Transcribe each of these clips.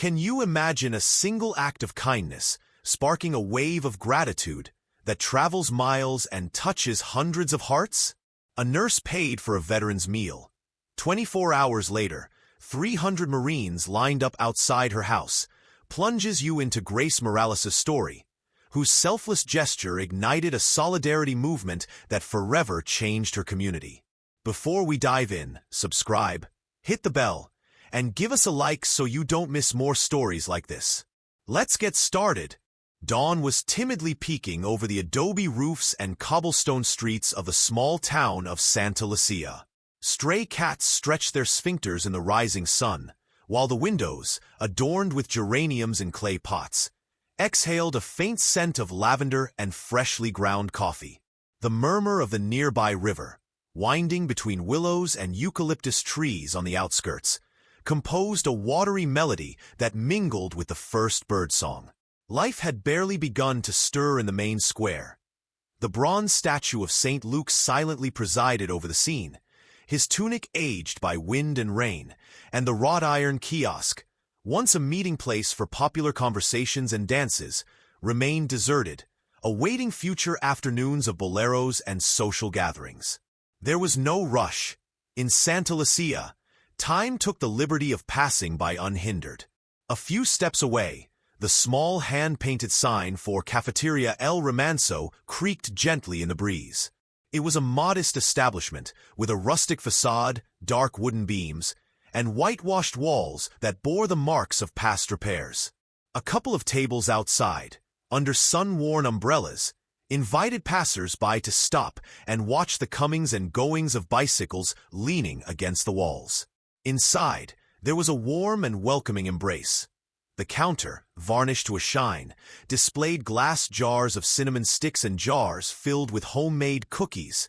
Can you imagine a single act of kindness sparking a wave of gratitude that travels miles and touches hundreds of hearts? A nurse paid for a veteran's meal. 24 hours later, 300 Marines lined up outside her house, plunges you into Grace Morales' story, whose selfless gesture ignited a solidarity movement that forever changed her community. Before we dive in, subscribe, hit the bell, and give us a like so you don't miss more stories like this. Let's get started. Dawn was timidly peeking over the adobe roofs and cobblestone streets of the small town of Santa Lucía. Stray cats stretched their sphincters in the rising sun, while the windows, adorned with geraniums in clay pots, exhaled a faint scent of lavender and freshly ground coffee. The murmur of the nearby river, winding between willows and eucalyptus trees on the outskirts, composed a watery melody that mingled with the first birdsong. Life had barely begun to stir in the main square. The bronze statue of St. Luke silently presided over the scene, his tunic aged by wind and rain, and the wrought iron kiosk, once a meeting place for popular conversations and dances, remained deserted, awaiting future afternoons of boleros and social gatherings. There was no rush. In Santa Lucía, time took the liberty of passing by unhindered. A few steps away, the small hand-painted sign for Cafeteria El Remanso creaked gently in the breeze. It was a modest establishment with a rustic facade, dark wooden beams, and whitewashed walls that bore the marks of past repairs. A couple of tables outside, under sun-worn umbrellas, invited passers-by to stop and watch the comings and goings of bicycles leaning against the walls. Inside, there was a warm and welcoming embrace. The counter, varnished to a shine, displayed glass jars of cinnamon sticks and jars filled with homemade cookies.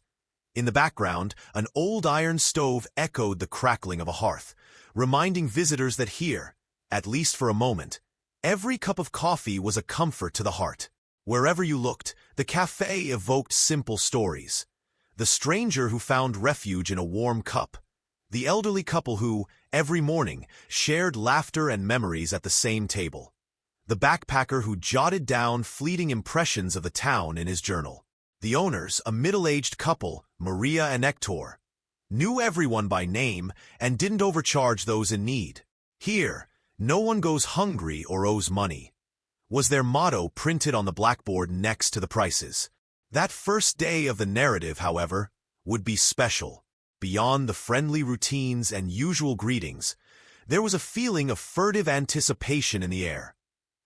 In the background, an old iron stove echoed the crackling of a hearth, reminding visitors that here, at least for a moment, every cup of coffee was a comfort to the heart. Wherever you looked, the café evoked simple stories. The stranger who found refuge in a warm cup, the elderly couple who, every morning, shared laughter and memories at the same table, the backpacker who jotted down fleeting impressions of the town in his journal. The owners, a middle-aged couple, Maria and Hector, knew everyone by name and didn't overcharge those in need. Here, no one goes hungry or owes money, was their motto printed on the blackboard next to the prices. That first day of the narrative, however, would be special. Beyond the friendly routines and usual greetings, there was a feeling of furtive anticipation in the air,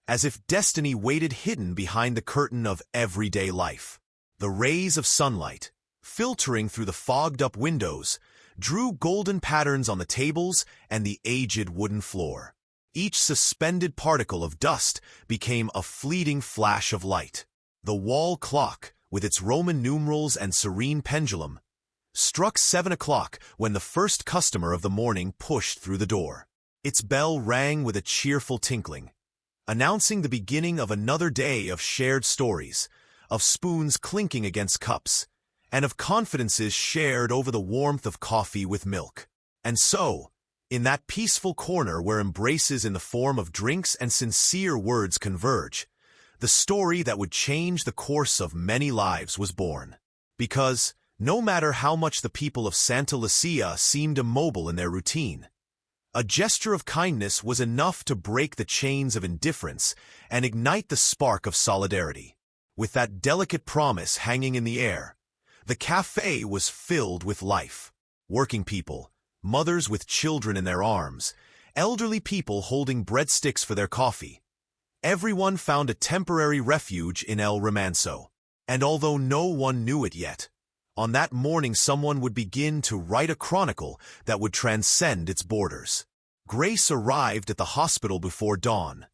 as if destiny waited hidden behind the curtain of everyday life. The rays of sunlight, filtering through the fogged-up windows, drew golden patterns on the tables and the aged wooden floor. Each suspended particle of dust became a fleeting flash of light. The wall clock, with its Roman numerals and serene pendulum, struck 7 o'clock when the first customer of the morning pushed through the door. Its bell rang with a cheerful tinkling, announcing the beginning of another day of shared stories, of spoons clinking against cups, and of confidences shared over the warmth of coffee with milk. And so, in that peaceful corner where embraces in the form of drinks and sincere words converge, the story that would change the course of many lives was born. Because, no matter how much the people of Santa Lucía seemed immobile in their routine, a gesture of kindness was enough to break the chains of indifference and ignite the spark of solidarity. With that delicate promise hanging in the air, the café was filled with life. Working people, mothers with children in their arms, elderly people holding breadsticks for their coffee. Everyone found a temporary refuge in El Remanso. And although no one knew it yet, on that morning someone would begin to write a chronicle that would transcend its borders. Grace arrived at the hospital before dawn,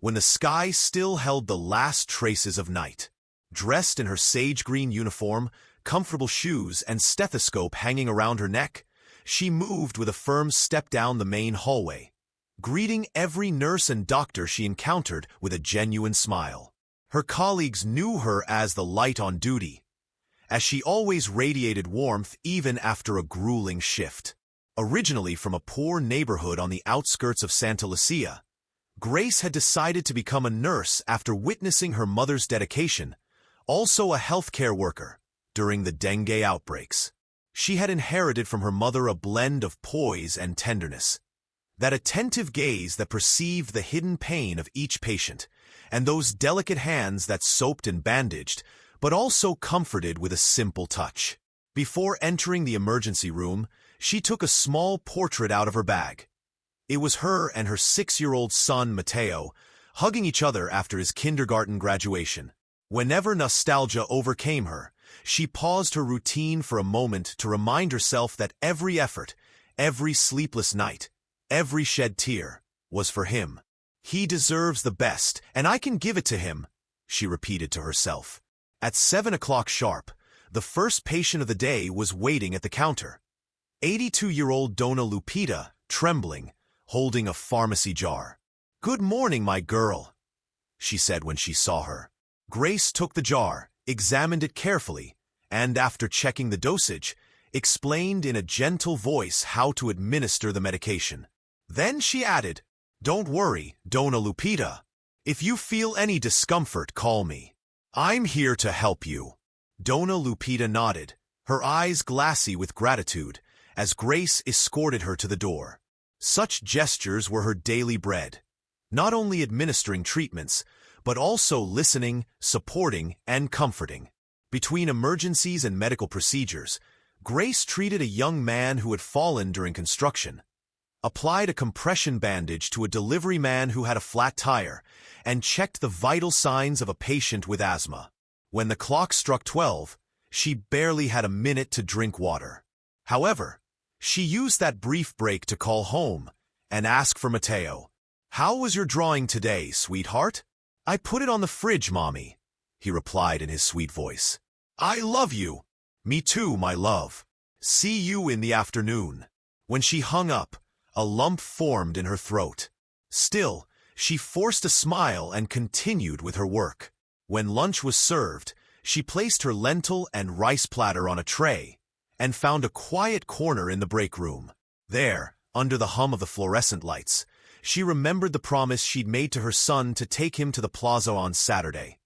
when the sky still held the last traces of night. Dressed in her sage-green uniform, comfortable shoes, and stethoscope hanging around her neck, she moved with a firm step down the main hallway, greeting every nurse and doctor she encountered with a genuine smile. Her colleagues knew her as the light on duty, as she always radiated warmth even after a grueling shift. Originally from a poor neighborhood on the outskirts of Santa Lucía, Grace had decided to become a nurse after witnessing her mother's dedication, also a healthcare worker, during the dengue outbreaks. She had inherited from her mother a blend of poise and tenderness, that attentive gaze that perceived the hidden pain of each patient, and those delicate hands that soaped and bandaged, but also comforted with a simple touch. Before entering the emergency room, she took a small portrait out of her bag. It was her and her 6-year-old son, Mateo, hugging each other after his kindergarten graduation. Whenever nostalgia overcame her, she paused her routine for a moment to remind herself that every effort, every sleepless night, every shed tear, was for him. He deserves the best, and I can give it to him, she repeated to herself. At 7 o'clock sharp, the first patient of the day was waiting at the counter. 82-year-old Dona Lupita, trembling, holding a pharmacy jar. "Good morning, my girl," she said when she saw her. Grace took the jar, examined it carefully, and after checking the dosage, explained in a gentle voice how to administer the medication. Then she added, "Don't worry, Dona Lupita. If you feel any discomfort, call me. I'm here to help you." Dona Lupita nodded, her eyes glassy with gratitude, as Grace escorted her to the door. Such gestures were her daily bread, not only administering treatments, but also listening, supporting, and comforting. Between emergencies and medical procedures, Grace treated a young man who had fallen during construction, applied a compression bandage to a delivery man who had a flat tire, and checked the vital signs of a patient with asthma. When the clock struck 12, she barely had a minute to drink water. However, she used that brief break to call home and ask for Mateo. "How was your drawing today, sweetheart?" "I put it on the fridge, Mommy," he replied in his sweet voice. "I love you." "Me too, my love. See you in the afternoon." When she hung up, a lump formed in her throat. Still, she forced a smile and continued with her work. When lunch was served, she placed her lentil and rice platter on a tray and found a quiet corner in the break room. There, under the hum of the fluorescent lights, she remembered the promise she'd made to her son to take him to the plaza on Saturday.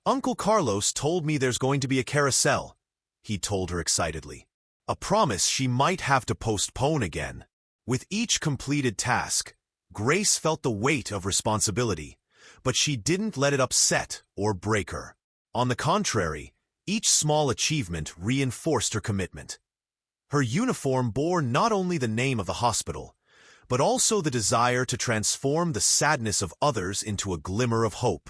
"Uncle Carlos told me there's going to be a carousel," he told her excitedly. A promise she might have to postpone again. With each completed task, Grace felt the weight of responsibility, but she didn't let it upset or break her. On the contrary, each small achievement reinforced her commitment. Her uniform bore not only the name of the hospital, but also the desire to transform the sadness of others into a glimmer of hope.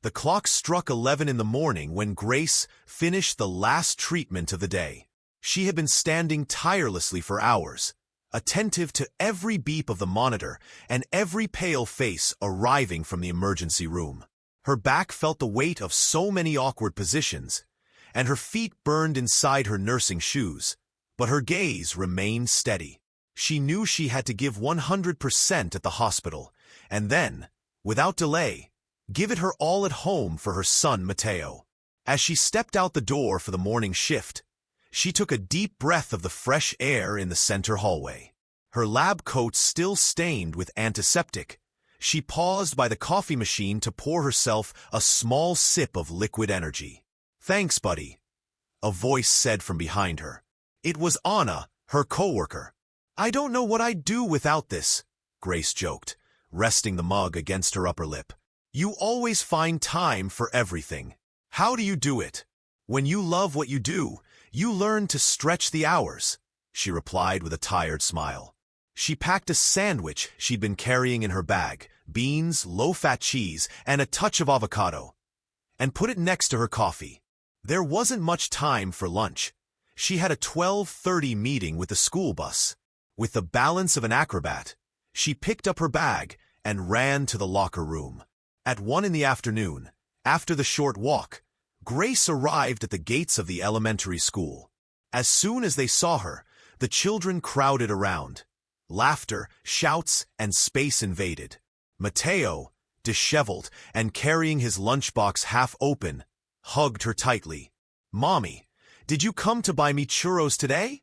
The clock struck 11 in the morning when Grace finished the last treatment of the day. She had been standing tirelessly for hours, attentive to every beep of the monitor and every pale face arriving from the emergency room. Her back felt the weight of so many awkward positions, and her feet burned inside her nursing shoes, but her gaze remained steady. She knew she had to give 100% at the hospital, and then, without delay, give it her all at home for her son Mateo. As she stepped out the door for the morning shift, she took a deep breath of the fresh air in the center hallway. Her lab coat still stained with antiseptic, she paused by the coffee machine to pour herself a small sip of liquid energy. "Thanks, buddy," a voice said from behind her. It was Anna, her coworker. "I don't know what I'd do without this," Grace joked, resting the mug against her upper lip. "You always find time for everything. How do you do it?" "When you love what you do, you learn to stretch the hours," she replied with a tired smile. She packed a sandwich she'd been carrying in her bag, beans, low-fat cheese, and a touch of avocado, and put it next to her coffee. There wasn't much time for lunch. She had a 12:30 meeting with the school bus. With the balance of an acrobat, she picked up her bag and ran to the locker room. At 1 in the afternoon, after the short walk, Grace arrived at the gates of the elementary school. As soon as they saw her, the children crowded around. Laughter, shouts, and space invaded. Mateo, disheveled and carrying his lunchbox half open, hugged her tightly. "Mommy, did you come to buy me churros today?"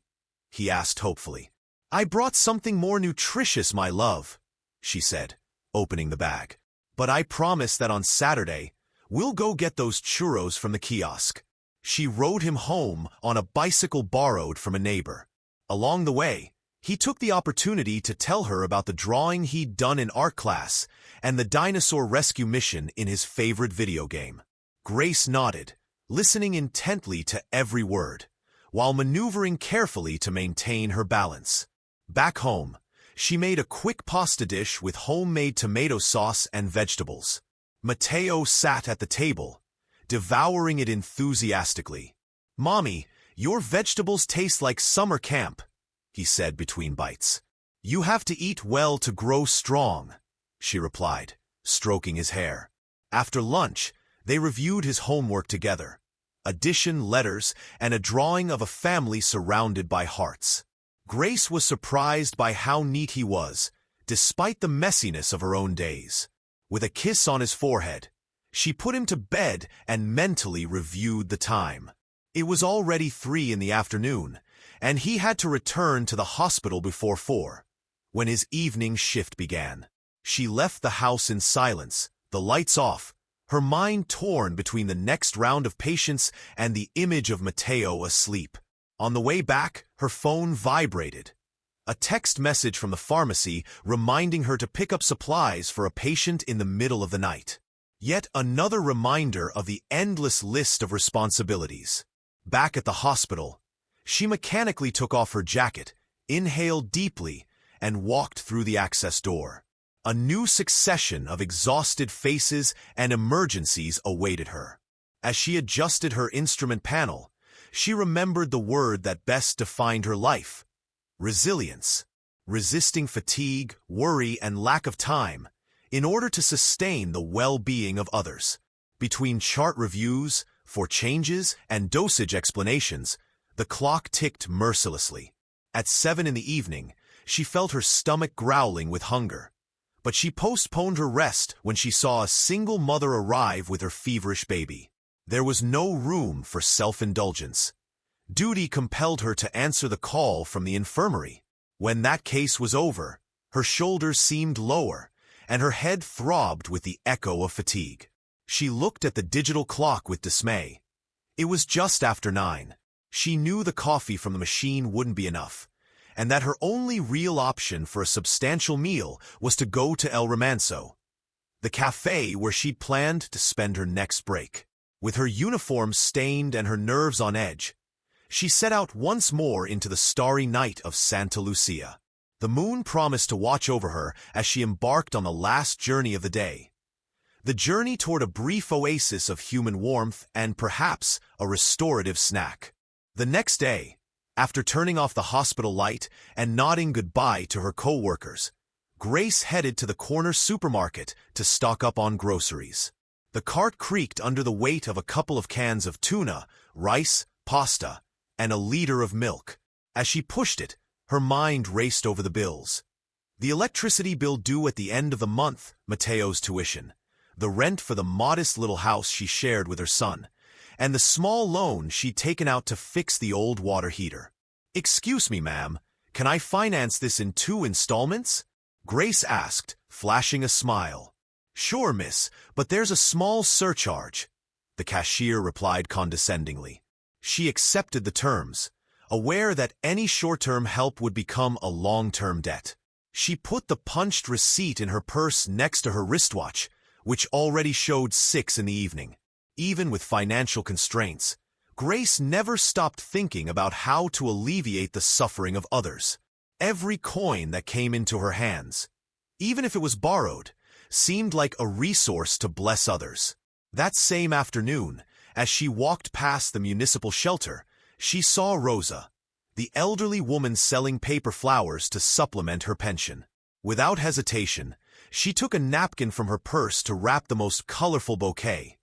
he asked hopefully. "I brought something more nutritious, my love," she said, opening the bag. "But I promise that on Saturday, we'll go get those churros from the kiosk." She rode him home on a bicycle borrowed from a neighbor. Along the way, he took the opportunity to tell her about the drawing he'd done in art class and the dinosaur rescue mission in his favorite video game. Grace nodded, listening intently to every word, while maneuvering carefully to maintain her balance. Back home, she made a quick pasta dish with homemade tomato sauce and vegetables. Matteo sat at the table, devouring it enthusiastically. "Mommy, your vegetables taste like summer camp," he said between bites. "You have to eat well to grow strong," she replied, stroking his hair. After lunch, they reviewed his homework together, addition letters and a drawing of a family surrounded by hearts. Grace was surprised by how neat he was, despite the messiness of her own days. With a kiss on his forehead, she put him to bed and mentally reviewed the time. It was already 3 in the afternoon, and he had to return to the hospital before 4, when his evening shift began. She left the house in silence, the lights off, her mind torn between the next round of patients and the image of Matteo asleep. On the way back, her phone vibrated. A text message from the pharmacy reminding her to pick up supplies for a patient in the middle of the night. Yet another reminder of the endless list of responsibilities. Back at the hospital, she mechanically took off her jacket, inhaled deeply, and walked through the access door. A new succession of exhausted faces and emergencies awaited her. As she adjusted her instrument panel, she remembered the word that best defined her life: resilience. Resisting fatigue, worry, and lack of time in order to sustain the well-being of others. Between chart reviews, for changes, and dosage explanations, the clock ticked mercilessly. At 7 in the evening, she felt her stomach growling with hunger. But she postponed her rest when she saw a single mother arrive with her feverish baby. There was no room for self-indulgence. Duty compelled her to answer the call from the infirmary. When that case was over, her shoulders seemed lower, and her head throbbed with the echo of fatigue. She looked at the digital clock with dismay. It was just after 9. She knew the coffee from the machine wouldn't be enough, and that her only real option for a substantial meal was to go to El Romanzo, the café where she'd planned to spend her next break. With her uniform stained and her nerves on edge, she set out once more into the starry night of Santa Lucía. The moon promised to watch over her as she embarked on the last journey of the day. The journey toward a brief oasis of human warmth and perhaps a restorative snack. The next day, after turning off the hospital light and nodding goodbye to her co-workers, Grace headed to the corner supermarket to stock up on groceries. The cart creaked under the weight of a couple of cans of tuna, rice, pasta, and a liter of milk. As she pushed it, her mind raced over the bills. The electricity bill due at the end of the month, Matteo's tuition, the rent for the modest little house she shared with her son, and the small loan she'd taken out to fix the old water heater. "Excuse me, ma'am, can I finance this in 2 installments?" Grace asked, flashing a smile. "Sure, miss, but there's a small surcharge," the cashier replied condescendingly. She accepted the terms, aware that any short-term help would become a long-term debt. She put the punched receipt in her purse next to her wristwatch, which already showed 6 in the evening. Even with financial constraints, Grace never stopped thinking about how to alleviate the suffering of others. Every coin that came into her hands, even if it was borrowed, seemed like a resource to bless others. That same afternoon, as she walked past the municipal shelter, she saw Rosa, the elderly woman selling paper flowers to supplement her pension. Without hesitation, she took a napkin from her purse to wrap the most colorful bouquet,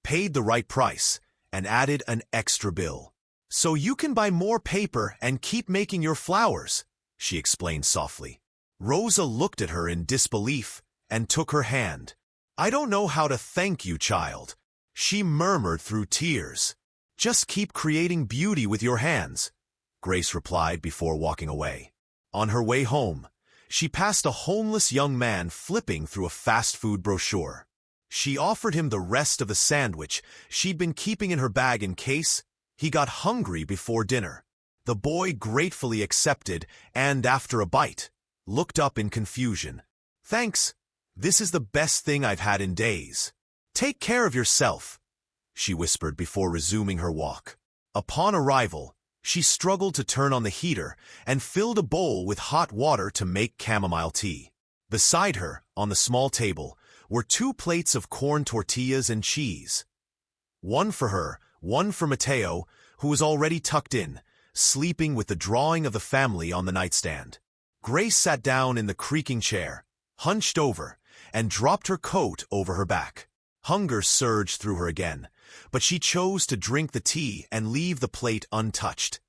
paid the right price, and added an extra bill. "So you can buy more paper and keep making your flowers," she explained softly. Rosa looked at her in disbelief and took her hand. "I don't know how to thank you, child," she murmured through tears. "Just keep creating beauty with your hands," Grace replied before walking away. On her way home, she passed a homeless young man flipping through a fast food brochure. She offered him the rest of the sandwich she'd been keeping in her bag in case he got hungry before dinner. The boy gratefully accepted and, after a bite, looked up in confusion. "Thanks. This is the best thing I've had in days." "Take care of yourself," she whispered before resuming her walk. Upon arrival, she struggled to turn on the heater and filled a bowl with hot water to make chamomile tea. Beside her, on the small table, were 2 plates of corn tortillas and cheese. One for her, one for Mateo, who was already tucked in, sleeping with the drawing of the family on the nightstand. Grace sat down in the creaking chair, hunched over, and dropped her coat over her back. Hunger surged through her again, but she chose to drink the tea and leave the plate untouched.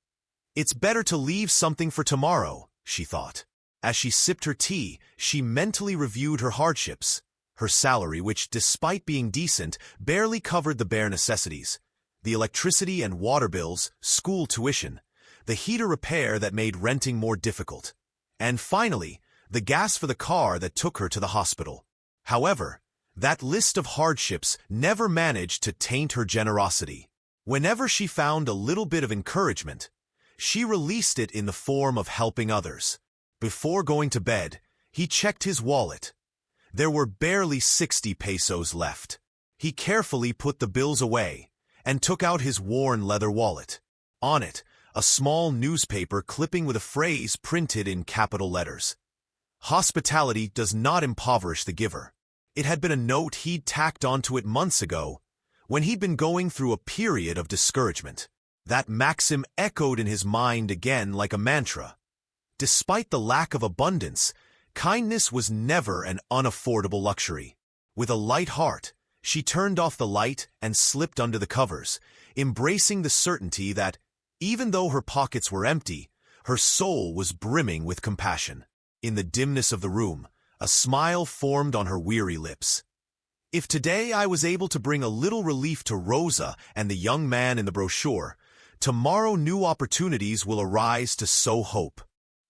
"It's better to leave something for tomorrow," she thought. As she sipped her tea, she mentally reviewed her hardships. Her salary, which, despite being decent, barely covered the bare necessities. The electricity and water bills, school tuition, the heater repair that made renting more difficult, and finally, the gas for the car that took her to the hospital. However, that list of hardships never managed to taint her generosity. Whenever she found a little bit of encouragement, she released it in the form of helping others. Before going to bed, he checked his wallet. There were barely 60 pesos left. He carefully put the bills away and took out his worn leather wallet. On it, a small newspaper clipping with a phrase printed in capital letters. "Hospitality does not impoverish the giver." It had been a note he'd tacked onto it months ago, when he'd been going through a period of discouragement. That maxim echoed in his mind again like a mantra. Despite the lack of abundance, kindness was never an unaffordable luxury. With a light heart, she turned off the light and slipped under the covers, embracing the certainty that, even though her pockets were empty, her soul was brimming with compassion. In the dimness of the room, a smile formed on her weary lips. "If today I was able to bring a little relief to Rosa and the young man in the brochure, tomorrow new opportunities will arise to sow hope."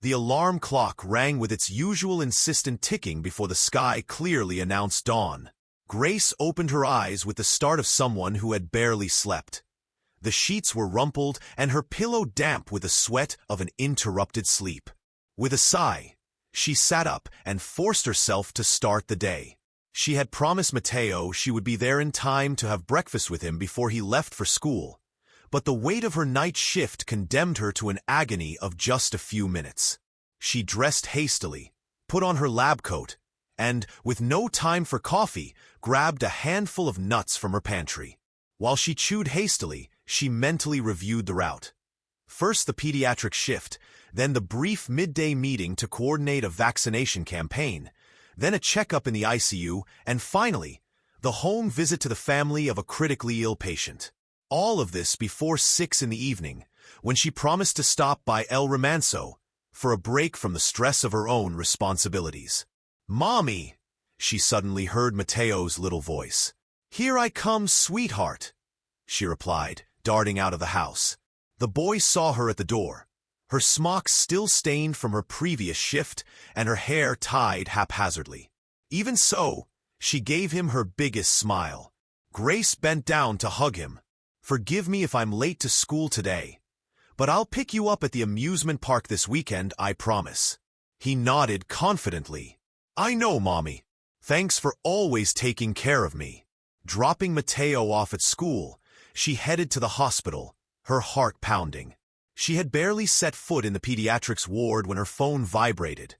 The alarm clock rang with its usual insistent ticking before the sky clearly announced dawn. Grace opened her eyes with the start of someone who had barely slept. The sheets were rumpled and her pillow damp with the sweat of an interrupted sleep. With a sigh, she sat up and forced herself to start the day. She had promised Mateo she would be there in time to have breakfast with him before he left for school, but the weight of her night shift condemned her to an agony of just a few minutes. She dressed hastily, put on her lab coat, and, with no time for coffee, grabbed a handful of nuts from her pantry. While she chewed hastily, she mentally reviewed the route. First the pediatric shift, then the brief midday meeting to coordinate a vaccination campaign, then a checkup in the ICU, and finally, the home visit to the family of a critically ill patient. All of this before 6 in the evening, when she promised to stop by El Remanso for a break from the stress of her own responsibilities. "Mommy," she suddenly heard Mateo's little voice. "Here I come, sweetheart," she replied, darting out of the house. The boy saw her at the door, her smock still stained from her previous shift and her hair tied haphazardly. Even so, she gave him her biggest smile. Grace bent down to hug him. "Forgive me if I'm late to school today, but I'll pick you up at the amusement park this weekend, I promise." He nodded confidently. "I know, Mommy. Thanks for always taking care of me." Dropping Mateo off at school, she headed to the hospital, her heart pounding. She had barely set foot in the pediatrics ward when her phone vibrated.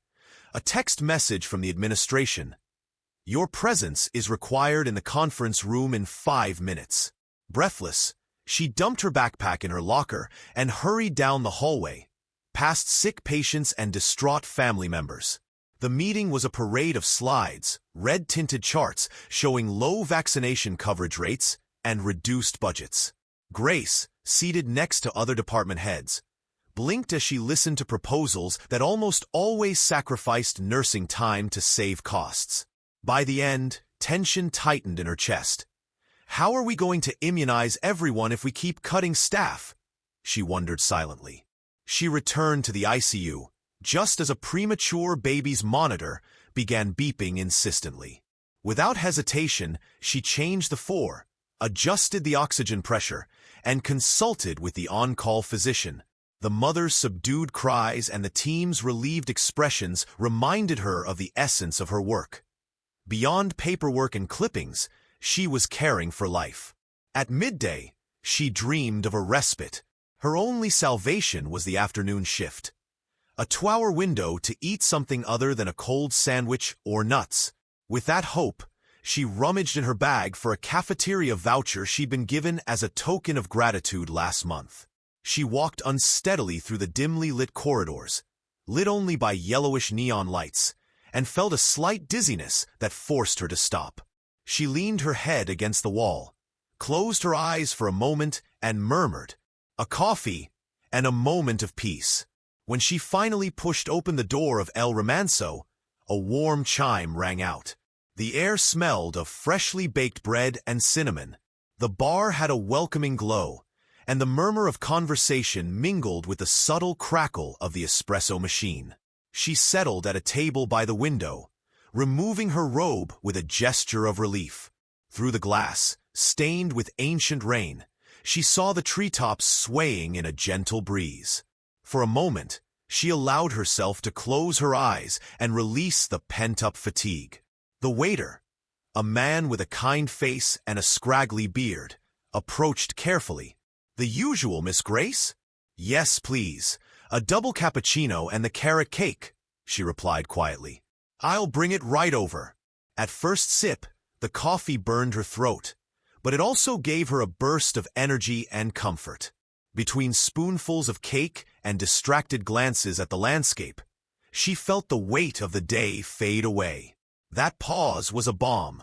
A text message from the administration. "Your presence is required in the conference room in 5 minutes." Breathless, she dumped her backpack in her locker and hurried down the hallway, past sick patients and distraught family members. The meeting was a parade of slides, red-tinted charts showing low vaccination coverage rates and reduced budgets. Grace, seated next to other department heads, blinked as she listened to proposals that almost always sacrificed nursing time to save costs. By the end, tension tightened in her chest. How are we going to immunize everyone if we keep cutting staff? She wondered silently. She returned to the ICU, just as a premature baby's monitor began beeping insistently. Without hesitation, she changed the four, adjusted the oxygen pressure, and consulted with the on-call physician. The mother's subdued cries and the team's relieved expressions reminded her of the essence of her work. Beyond paperwork and clippings, she was caring for life. At midday, she dreamed of a respite. Her only salvation was the afternoon shift. A 2-hour window to eat something other than a cold sandwich or nuts. With that hope, she rummaged in her bag for a cafeteria voucher she'd been given as a token of gratitude last month. She walked unsteadily through the dimly lit corridors, lit only by yellowish neon lights, and felt a slight dizziness that forced her to stop. She leaned her head against the wall, closed her eyes for a moment, and murmured, "A coffee and a moment of peace." When she finally pushed open the door of El Romanzo, a warm chime rang out. The air smelled of freshly baked bread and cinnamon. The bar had a welcoming glow, and the murmur of conversation mingled with the subtle crackle of the espresso machine. She settled at a table by the window, removing her robe with a gesture of relief. Through the glass, stained with ancient rain, she saw the treetops swaying in a gentle breeze. For a moment, she allowed herself to close her eyes and release the pent-up fatigue. The waiter, a man with a kind face and a scraggly beard, approached carefully. "The usual, Miss Grace?" "Yes, please. A double cappuccino and the carrot cake," she replied quietly. "I'll bring it right over." At first sip, the coffee burned her throat, but it also gave her a burst of energy and comfort. Between spoonfuls of cake and distracted glances at the landscape, she felt the weight of the day fade away. That pause was a balm,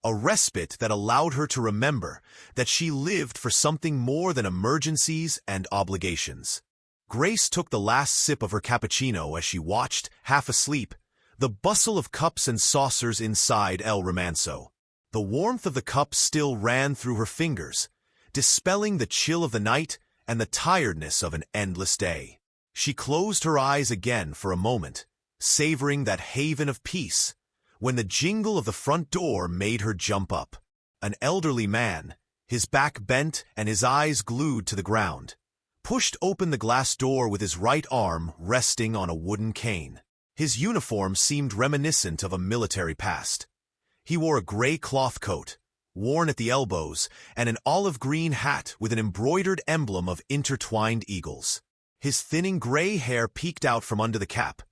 a respite that allowed her to remember that she lived for something more than emergencies and obligations. Grace took the last sip of her cappuccino as she watched, half asleep, the bustle of cups and saucers inside El Romanzo. The warmth of the cup still ran through her fingers, dispelling the chill of the night and the tiredness of an endless day. She closed her eyes again for a moment, savoring that haven of peace, when the jingle of the front door made her jump up. An elderly man, his back bent and his eyes glued to the ground, pushed open the glass door with his right arm resting on a wooden cane. His uniform seemed reminiscent of a military past. He wore a gray cloth coat, worn at the elbows, and an olive-green hat with an embroidered emblem of intertwined eagles. His thinning gray hair peeked out from under the cap,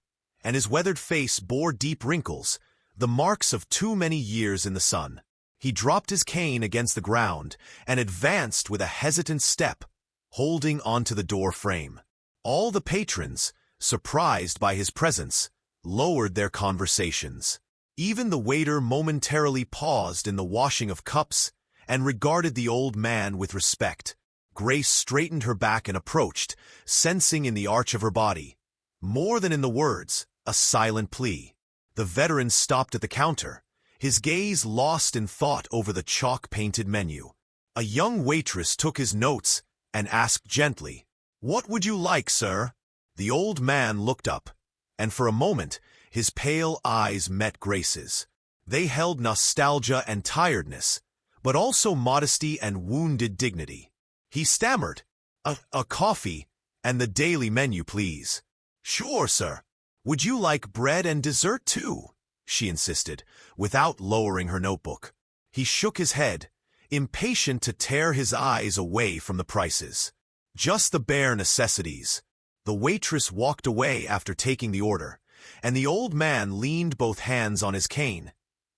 and his weathered face bore deep wrinkles, the marks of too many years in the sun. He dropped his cane against the ground and advanced with a hesitant step, holding onto the door frame. All the patrons, surprised by his presence, lowered their conversations. Even the waiter momentarily paused in the washing of cups and regarded the old man with respect. Grace straightened her back and approached, sensing in the arch of her body, more than in the words, a silent plea. The veteran stopped at the counter, his gaze lost in thought over the chalk-painted menu. A young waitress took his notes and asked gently, "What would you like, sir?" The old man looked up, and for a moment his pale eyes met Grace's. They held nostalgia and tiredness, but also modesty and wounded dignity. He stammered, A coffee and the daily menu, please." "Sure, sir. Would you like bread and dessert, too?" she insisted, without lowering her notebook. He shook his head, impatient to tear his eyes away from the prices. "Just the bare necessities." The waitress walked away after taking the order, and the old man leaned both hands on his cane,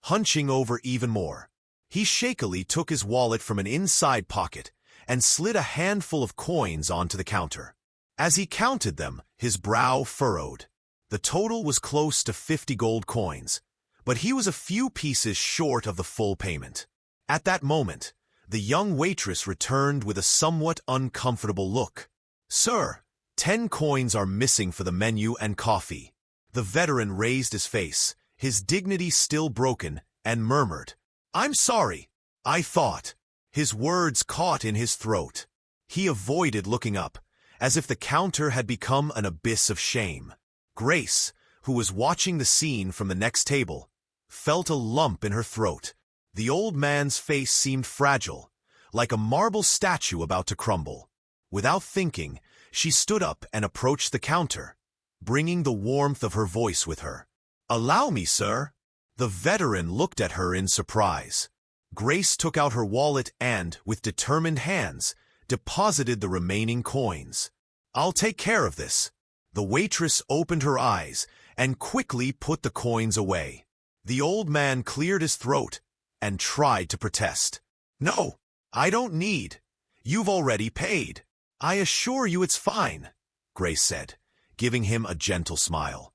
hunching over even more. He shakily took his wallet from an inside pocket and slid a handful of coins onto the counter. As he counted them, his brow furrowed. The total was close to 50 gold coins, but he was a few pieces short of the full payment. At that moment, the young waitress returned with a somewhat uncomfortable look. "Sir, 10 coins are missing for the menu and coffee." The veteran raised his face, his dignity still broken, and murmured, "I'm sorry, I thought." His words caught in his throat. He avoided looking up, as if the counter had become an abyss of shame. Grace, who was watching the scene from the next table, felt a lump in her throat. The old man's face seemed fragile, like a marble statue about to crumble. Without thinking, she stood up and approached the counter, bringing the warmth of her voice with her. "Allow me, sir." The veteran looked at her in surprise. Grace took out her wallet and, with determined hands, deposited the remaining coins. "I'll take care of this." The waitress opened her eyes and quickly put the coins away. The old man cleared his throat and tried to protest. "No, I don't need. You've already paid." "I assure you it's fine," Grace said, giving him a gentle smile.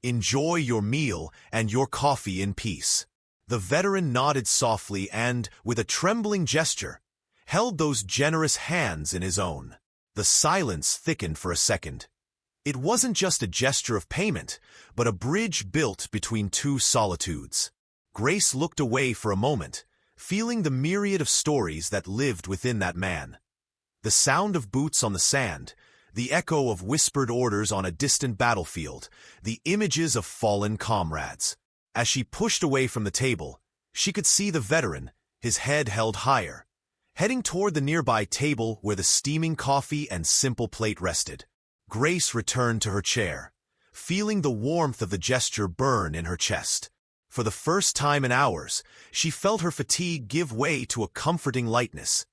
"Enjoy your meal and your coffee in peace." The veteran nodded softly and, with a trembling gesture, held those generous hands in his own. The silence thickened for a second. It wasn't just a gesture of payment, but a bridge built between two solitudes. Grace looked away for a moment, feeling the myriad of stories that lived within that man. The sound of boots on the sand, the echo of whispered orders on a distant battlefield, the images of fallen comrades. As she pushed away from the table, she could see the veteran, his head held higher, heading toward the nearby table where the steaming coffee and simple plate rested. Grace returned to her chair, feeling the warmth of the gesture burn in her chest. For the first time in hours, she felt her fatigue give way to a comforting lightness.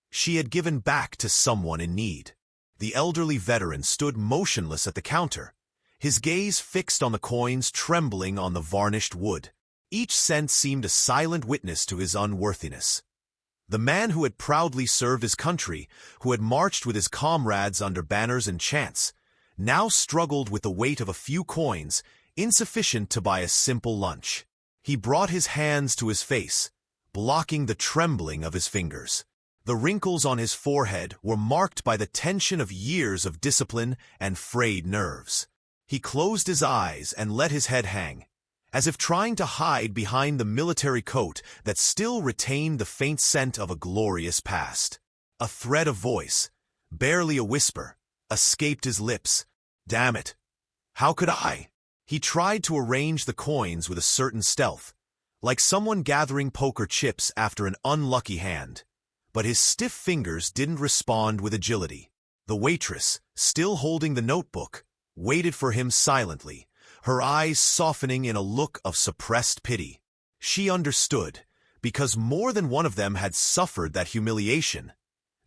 She had given back to someone in need. The elderly veteran stood motionless at the counter, his gaze fixed on the coins trembling on the varnished wood. Each cent seemed a silent witness to his unworthiness. The man who had proudly served his country, who had marched with his comrades under banners and chants, now struggled with the weight of a few coins, insufficient to buy a simple lunch. He brought his hands to his face, blocking the trembling of his fingers. The wrinkles on his forehead were marked by the tension of years of discipline and frayed nerves. He closed his eyes and let his head hang, as if trying to hide behind the military coat that still retained the faint scent of a glorious past. A thread of voice, barely a whisper, escaped his lips. "Damn it! How could I?" He tried to arrange the coins with a certain stealth, like someone gathering poker chips after an unlucky hand. But his stiff fingers didn't respond with agility. The waitress, still holding the notebook, waited for him silently, her eyes softening in a look of suppressed pity. She understood, because more than one of them had suffered that humiliation,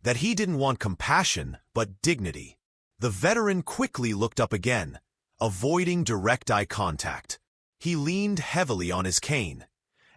that he didn't want compassion but dignity. The veteran quickly looked up again, avoiding direct eye contact. He leaned heavily on his cane,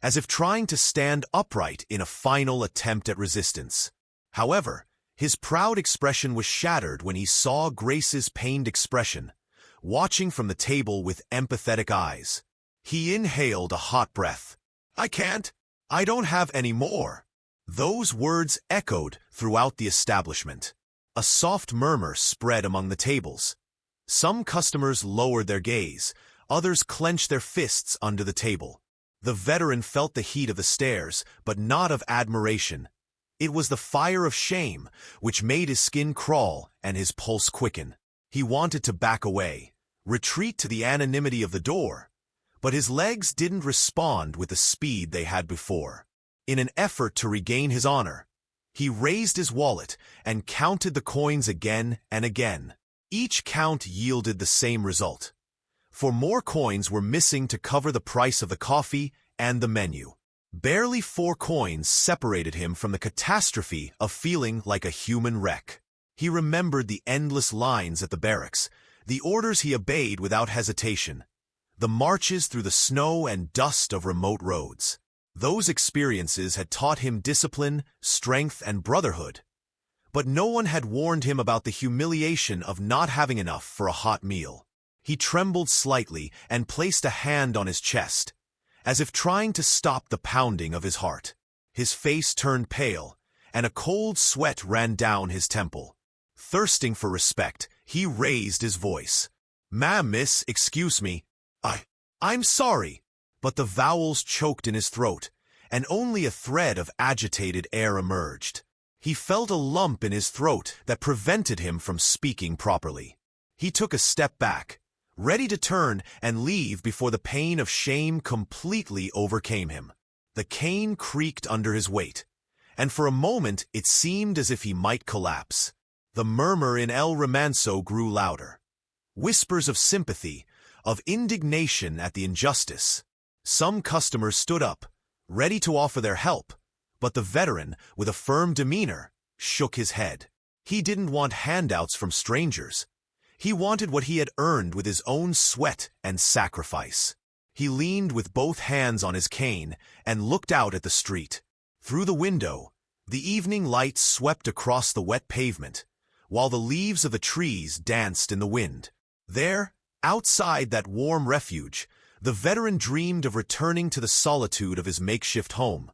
as if trying to stand upright in a final attempt at resistance. However, his proud expression was shattered when he saw Grace's pained expression, watching from the table with empathetic eyes. He inhaled a hot breath. "I can't. I don't have any more." Those words echoed throughout the establishment. A soft murmur spread among the tables. Some customers lowered their gaze, others clenched their fists under the table. The veteran felt the heat of the stares, but not of admiration. It was the fire of shame, which made his skin crawl and his pulse quicken. He wanted to back away, retreat to the anonymity of the door, but his legs didn't respond with the speed they had before. In an effort to regain his honor, he raised his wallet and counted the coins again and again. Each count yielded the same result, for more coins were missing to cover the price of the coffee and the menu. Barely 4 coins separated him from the catastrophe of feeling like a human wreck. He remembered the endless lines at the barracks, the orders he obeyed without hesitation, the marches through the snow and dust of remote roads. Those experiences had taught him discipline, strength, and brotherhood, but no one had warned him about the humiliation of not having enough for a hot meal. He trembled slightly and placed a hand on his chest, as if trying to stop the pounding of his heart. His face turned pale, and a cold sweat ran down his temple. Thirsting for respect, he raised his voice. "Ma'am, miss, excuse me. I'm sorry." But the vowels choked in his throat, and only a thread of agitated air emerged. He felt a lump in his throat that prevented him from speaking properly. He took a step back, ready to turn and leave before the pain of shame completely overcame him. The cane creaked under his weight, and for a moment it seemed as if he might collapse. The murmur in El Remanso grew louder. Whispers of sympathy, of indignation at the injustice. Some customers stood up, ready to offer their help, but the veteran, with a firm demeanor, shook his head. He didn't want handouts from strangers. He wanted what he had earned with his own sweat and sacrifice. He leaned with both hands on his cane and looked out at the street. Through the window, the evening light swept across the wet pavement, while the leaves of the trees danced in the wind. There, outside that warm refuge, the veteran dreamed of returning to the solitude of his makeshift home,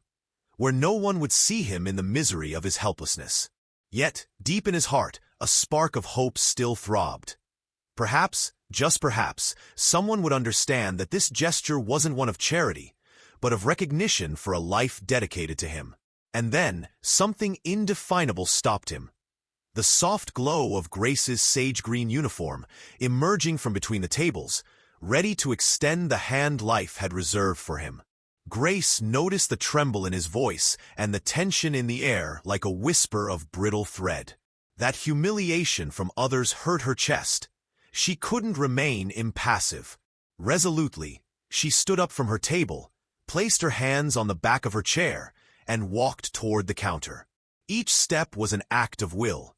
where no one would see him in the misery of his helplessness. Yet, deep in his heart, a spark of hope still throbbed. Perhaps, just perhaps, someone would understand that this gesture wasn't one of charity, but of recognition for a life dedicated to him. And then, something indefinable stopped him. The soft glow of Grace's sage-green uniform, emerging from between the tables, ready to extend the hand life had reserved for him. Grace noticed the tremble in his voice and the tension in the air like a whisper of brittle thread. That humiliation from others hurt her chest. She couldn't remain impassive. Resolutely, she stood up from her table, placed her hands on the back of her chair, and walked toward the counter. Each step was an act of will,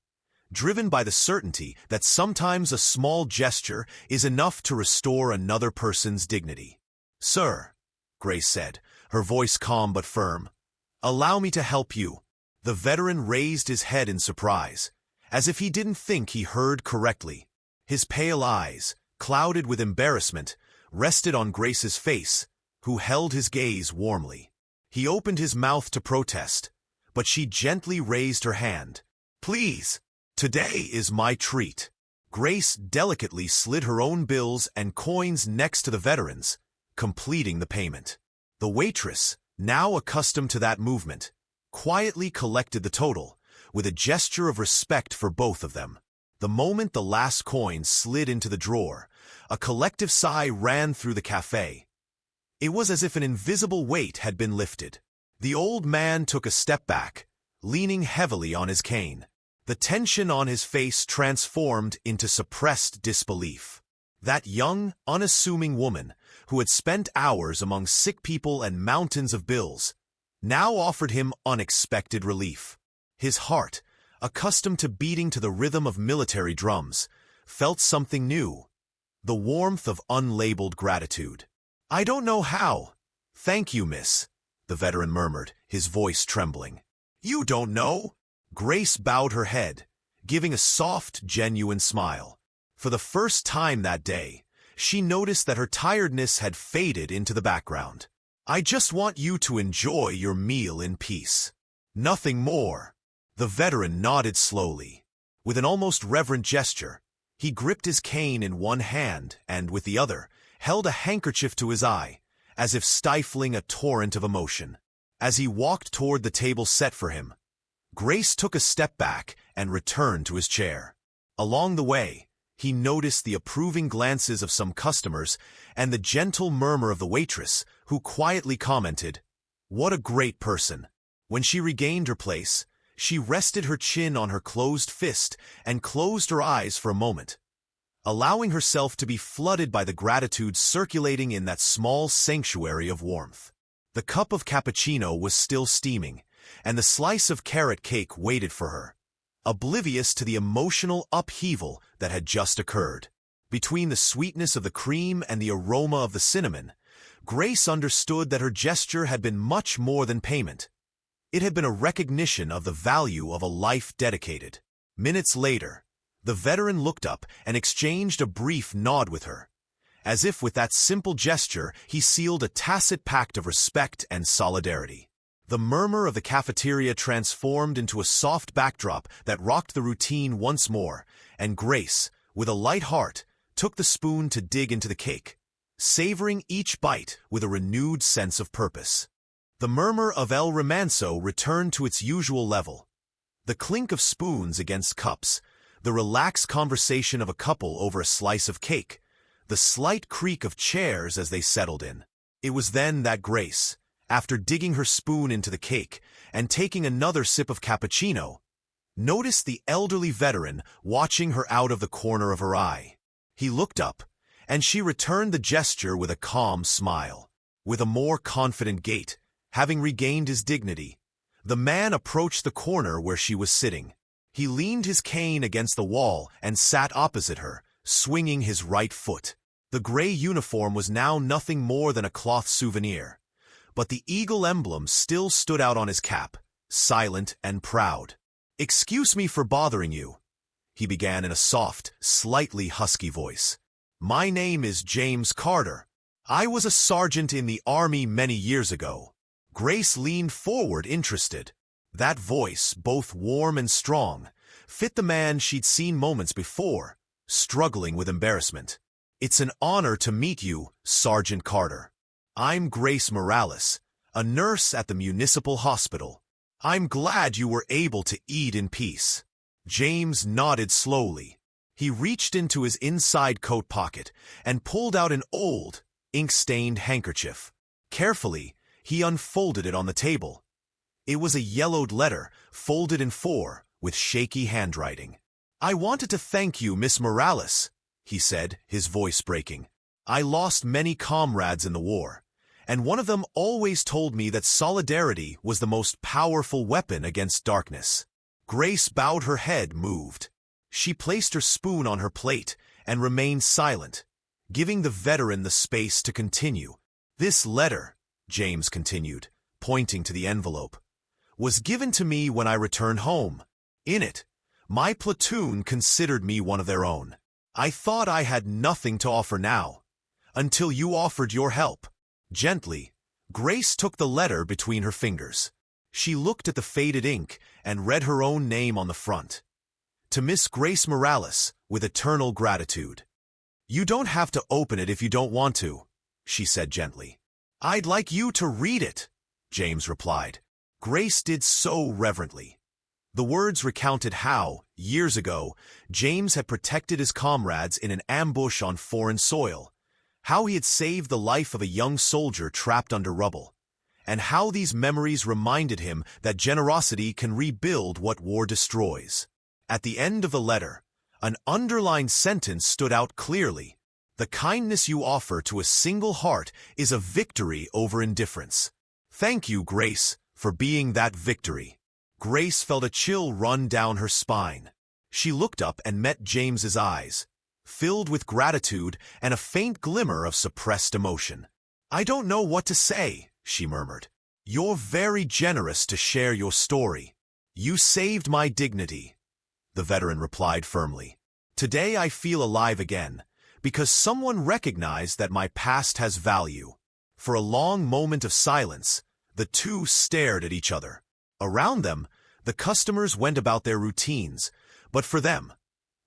driven by the certainty that sometimes a small gesture is enough to restore another person's dignity. "Sir," Grace said, her voice calm but firm, "allow me to help you." The veteran raised his head in surprise, as if he didn't think he heard correctly. His pale eyes, clouded with embarrassment, rested on Grace's face, who held his gaze warmly. He opened his mouth to protest, but she gently raised her hand. "Please, today is my treat." Grace delicately slid her own bills and coins next to the veteran's, completing the payment. The waitress, now accustomed to that movement, quietly collected the total, with a gesture of respect for both of them. The moment the last coin slid into the drawer, a collective sigh ran through the café. It was as if an invisible weight had been lifted. The old man took a step back, leaning heavily on his cane. The tension on his face transformed into suppressed disbelief. That young, unassuming woman, who had spent hours among sick people and mountains of bills, now offered him unexpected relief. His heart, accustomed to beating to the rhythm of military drums, felt something new, the warmth of unlabeled gratitude. "I don't know how. Thank you, miss," the veteran murmured, his voice trembling. "You don't know?" Grace bowed her head, giving a soft, genuine smile. For the first time that day, she noticed that her tiredness had faded into the background. "I just want you to enjoy your meal in peace. Nothing more." The veteran nodded slowly. With an almost reverent gesture, he gripped his cane in one hand and, with the other, held a handkerchief to his eye, as if stifling a torrent of emotion. As he walked toward the table set for him, Grace took a step back and returned to his chair. Along the way, he noticed the approving glances of some customers and the gentle murmur of the waitress, who quietly commented, "What a great person." When she regained her place, she rested her chin on her closed fist and closed her eyes for a moment, allowing herself to be flooded by the gratitude circulating in that small sanctuary of warmth. The cup of cappuccino was still steaming, and the slice of carrot cake waited for her, oblivious to the emotional upheaval that had just occurred. Between the sweetness of the cream and the aroma of the cinnamon, Grace understood that her gesture had been much more than payment. It had been a recognition of the value of a life dedicated. Minutes later, the veteran looked up and exchanged a brief nod with her, as if with that simple gesture he sealed a tacit pact of respect and solidarity. The murmur of the cafeteria transformed into a soft backdrop that rocked the routine once more, and Grace, with a light heart, took the spoon to dig into the cake, savoring each bite with a renewed sense of purpose. The murmur of El Remanso returned to its usual level. The clink of spoons against cups, the relaxed conversation of a couple over a slice of cake, the slight creak of chairs as they settled in. It was then that Grace, after digging her spoon into the cake and taking another sip of cappuccino, noticed the elderly veteran watching her out of the corner of her eye. He looked up, and she returned the gesture with a calm smile. With a more confident gait, having regained his dignity, the man approached the corner where she was sitting. He leaned his cane against the wall and sat opposite her, swinging his right foot. The gray uniform was now nothing more than a cloth souvenir, but the eagle emblem still stood out on his cap, silent and proud. "Excuse me for bothering you," he began in a soft, slightly husky voice. "My name is James Carter. I was a sergeant in the Army many years ago." Grace leaned forward, interested. That voice, both warm and strong, fit the man she'd seen moments before, struggling with embarrassment. "It's an honor to meet you, Sergeant Carter. I'm Grace Morales, a nurse at the municipal hospital. I'm glad you were able to eat in peace." James nodded slowly. He reached into his inside coat pocket and pulled out an old, ink-stained handkerchief. Carefully, he unfolded it on the table. It was a yellowed letter, folded in four, with shaky handwriting. "I wanted to thank you, Miss Morales," he said, his voice breaking. "I lost many comrades in the war, and one of them always told me that solidarity was the most powerful weapon against darkness." Grace bowed her head, moved. She placed her spoon on her plate and remained silent, giving the veteran the space to continue. "This letter," James continued, pointing to the envelope, "was given to me when I returned home. In it, my platoon considered me one of their own. I thought I had nothing to offer now, until you offered your help." Gently, Grace took the letter between her fingers. She looked at the faded ink and read her own name on the front. "To Miss Grace Morales, with eternal gratitude." "You don't have to open it if you don't want to," she said gently. "I'd like you to read it," James replied. Grace did so reverently. The words recounted how, years ago, James had protected his comrades in an ambush on foreign soil, how he had saved the life of a young soldier trapped under rubble, and how these memories reminded him that generosity can rebuild what war destroys. At the end of the letter, an underlined sentence stood out clearly. "The kindness you offer to a single heart is a victory over indifference. Thank you, Grace, for being that victory." Grace felt a chill run down her spine. She looked up and met James's eyes, filled with gratitude and a faint glimmer of suppressed emotion. "I don't know what to say," she murmured. "You're very generous to share your story. You saved my dignity," the veteran replied firmly. "Today I feel alive again, because someone recognized that my past has value." For a long moment of silence, the two stared at each other. Around them, the customers went about their routines, but for them,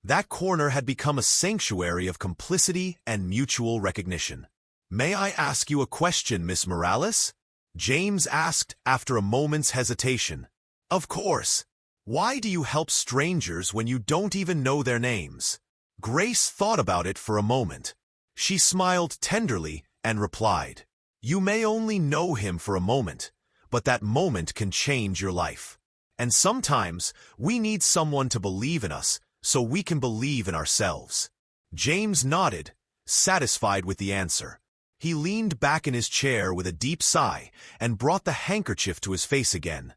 that corner had become a sanctuary of complicity and mutual recognition. "May I ask you a question, Miss Morales?" James asked after a moment's hesitation. "Of course. Why do you help strangers when you don't even know their names?" Grace thought about it for a moment. She smiled tenderly and replied, "You may only know him for a moment, but that moment can change your life. And sometimes we need someone to believe in us so we can believe in ourselves." James nodded, satisfied with the answer. He leaned back in his chair with a deep sigh and brought the handkerchief to his face again,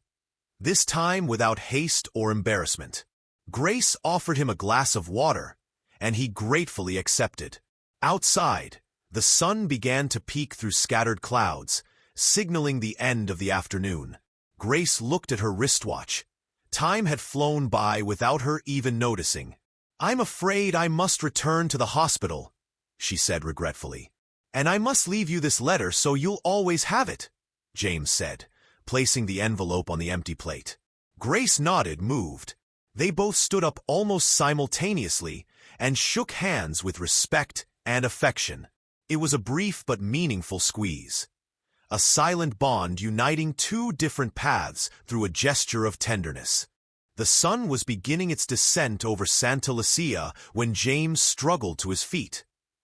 this time without haste or embarrassment. Grace offered him a glass of water, and he gratefully accepted. Outside, the sun began to peek through scattered clouds, signaling the end of the afternoon. Grace looked at her wristwatch. Time had flown by without her even noticing. "I'm afraid I must return to the hospital," she said regretfully. "And I must leave you this letter so you'll always have it," James said, placing the envelope on the empty plate. Grace nodded, moved. They both stood up almost simultaneously and shook hands with respect and affection. It was a brief but meaningful squeeze, a silent bond uniting two different paths through a gesture of tenderness. The sun was beginning its descent over Santa Lucía when James struggled to his feet.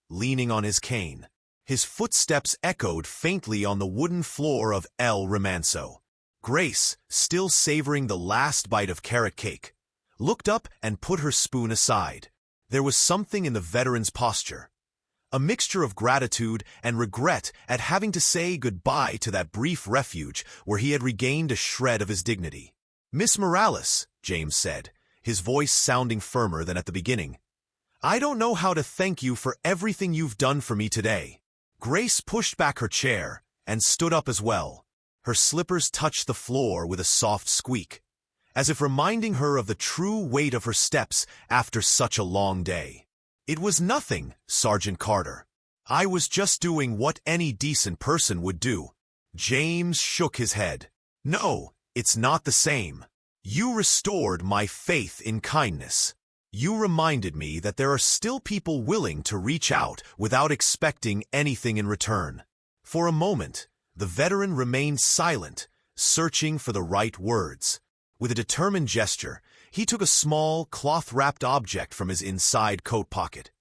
leaning on his cane. His footsteps echoed faintly on the wooden floor of El Remanso. Grace, still savoring the last bite of carrot cake, looked up and put her spoon aside. There was something in the veteran's posture, a mixture of gratitude and regret at having to say goodbye to that brief refuge where he had regained a shred of his dignity. "Miss Morales," James said, his voice sounding firmer than at the beginning, "I don't know how to thank you for everything you've done for me today." Grace pushed back her chair and stood up as well. Her slippers touched the floor with a soft squeak, as if reminding her of the true weight of her steps after such a long day. "It was nothing, Sergeant Carter. I was just doing what any decent person would do." James shook his head. "No, it's not the same. You restored my faith in kindness. You reminded me that there are still people willing to reach out without expecting anything in return." For a moment, the veteran remained silent, searching for the right words. With a determined gesture, he took a small, cloth-wrapped object from his inside coat pocket.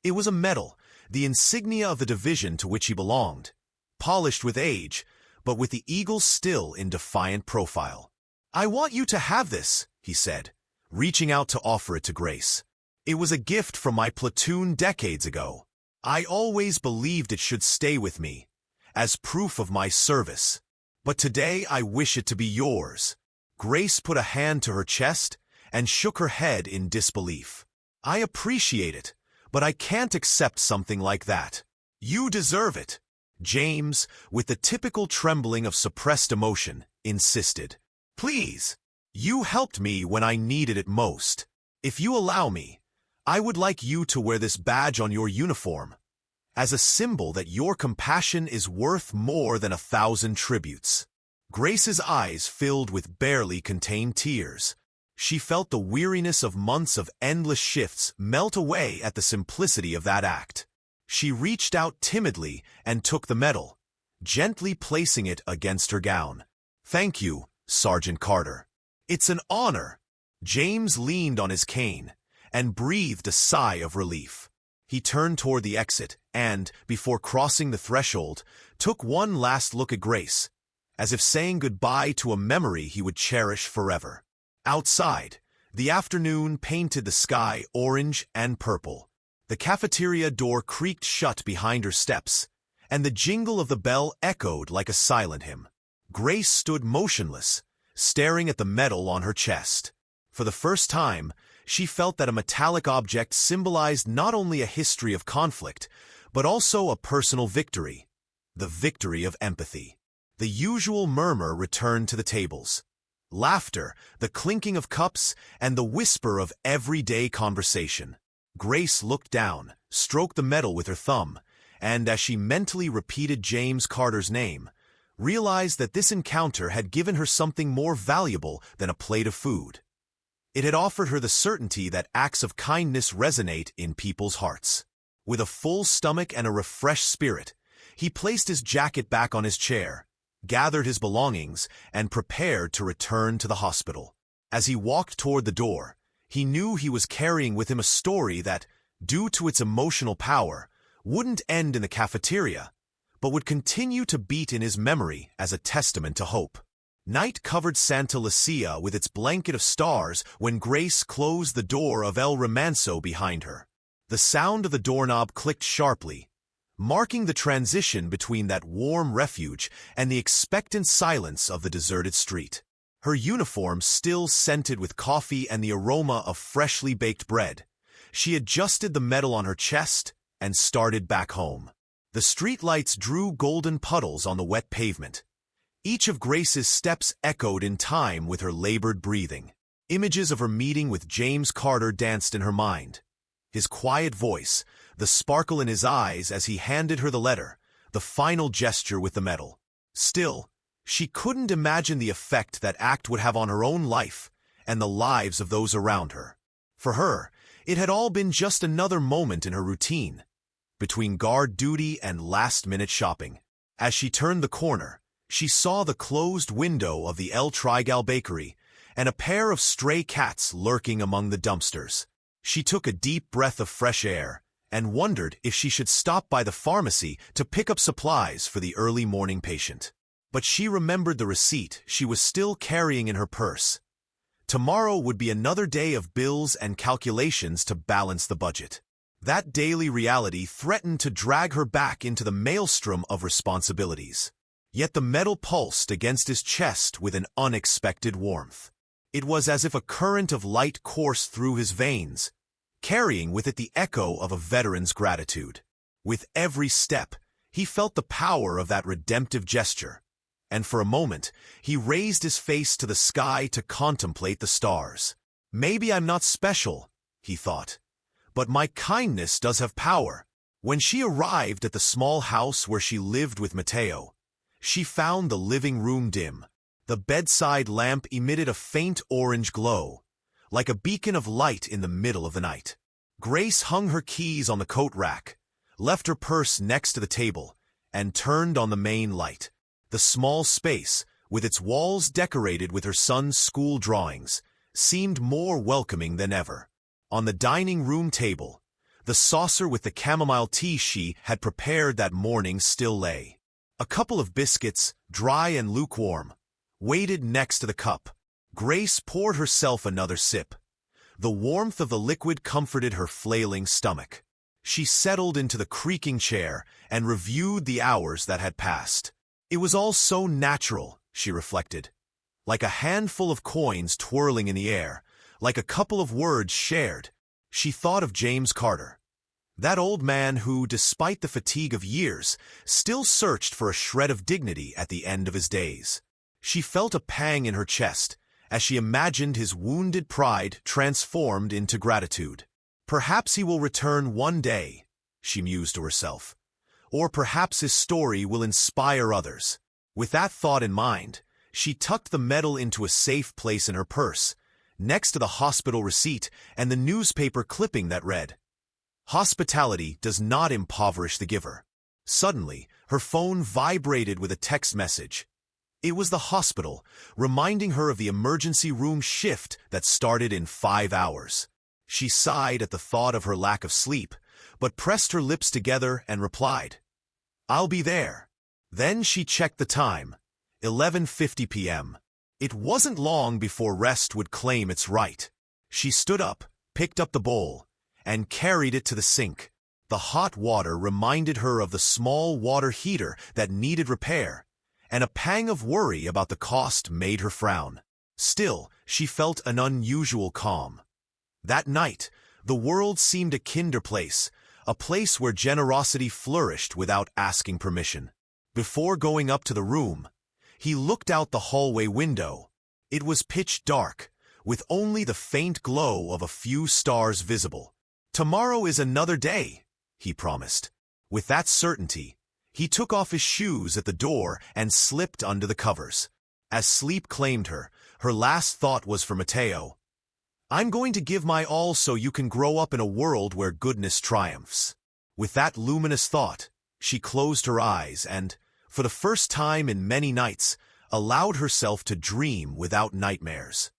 It was a medal, the insignia of the division to which he belonged, polished with age, but with the eagle still in defiant profile. "I want you to have this," he said, reaching out to offer it to Grace. "It was a gift from my platoon decades ago. I always believed it should stay with me, as proof of my service. But today I wish it to be yours." Grace put a hand to her chest and shook her head in disbelief. "I appreciate it, but I can't accept something like that. You deserve it," James, with the typical trembling of suppressed emotion, insisted. "Please. You helped me when I needed it most. If you allow me, I would like you to wear this badge on your uniform, as a symbol that your compassion is worth more than 1,000 tributes." Grace's eyes filled with barely contained tears. She felt the weariness of months of endless shifts melt away at the simplicity of that act. She reached out timidly and took the medal, gently placing it against her gown. "Thank you, Sergeant Carter. It's an honor." James leaned on his cane and breathed a sigh of relief. He turned toward the exit and, before crossing the threshold, took one last look at Grace, as if saying goodbye to a memory he would cherish forever. Outside, the afternoon painted the sky orange and purple. The cafeteria door creaked shut behind her steps, and the jingle of the bell echoed like a silent hymn. Grace stood motionless, staring at the medal on her chest. For the first time, she felt that a metallic object symbolized not only a history of conflict, but also a personal victory, the victory of empathy. The usual murmur returned to the tables. Laughter, the clinking of cups, and the whisper of everyday conversation. Grace looked down, stroked the medal with her thumb, and as she mentally repeated James Carter's name, realized that this encounter had given her something more valuable than a plate of food. It had offered her the certainty that acts of kindness resonate in people's hearts. With a full stomach and a refreshed spirit, he placed his jacket back on his chair, gathered his belongings, and prepared to return to the hospital. As he walked toward the door, he knew he was carrying with him a story that, due to its emotional power, wouldn't end in the cafeteria, but would continue to beat in his memory as a testament to hope. Night covered Santa Lucía with its blanket of stars when Grace closed the door of El Remanso behind her. The sound of the doorknob clicked sharply, marking the transition between that warm refuge and the expectant silence of the deserted street. Her uniform still scented with coffee and the aroma of freshly baked bread, she adjusted the medal on her chest and started back home. The streetlights drew golden puddles on the wet pavement. Each of Grace's steps echoed in time with her labored breathing. Images of her meeting with James Carter danced in her mind. His quiet voice, the sparkle in his eyes as he handed her the letter, the final gesture with the medal. Still, she couldn't imagine the effect that act would have on her own life and the lives of those around her. For her, it had all been just another moment in her routine, between guard duty and last-minute shopping. As she turned the corner, she saw the closed window of the El Trigal bakery and a pair of stray cats lurking among the dumpsters. She took a deep breath of fresh air and wondered if she should stop by the pharmacy to pick up supplies for the early morning patient. But she remembered the receipt she was still carrying in her purse. Tomorrow would be another day of bills and calculations to balance the budget. That daily reality threatened to drag her back into the maelstrom of responsibilities. Yet the metal pulsed against his chest with an unexpected warmth. It was as if a current of light coursed through his veins, carrying with it the echo of a veteran's gratitude. With every step, he felt the power of that redemptive gesture, and for a moment, he raised his face to the sky to contemplate the stars. Maybe I'm not special, he thought, but my kindness does have power. When she arrived at the small house where she lived with Mateo, she found the living room dim. The bedside lamp emitted a faint orange glow, like a beacon of light in the middle of the night. Grace hung her keys on the coat rack, left her purse next to the table, and turned on the main light. The small space, with its walls decorated with her son's school drawings, seemed more welcoming than ever. On the dining room table, the saucer with the chamomile tea she had prepared that morning still lay. A couple of biscuits, dry and lukewarm, waited next to the cup. Grace poured herself another sip. The warmth of the liquid comforted her flailing stomach. She settled into the creaking chair and reviewed the hours that had passed. It was all so natural, she reflected, like a handful of coins twirling in the air, like a couple of words shared. She thought of James Carter, that old man who, despite the fatigue of years, still searched for a shred of dignity at the end of his days. She felt a pang in her chest as she imagined his wounded pride transformed into gratitude. Perhaps he will return one day, she mused to herself. Or perhaps his story will inspire others. With that thought in mind, she tucked the medal into a safe place in her purse, next to the hospital receipt and the newspaper clipping that read, "Hospitality does not impoverish the giver." Suddenly, her phone vibrated with a text message. It was the hospital, reminding her of the emergency room shift that started in 5 hours. She sighed at the thought of her lack of sleep, but pressed her lips together and replied, "I'll be there." Then she checked the time, 11:50 p.m. It wasn't long before rest would claim its right. She stood up, picked up the bowl, and carried it to the sink. The hot water reminded her of the small water heater that needed repair, and a pang of worry about the cost made her frown. Still, she felt an unusual calm. That night, the world seemed a kinder place, a place where generosity flourished without asking permission. Before going up to the room, he looked out the hallway window. It was pitch dark, with only the faint glow of a few stars visible. "Tomorrow is another day," he promised. With that certainty, he took off his shoes at the door and slipped under the covers. As sleep claimed her, her last thought was for Mateo. "I'm going to give my all so you can grow up in a world where goodness triumphs." With that luminous thought, she closed her eyes and, for the first time in many nights, allowed herself to dream without nightmares.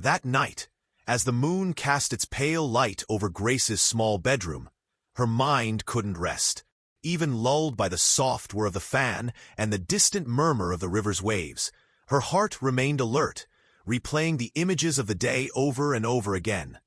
That night, as the moon cast its pale light over Grace's small bedroom, her mind couldn't rest. Even lulled by the soft whir of the fan and the distant murmur of the river's waves, her heart remained alert, replaying the images of the day over and over again.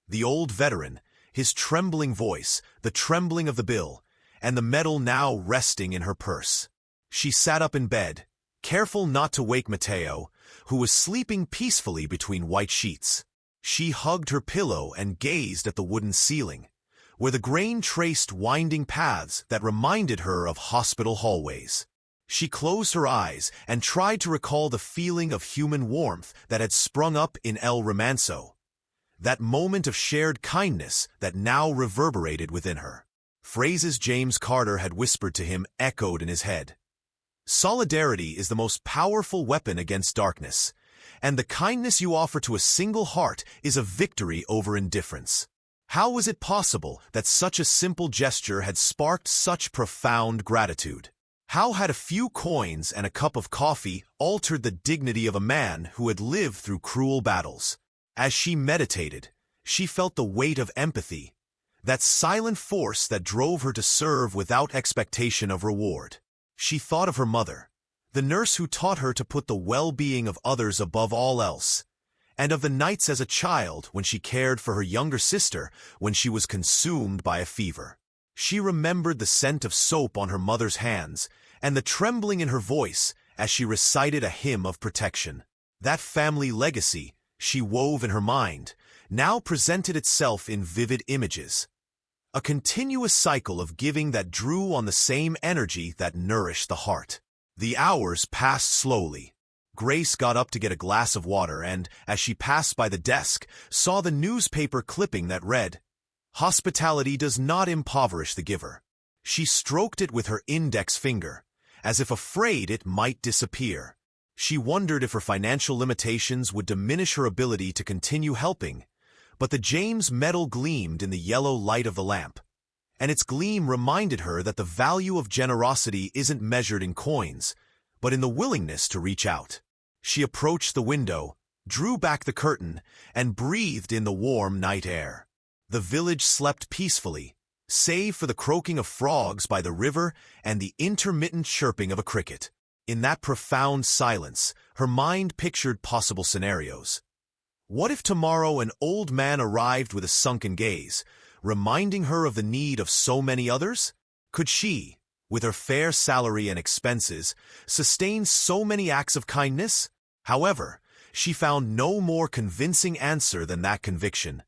The old veteran, his trembling voice, the trembling of the bill, and the medal now resting in her purse. She sat up in bed, careful not to wake Mateo, who was sleeping peacefully between white sheets. She hugged her pillow and gazed at the wooden ceiling, where the grain traced winding paths that reminded her of hospital hallways. She closed her eyes and tried to recall the feeling of human warmth that had sprung up in El Romanzo, that moment of shared kindness that now reverberated within her. Phrases James Carter had whispered to him echoed in his head. "Solidarity is the most powerful weapon against darkness, and the kindness you offer to a single heart is a victory over indifference." How was it possible that such a simple gesture had sparked such profound gratitude? How had a few coins and a cup of coffee altered the dignity of a man who had lived through cruel battles? As she meditated, she felt the weight of empathy, that silent force that drove her to serve without expectation of reward. She thought of her mother, the nurse who taught her to put the well-being of others above all else, and of the nights as a child when she cared for her younger sister when she was consumed by a fever. She remembered the scent of soap on her mother's hands and the trembling in her voice as she recited a hymn of protection. That family legacy she wove in her mind now presented itself in vivid images, a continuous cycle of giving that drew on the same energy that nourished the heart. The hours passed slowly. Grace got up to get a glass of water and, as she passed by the desk, saw the newspaper clipping that read, "Hospitality does not impoverish the giver." She stroked it with her index finger, as if afraid it might disappear. She wondered if her financial limitations would diminish her ability to continue helping, but the James medal gleamed in the yellow light of the lamp, and its gleam reminded her that the value of generosity isn't measured in coins, but in the willingness to reach out. She approached the window, drew back the curtain, and breathed in the warm night air. The village slept peacefully, save for the croaking of frogs by the river and the intermittent chirping of a cricket. In that profound silence, her mind pictured possible scenarios. What if tomorrow an old man arrived with a sunken gaze, reminding her of the need of so many others? Could she, with her fair salary and expenses, sustain so many acts of kindness? However, she found no more convincing answer than that conviction.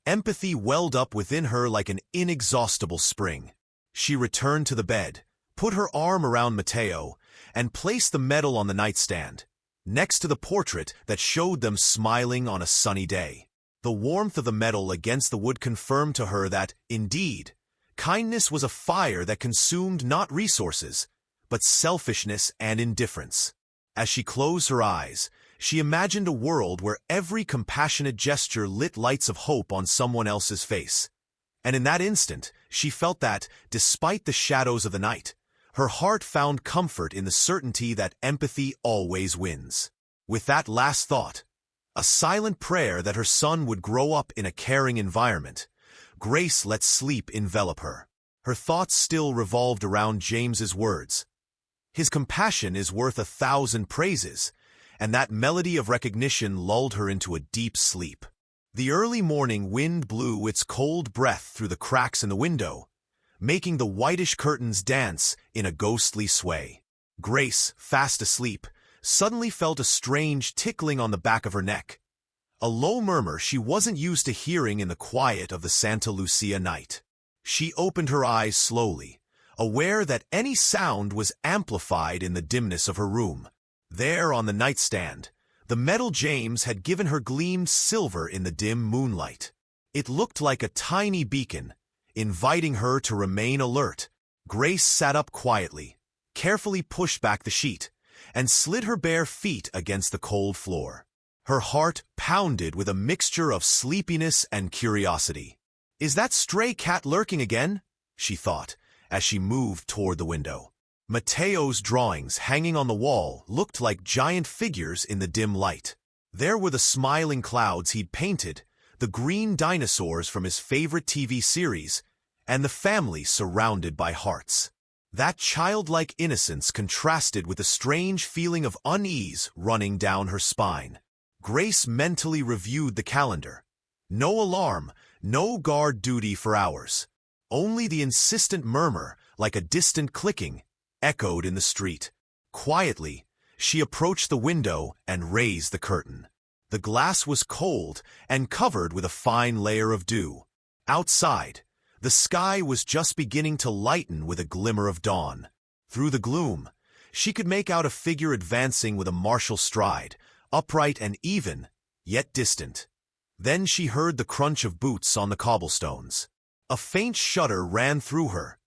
Empathy welled up within her like an inexhaustible spring. She returned to the bed, put her arm around Mateo, and placed the medal on the nightstand, next to the portrait that showed them smiling on a sunny day. The warmth of the medal against the wood confirmed to her that, indeed, kindness was a fire that consumed not resources, but selfishness and indifference. As she closed her eyes, she imagined a world where every compassionate gesture lit lights of hope on someone else's face. And in that instant, she felt that, despite the shadows of the night, her heart found comfort in the certainty that empathy always wins. With that last thought, a silent prayer that her son would grow up in a caring environment, Grace let sleep envelop her. Her thoughts still revolved around James's words. His compassion is worth 1,000 praises, and that melody of recognition lulled her into a deep sleep. The early morning wind blew its cold breath through the cracks in the window, making the whitish curtains dance in a ghostly sway. Grace, fast asleep, suddenly felt a strange tickling on the back of her neck, a low murmur she wasn't used to hearing in the quiet of the Santa Lucía night. She opened her eyes slowly, aware that any sound was amplified in the dimness of her room. There on the nightstand, the metal James had given her gleamed silver in the dim moonlight. It looked like a tiny beacon, inviting her to remain alert. Grace sat up quietly, carefully pushed back the sheet, and slid her bare feet against the cold floor. Her heart pounded with a mixture of sleepiness and curiosity. "Is that stray cat lurking again?" she thought, as she moved toward the window. Mateo's drawings hanging on the wall looked like giant figures in the dim light. There were the smiling clouds he'd painted, the green dinosaurs from his favorite TV series, and the family surrounded by hearts. That childlike innocence contrasted with a strange feeling of unease running down her spine. Grace mentally reviewed the calendar. No alarm, no guard duty for hours. Only the insistent murmur, like a distant clicking, echoed in the street. Quietly, she approached the window and raised the curtain. The glass was cold and covered with a fine layer of dew. Outside, the sky was just beginning to lighten with a glimmer of dawn. Through the gloom, she could make out a figure advancing with a martial stride, upright and even, yet distant. Then she heard the crunch of boots on the cobblestones. A faint shudder ran through her.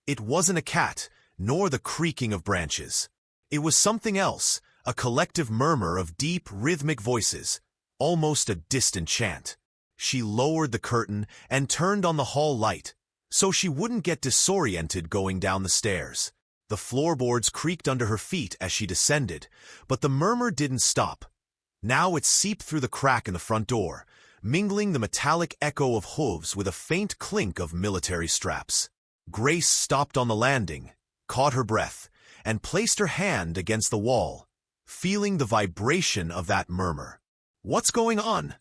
It wasn't a cat, nor the creaking of branches. It was something else, a collective murmur of deep, rhythmic voices, almost a distant chant. She lowered the curtain and turned on the hall light, so she wouldn't get disoriented going down the stairs. The floorboards creaked under her feet as she descended, but the murmur didn't stop. Now it seeped through the crack in the front door, mingling the metallic echo of hooves with a faint clink of military straps. Grace stopped on the landing, caught her breath, and placed her hand against the wall, feeling the vibration of that murmur. "What's going on?"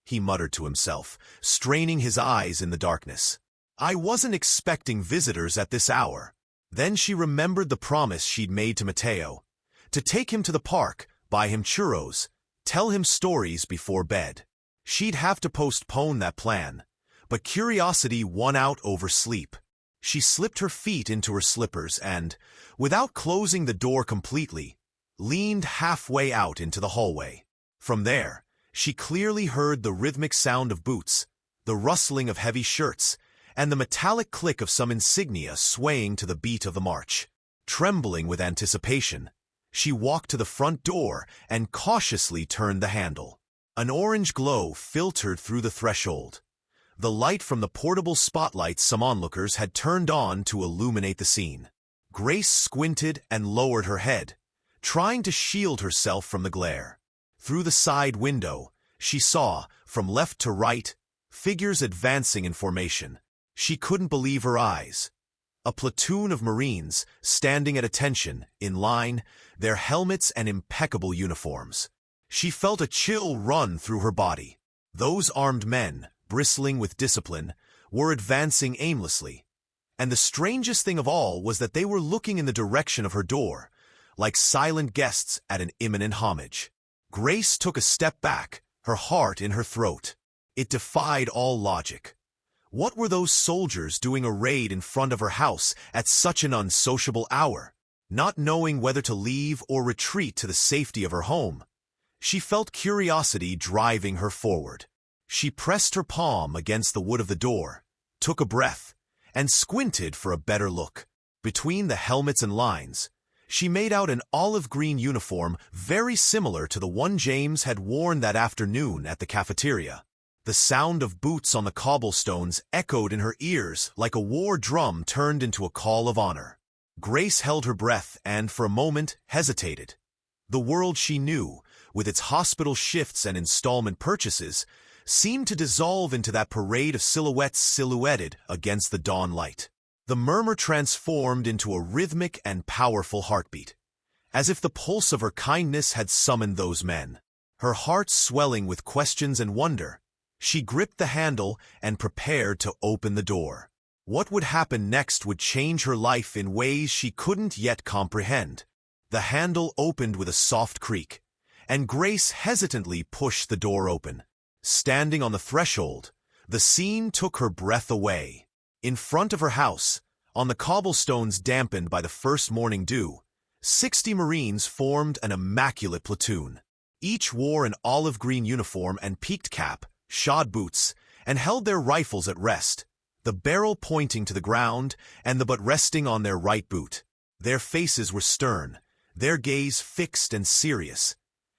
he muttered to himself, straining his eyes in the darkness. "I wasn't expecting visitors at this hour." Then she remembered the promise she'd made to Mateo, to take him to the park, buy him churros, tell him stories before bed. She'd have to postpone that plan, but curiosity won out over sleep. She slipped her feet into her slippers and, without closing the door completely, leaned halfway out into the hallway. From there, she clearly heard the rhythmic sound of boots, the rustling of heavy shirts, and the metallic click of some insignia swaying to the beat of the march. Trembling with anticipation, she walked to the front door and cautiously turned the handle. An orange glow filtered through the threshold, the light from the portable spotlights some onlookers had turned on to illuminate the scene. Grace squinted and lowered her head, trying to shield herself from the glare. Through the side window, she saw, from left to right, figures advancing in formation. She couldn't believe her eyes. A platoon of Marines, standing at attention, in line, their helmets and impeccable uniforms. She felt a chill run through her body. Those armed men, bristling with discipline, were advancing aimlessly. And the strangest thing of all was that they were looking in the direction of her door, like silent guests at an imminent homage. Grace took a step back, her heart in her throat. It defied all logic. What were those soldiers doing arrayed in front of her house at such an unsociable hour? Not knowing whether to leave or retreat to the safety of her home, she felt curiosity driving her forward. She pressed her palm against the wood of the door, took a breath, and squinted for a better look. Between the helmets and lines, she made out an olive-green uniform very similar to the one James had worn that afternoon at the cafeteria. The sound of boots on the cobblestones echoed in her ears like a war drum turned into a call of honor. Grace held her breath and, for a moment, hesitated. The world she knew, with its hospital shifts and installment purchases, seemed to dissolve into that parade of silhouettes silhouetted against the dawn light. The murmur transformed into a rhythmic and powerful heartbeat, as if the pulse of her kindness had summoned those men. Her heart swelling with questions and wonder, she gripped the handle and prepared to open the door. What would happen next would change her life in ways she couldn't yet comprehend. The handle opened with a soft creak, and Grace hesitantly pushed the door open. Standing on the threshold, the scene took her breath away. In front of her house, on the cobblestones dampened by the first morning dew, 60 Marines formed an immaculate platoon. Each wore an olive-green uniform and peaked cap, shod boots, and held their rifles at rest, the barrel pointing to the ground and the butt resting on their right boot. Their faces were stern, their gaze fixed and serious,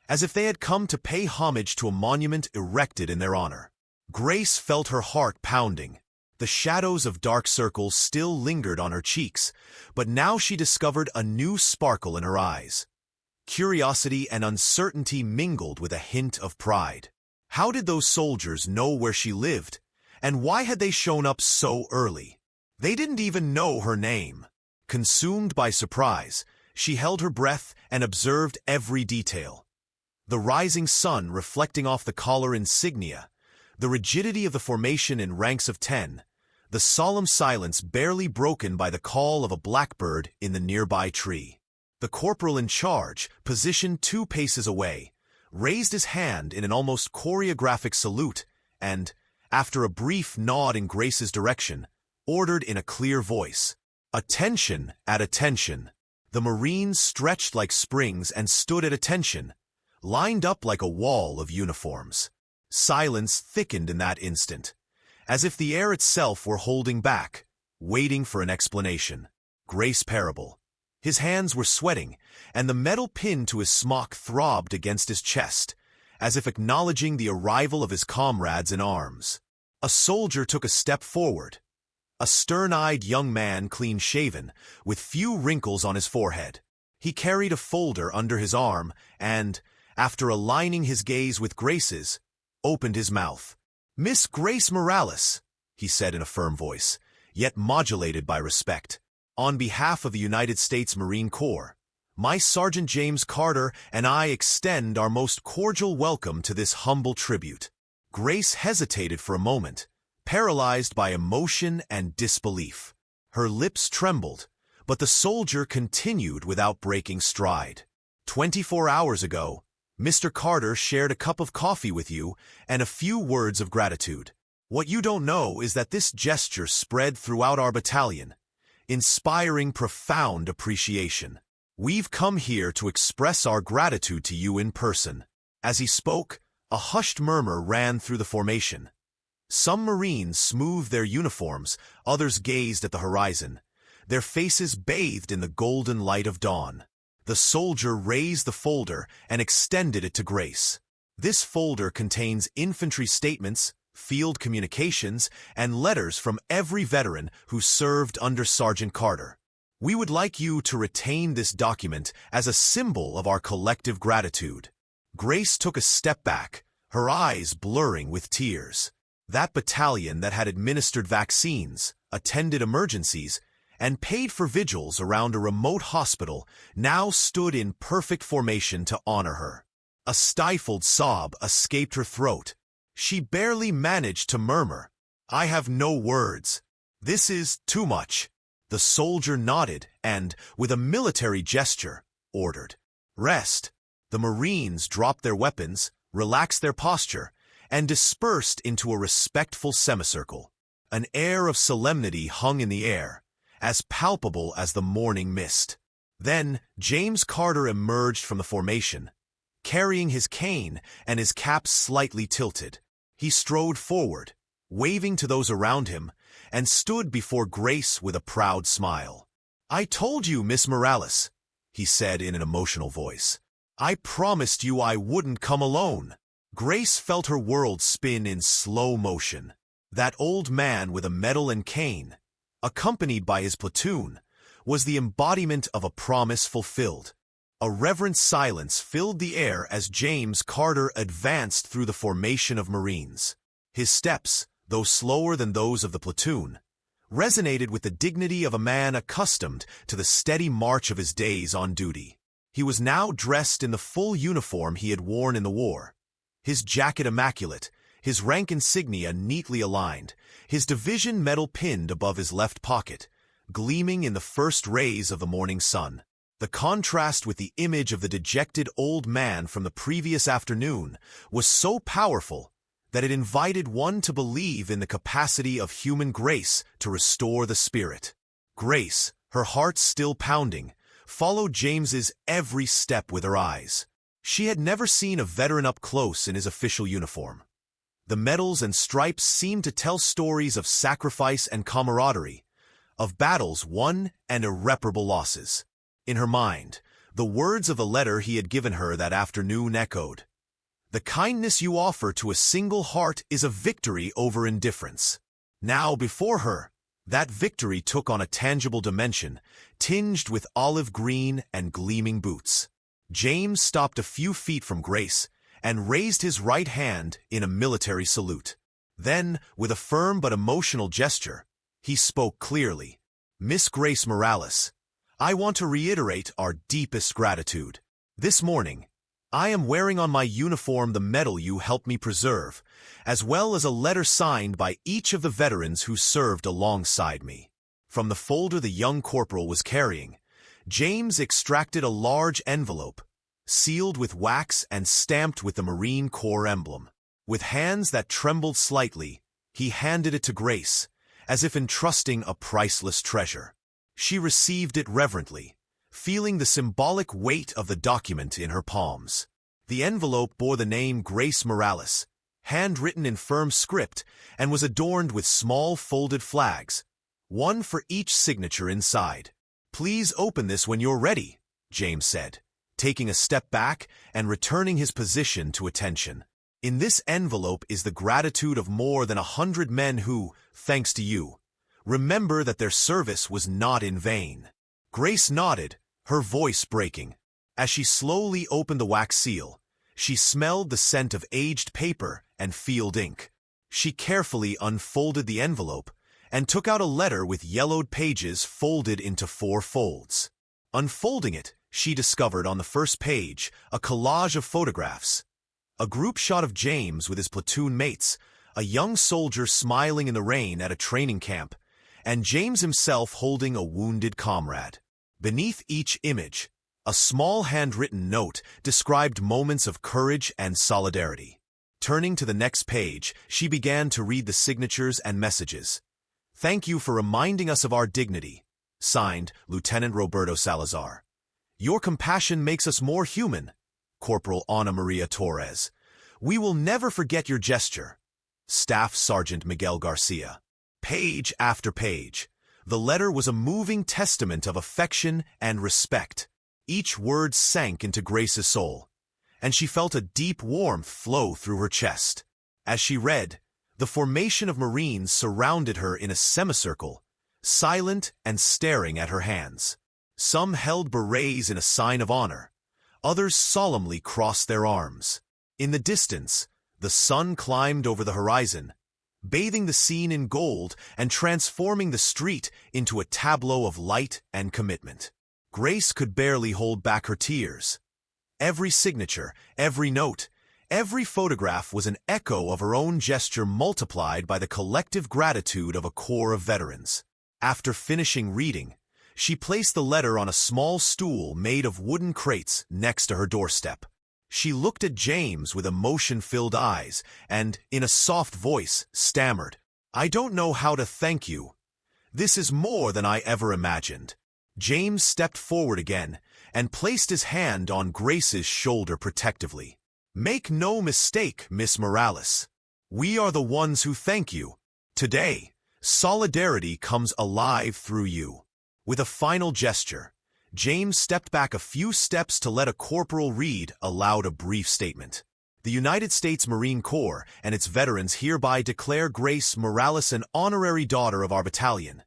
as if they had come to pay homage to a monument erected in their honor. Grace felt her heart pounding. The shadows of dark circles still lingered on her cheeks, but now she discovered a new sparkle in her eyes. Curiosity and uncertainty mingled with a hint of pride. How did those soldiers know where she lived, and why had they shown up so early? They didn't even know her name. Consumed by surprise, she held her breath and observed every detail. The rising sun reflecting off the collar insignia, the rigidity of the formation in ranks of 10, the solemn silence barely broken by the call of a blackbird in the nearby tree. The corporal in charge, positioned 2 paces away, raised his hand in an almost choreographic salute and, after a brief nod in Grace's direction, ordered in a clear voice, "Attention, at attention." The Marines stretched like springs and stood at attention, lined up like a wall of uniforms. Silence thickened in that instant, as if the air itself were holding back, waiting for an explanation. Grace Parable. His hands were sweating, and the metal pin to his smock throbbed against his chest, as if acknowledging the arrival of his comrades in arms. A soldier took a step forward, a stern-eyed young man clean-shaven, with few wrinkles on his forehead. He carried a folder under his arm and, after aligning his gaze with Grace's, opened his mouth. "Miss Grace Morales," he said in a firm voice, yet modulated by respect. "On behalf of the United States Marine Corps, my Sergeant James Carter and I extend our most cordial welcome to this humble tribute." Grace hesitated for a moment, paralyzed by emotion and disbelief. Her lips trembled, but the soldier continued without breaking stride. 24 hours ago, Mr. Carter shared a cup of coffee with you and a few words of gratitude. What you don't know is that this gesture spread throughout our battalion, inspiring profound appreciation. We've come here to express our gratitude to you in person. As he spoke, a hushed murmur ran through the formation. Some Marines smoothed their uniforms, others gazed at the horizon, their faces bathed in the golden light of dawn. The soldier raised the folder and extended it to Grace. This folder contains infantry statements, field communications, and letters from every veteran who served under Sergeant Carter. We would like you to retain this document as a symbol of our collective gratitude. Grace took a step back, her eyes blurring with tears. That battalion that had administered vaccines, attended emergencies, and paid for vigils around a remote hospital now stood in perfect formation to honor her. A stifled sob escaped her throat. She barely managed to murmur, "I have no words. This is too much." The soldier nodded and, with a military gesture, ordered, "Rest." The Marines dropped their weapons, relaxed their posture, and dispersed into a respectful semicircle. An air of solemnity hung in the air, as palpable as the morning mist. Then James Carter emerged from the formation, carrying his cane and his cap slightly tilted. He strode forward, waving to those around him, and stood before Grace with a proud smile. "I told you, Miss Morales," he said in an emotional voice. "I promised you I wouldn't come alone." Grace felt her world spin in slow motion. That old man with a medal and cane, accompanied by his platoon, was the embodiment of a promise fulfilled. A reverent silence filled the air as James Carter advanced through the formation of Marines. His steps, though slower than those of the platoon, resonated with the dignity of a man accustomed to the steady march of his days on duty. He was now dressed in the full uniform he had worn in the war, his jacket immaculate, his rank insignia neatly aligned, his division medal pinned above his left pocket, gleaming in the first rays of the morning sun. The contrast with the image of the dejected old man from the previous afternoon was so powerful that it invited one to believe in the capacity of human grace to restore the spirit. Grace, her heart still pounding, followed James's every step with her eyes. She had never seen a veteran up close in his official uniform. The medals and stripes seemed to tell stories of sacrifice and camaraderie, of battles won and irreparable losses. In her mind, the words of the letter he had given her that afternoon echoed. "The kindness you offer to a single heart is a victory over indifference." Now before her, that victory took on a tangible dimension, tinged with olive green and gleaming boots. James stopped a few feet from Grace and raised his right hand in a military salute. Then, with a firm but emotional gesture, he spoke clearly. "Miss Grace Morales, I want to reiterate our deepest gratitude. This morning, I am wearing on my uniform the medal you helped me preserve, as well as a letter signed by each of the veterans who served alongside me." From the folder the young corporal was carrying, James extracted a large envelope, sealed with wax and stamped with the Marine Corps emblem. With hands that trembled slightly, he handed it to Grace, as if entrusting a priceless treasure. She received it reverently, feeling the symbolic weight of the document in her palms. The envelope bore the name Grace Morales, handwritten in firm script, and was adorned with small folded flags, one for each signature inside. "Please open this when you're ready," James said, taking a step back and returning his position to attention. "In this envelope is the gratitude of more than 100 men who, thanks to you, remember that their service was not in vain." Grace nodded, her voice breaking. As she slowly opened the wax seal, she smelled the scent of aged paper and field ink. She carefully unfolded the envelope and took out a letter with yellowed pages folded into 4 folds. Unfolding it, she discovered on the first page a collage of photographs. A group shot of James with his platoon mates, a young soldier smiling in the rain at a training camp, and James himself holding a wounded comrade. Beneath each image, a small handwritten note described moments of courage and solidarity. Turning to the next page, she began to read the signatures and messages. "Thank you for reminding us of our dignity." Signed, Lieutenant Roberto Salazar. "Your compassion makes us more human." Corporal Ana Maria Torres. "We will never forget your gesture." Staff Sergeant Miguel Garcia. Page after page, the letter was a moving testament of affection and respect. Each word sank into Grace's soul, and she felt a deep warmth flow through her chest. As she read, the formation of Marines surrounded her in a semicircle, silent and staring at her hands. Some held berets in a sign of honor. Others solemnly crossed their arms. In the distance, the sun climbed over the horizon, bathing the scene in gold and transforming the street into a tableau of light and commitment. Grace could barely hold back her tears. Every signature, every note, every photograph was an echo of her own gesture multiplied by the collective gratitude of a corps of veterans. After finishing reading, she placed the letter on a small stool made of wooden crates next to her doorstep. She looked at James with emotion-filled eyes and, in a soft voice, stammered, "I don't know how to thank you. This is more than I ever imagined." James stepped forward again and placed his hand on Grace's shoulder protectively. "Make no mistake, Miss Morales. We are the ones who thank you. Today, solidarity comes alive through you." With a final gesture, James stepped back a few steps to let a corporal read aloud a brief statement. "The United States Marine Corps and its veterans hereby declare Grace Morales an honorary daughter of our battalion,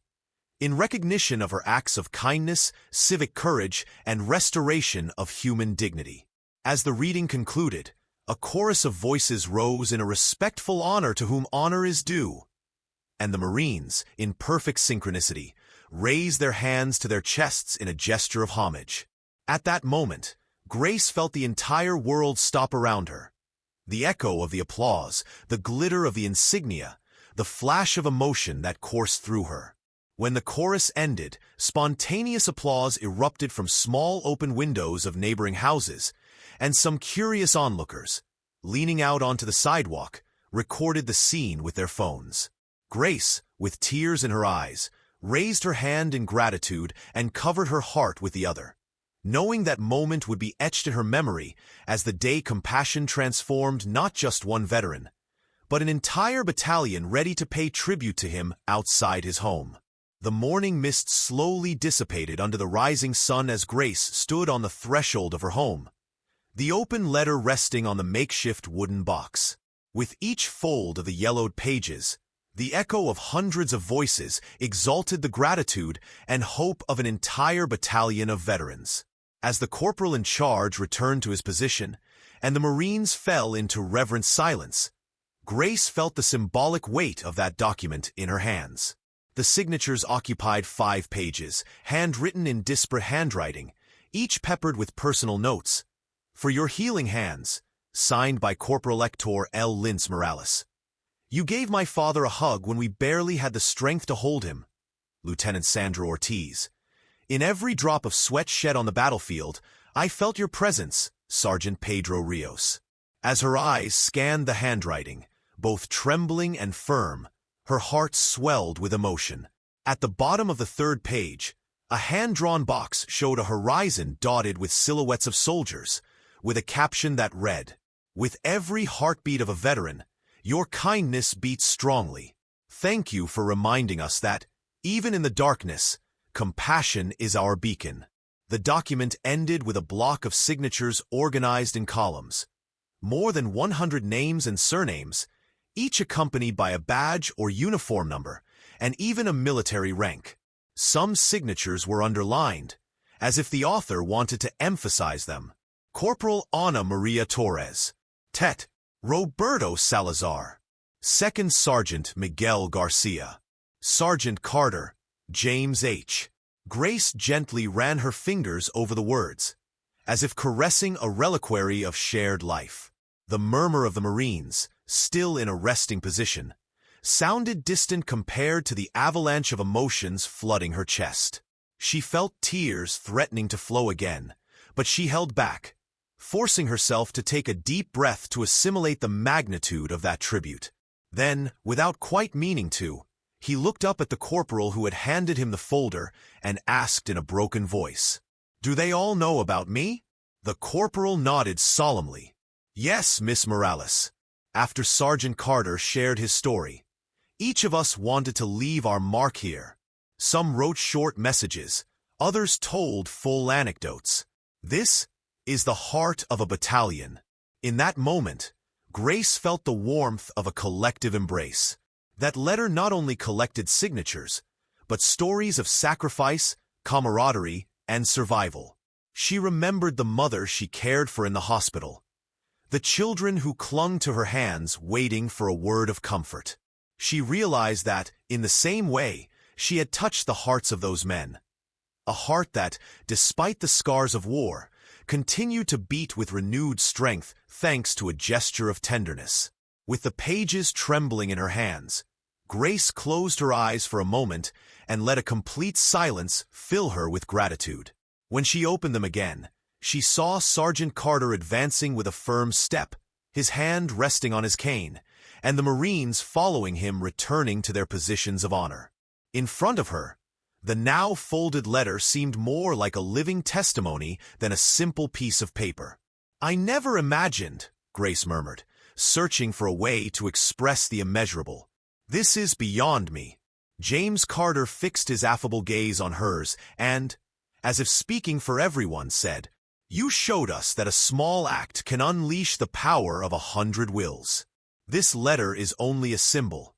in recognition of her acts of kindness, civic courage, and restoration of human dignity." As the reading concluded, a chorus of voices rose in a respectful honor to whom honor is due, and the Marines, in perfect synchronicity, raised their hands to their chests in a gesture of homage. At that moment, Grace felt the entire world stop around her. The echo of the applause, the glitter of the insignia, the flash of emotion that coursed through her. When the chorus ended, spontaneous applause erupted from small open windows of neighboring houses, and some curious onlookers, leaning out onto the sidewalk, recorded the scene with their phones. Grace, with tears in her eyes, raised her hand in gratitude and covered her heart with the other, knowing that moment would be etched in her memory as the day compassion transformed not just one veteran, but an entire battalion ready to pay tribute to him outside his home. The morning mist slowly dissipated under the rising sun as Grace stood on the threshold of her home, the open letter resting on the makeshift wooden box. With each fold of the yellowed pages, the echo of hundreds of voices exalted the gratitude and hope of an entire battalion of veterans. As the corporal in charge returned to his position, and the Marines fell into reverent silence, Grace felt the symbolic weight of that document in her hands. The signatures occupied 5 pages, handwritten in disparate handwriting, each peppered with personal notes. "For your healing hands," signed by Corporal Hector L. Lince Morales. "You gave my father a hug when we barely had the strength to hold him." Lieutenant Sandra Ortiz. "In every drop of sweat shed on the battlefield, I felt your presence." Sergeant Pedro Rios. As her eyes scanned the handwriting, both trembling and firm, her heart swelled with emotion. At the bottom of the 3rd page, a hand-drawn box showed a horizon dotted with silhouettes of soldiers, with a caption that read, "With every heartbeat of a veteran, your kindness beats strongly. Thank you for reminding us that, even in the darkness, compassion is our beacon." The document ended with a block of signatures organized in columns. More than 100 names and surnames, each accompanied by a badge or uniform number, and even a military rank. Some signatures were underlined, as if the author wanted to emphasize them. Corporal Ana Maria Torres. Tet. Roberto Salazar. Second Sergeant Miguel Garcia. Sergeant Carter, James H. Grace gently ran her fingers over the words, as if caressing a reliquary of shared life. The murmur of the Marines, still in a resting position, sounded distant compared to the avalanche of emotions flooding her chest. She felt tears threatening to flow again, but she held back, forcing herself to take a deep breath to assimilate the magnitude of that tribute. Then, without quite meaning to, he looked up at the corporal who had handed him the folder and asked in a broken voice, "Do they all know about me?" The corporal nodded solemnly. "Yes, Miss Morales." After Sergeant Carter shared his story, each of us wanted to leave our mark here. Some wrote short messages, others told full anecdotes. This is the heart of a battalion. In that moment, Grace felt the warmth of a collective embrace. That letter not only collected signatures, but stories of sacrifice, camaraderie, and survival. She remembered the mother she cared for in the hospital, the children who clung to her hands waiting for a word of comfort. She realized that, in the same way, she had touched the hearts of those men. A heart that, despite the scars of war, continued to beat with renewed strength thanks to a gesture of tenderness. With the pages trembling in her hands, Grace closed her eyes for a moment and let a complete silence fill her with gratitude. When she opened them again, she saw Sergeant Carter advancing with a firm step, his hand resting on his cane, and the Marines following him returning to their positions of honor. In front of her, the now folded letter seemed more like a living testimony than a simple piece of paper. "I never imagined," Grace murmured, searching for a way to express the immeasurable. "This is beyond me." James Carter fixed his affable gaze on hers and, as if speaking for everyone, said, "You showed us that a small act can unleash the power of 100 wills. This letter is only a symbol.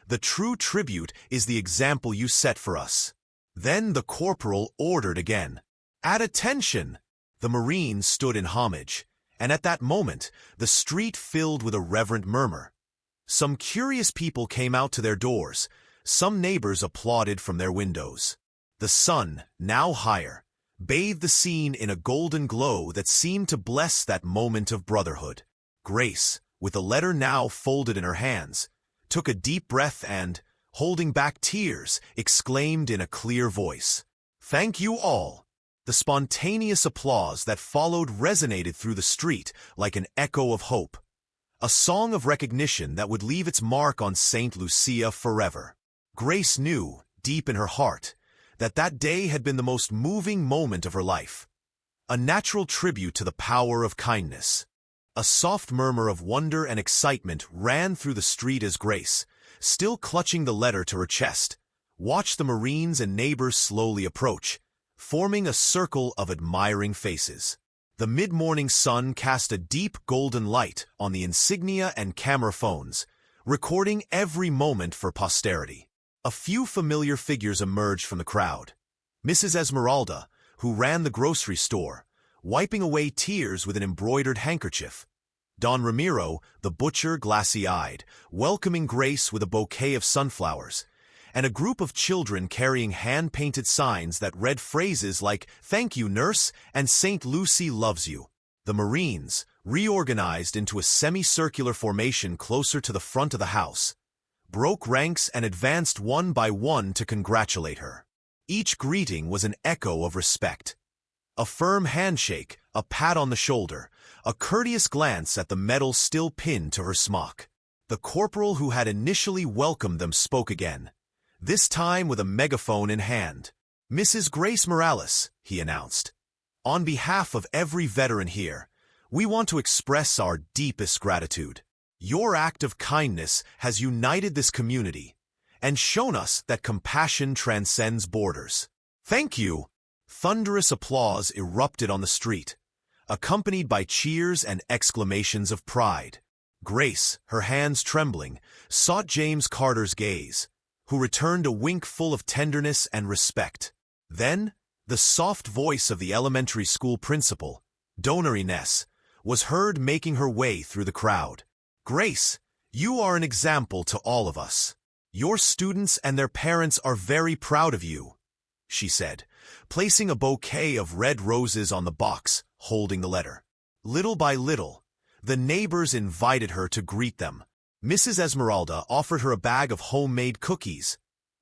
The true tribute is the example you set for us." Then the corporal ordered again, "At attention!" The Marines stood in homage, and at that moment, the street filled with a reverent murmur. Some curious people came out to their doors, some neighbors applauded from their windows. The sun, now higher, bathed the scene in a golden glow that seemed to bless that moment of brotherhood. Grace, with the letter now folded in her hands, took a deep breath and, holding back tears, exclaimed in a clear voice, "Thank you all." The spontaneous applause that followed resonated through the street like an echo of hope, a song of recognition that would leave its mark on St. Lucia forever. Grace knew, deep in her heart, that that day had been the most moving moment of her life, a natural tribute to the power of kindness. A soft murmur of wonder and excitement ran through the street as Grace, still clutching the letter to her chest, watched the Marines and neighbors slowly approach, forming a circle of admiring faces. The mid-morning sun cast a deep golden light on the insignia and camera phones, recording every moment for posterity. A few familiar figures emerged from the crowd. Mrs. Esmeralda, who ran the grocery store, wiping away tears with an embroidered handkerchief. Don Ramiro, the butcher, glassy-eyed, welcoming Grace with a bouquet of sunflowers, and a group of children carrying hand-painted signs that read phrases like "Thank you, nurse," and "St. Lucy loves you." The Marines, reorganized into a semicircular formation closer to the front of the house, broke ranks and advanced one by one to congratulate her. Each greeting was an echo of respect. A firm handshake, a pat on the shoulder, a courteous glance at the medal still pinned to her smock. The corporal who had initially welcomed them spoke again, this time with a megaphone in hand. "Mrs. Grace Morales," he announced, "on behalf of every veteran here, we want to express our deepest gratitude. Your act of kindness has united this community and shown us that compassion transcends borders. Thank you." Thunderous applause erupted on the street, accompanied by cheers and exclamations of pride. Grace, her hands trembling, sought James Carter's gaze, who returned a wink full of tenderness and respect. Then, the soft voice of the elementary school principal, Dona Inés, was heard making her way through the crowd. "Grace, You are an example to all of us. Your students and their parents are very proud of you," she said, placing a bouquet of red roses on the box, holding the letter. Little by little, the neighbors invited her to greet them. Mrs. Esmeralda offered her a bag of homemade cookies.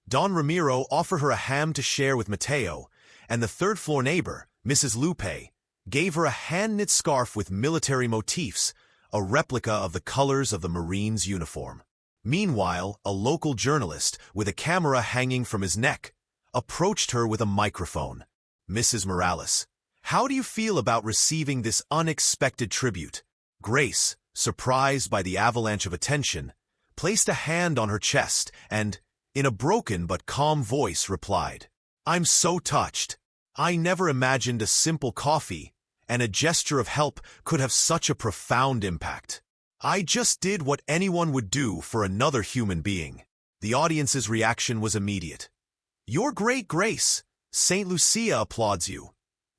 Don Ramiro offered her a ham to share with Mateo, and the third-floor neighbor, Mrs. Lupe, gave her a hand-knit scarf with military motifs, a replica of the colors of the Marines' uniform. Meanwhile, a local journalist, with a camera hanging from his neck, approached her with a microphone. "Mrs. Morales, how do you feel about receiving this unexpected tribute?" Grace, surprised by the avalanche of attention, placed a hand on her chest and, in a broken but calm voice, replied, "I'm so touched. I never imagined a simple coffee and a gesture of help could have such a profound impact. I just did what anyone would do for another human being." The audience's reaction was immediate. "You're great, Grace. St. Lucia applauds you.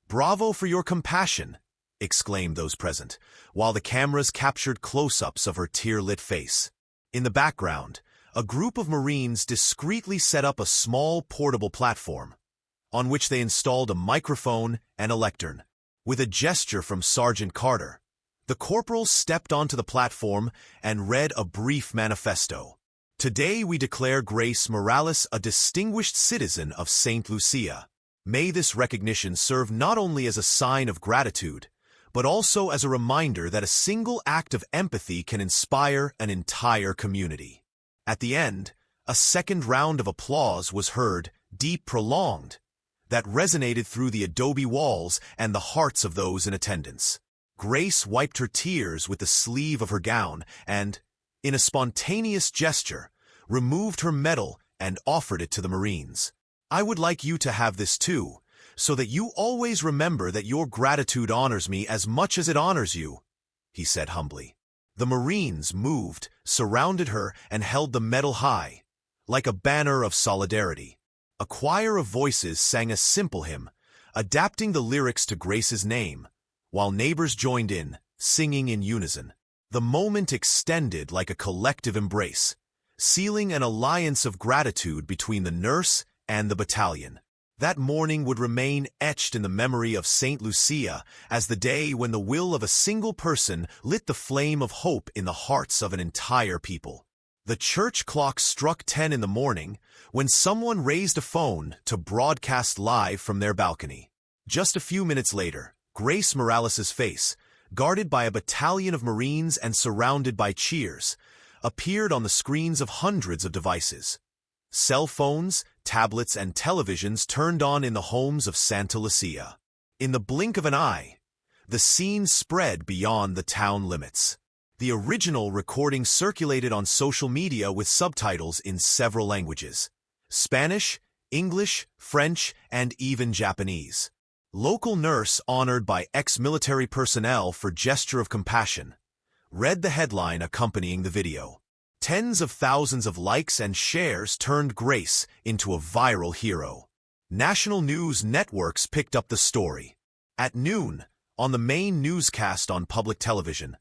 Bravo for your compassion," exclaimed those present, while the cameras captured close-ups of her tear-lit face. In the background, a group of Marines discreetly set up a small portable platform, on which they installed a microphone and a lectern. With a gesture from Sergeant Carter, the corporal stepped onto the platform and read a brief manifesto. "Today we declare Grace Morales a distinguished citizen of St. Lucia. May this recognition serve not only as a sign of gratitude, but also as a reminder that a single act of empathy can inspire an entire community." At the end, a second round of applause was heard, deep, prolonged, that resonated through the adobe walls and the hearts of those in attendance. Grace wiped her tears with the sleeve of her gown and, in a spontaneous gesture, removed her medal and offered it to the Marines. "I would like you to have this too, so that you always remember that your gratitude honors me as much as it honors you," he said humbly. The Marines, moved, surrounded her and held the medal high, like a banner of solidarity. A choir of voices sang a simple hymn, adapting the lyrics to Grace's name, while neighbors joined in, singing in unison. The moment extended like a collective embrace, sealing an alliance of gratitude between the nurse and the battalion. That morning would remain etched in the memory of St. Lucia as the day when the will of a single person lit the flame of hope in the hearts of an entire people. The church clock struck 10 in the morning when someone raised a phone to broadcast live from their balcony. Just a few minutes later, Grace Morales's face, guarded by a battalion of Marines and surrounded by cheers, appeared on the screens of hundreds of devices. Cell phones, tablets, and televisions turned on in the homes of Santa Lucia. In the blink of an eye, the scene spread beyond the town limits. The original recording circulated on social media with subtitles in several languages: Spanish, English, French, and even Japanese. Local nurse honored by ex-military personnel for gesture of compassion read the headline accompanying the video. Tens of thousands of likes and shares turned Grace into a viral hero. National news networks picked up the story. At noon, on the main newscast on public television,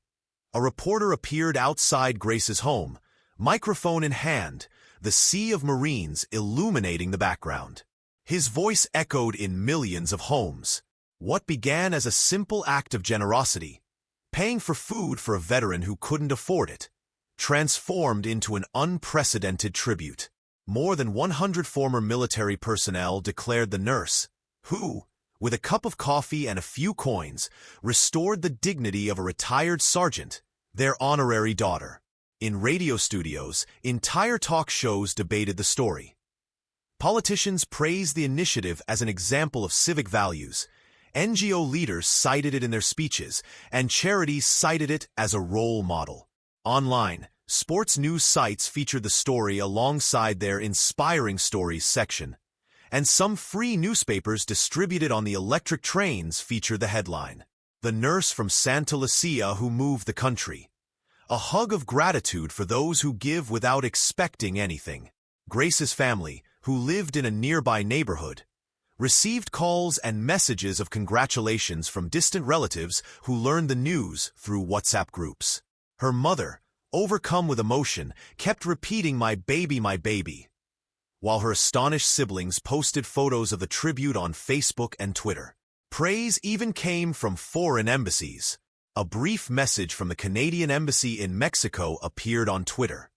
a reporter appeared outside Grace's home, microphone in hand, the sea of Marines illuminating the background. His voice echoed in millions of homes. What began as a simple act of generosity, paying for food for a veteran who couldn't afford it, transformed into an unprecedented tribute. More than 100 former military personnel declared the nurse, who, with a cup of coffee and a few coins, restored the dignity of a retired sergeant, their honorary daughter. In radio studios, entire talk shows debated the story. Politicians praised the initiative as an example of civic values, NGO leaders cited it in their speeches, and charities cited it as a role model. Online, sports news sites featured the story alongside their Inspiring Stories section, and some free newspapers distributed on the electric trains featured the headline, "The Nurse from Santa Lucia Who Moved the Country. A hug of gratitude for those who give without expecting anything." Grace's family, who lived in a nearby neighborhood, received calls and messages of congratulations from distant relatives who learned the news through WhatsApp groups. Her mother, overcome with emotion, kept repeating, "My baby," while her astonished siblings posted photos of the tribute on Facebook and Twitter. Praise even came from foreign embassies. A brief message from the Canadian Embassy in Mexico appeared on Twitter.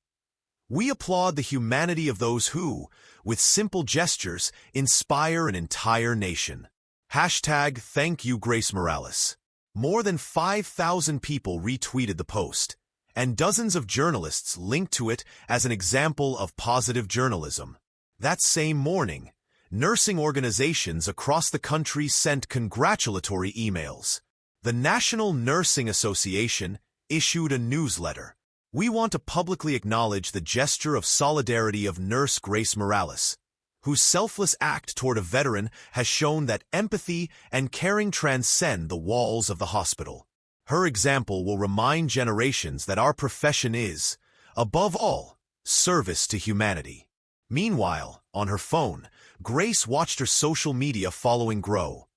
"We applaud the humanity of those who, with simple gestures, inspire an entire nation. Hashtag Thank You Grace Morales." More than 5,000 people retweeted the post, and dozens of journalists linked to it as an example of positive journalism. That same morning, nursing organizations across the country sent congratulatory emails. The National Nursing Association issued a newsletter. "We want to publicly acknowledge the gesture of solidarity of Nurse Grace Morales, whose selfless act toward a veteran has shown that empathy and caring transcend the walls of the hospital. Her example will remind generations that our profession is, above all, service to humanity." Meanwhile, on her phone, Grace watched her social media following grow.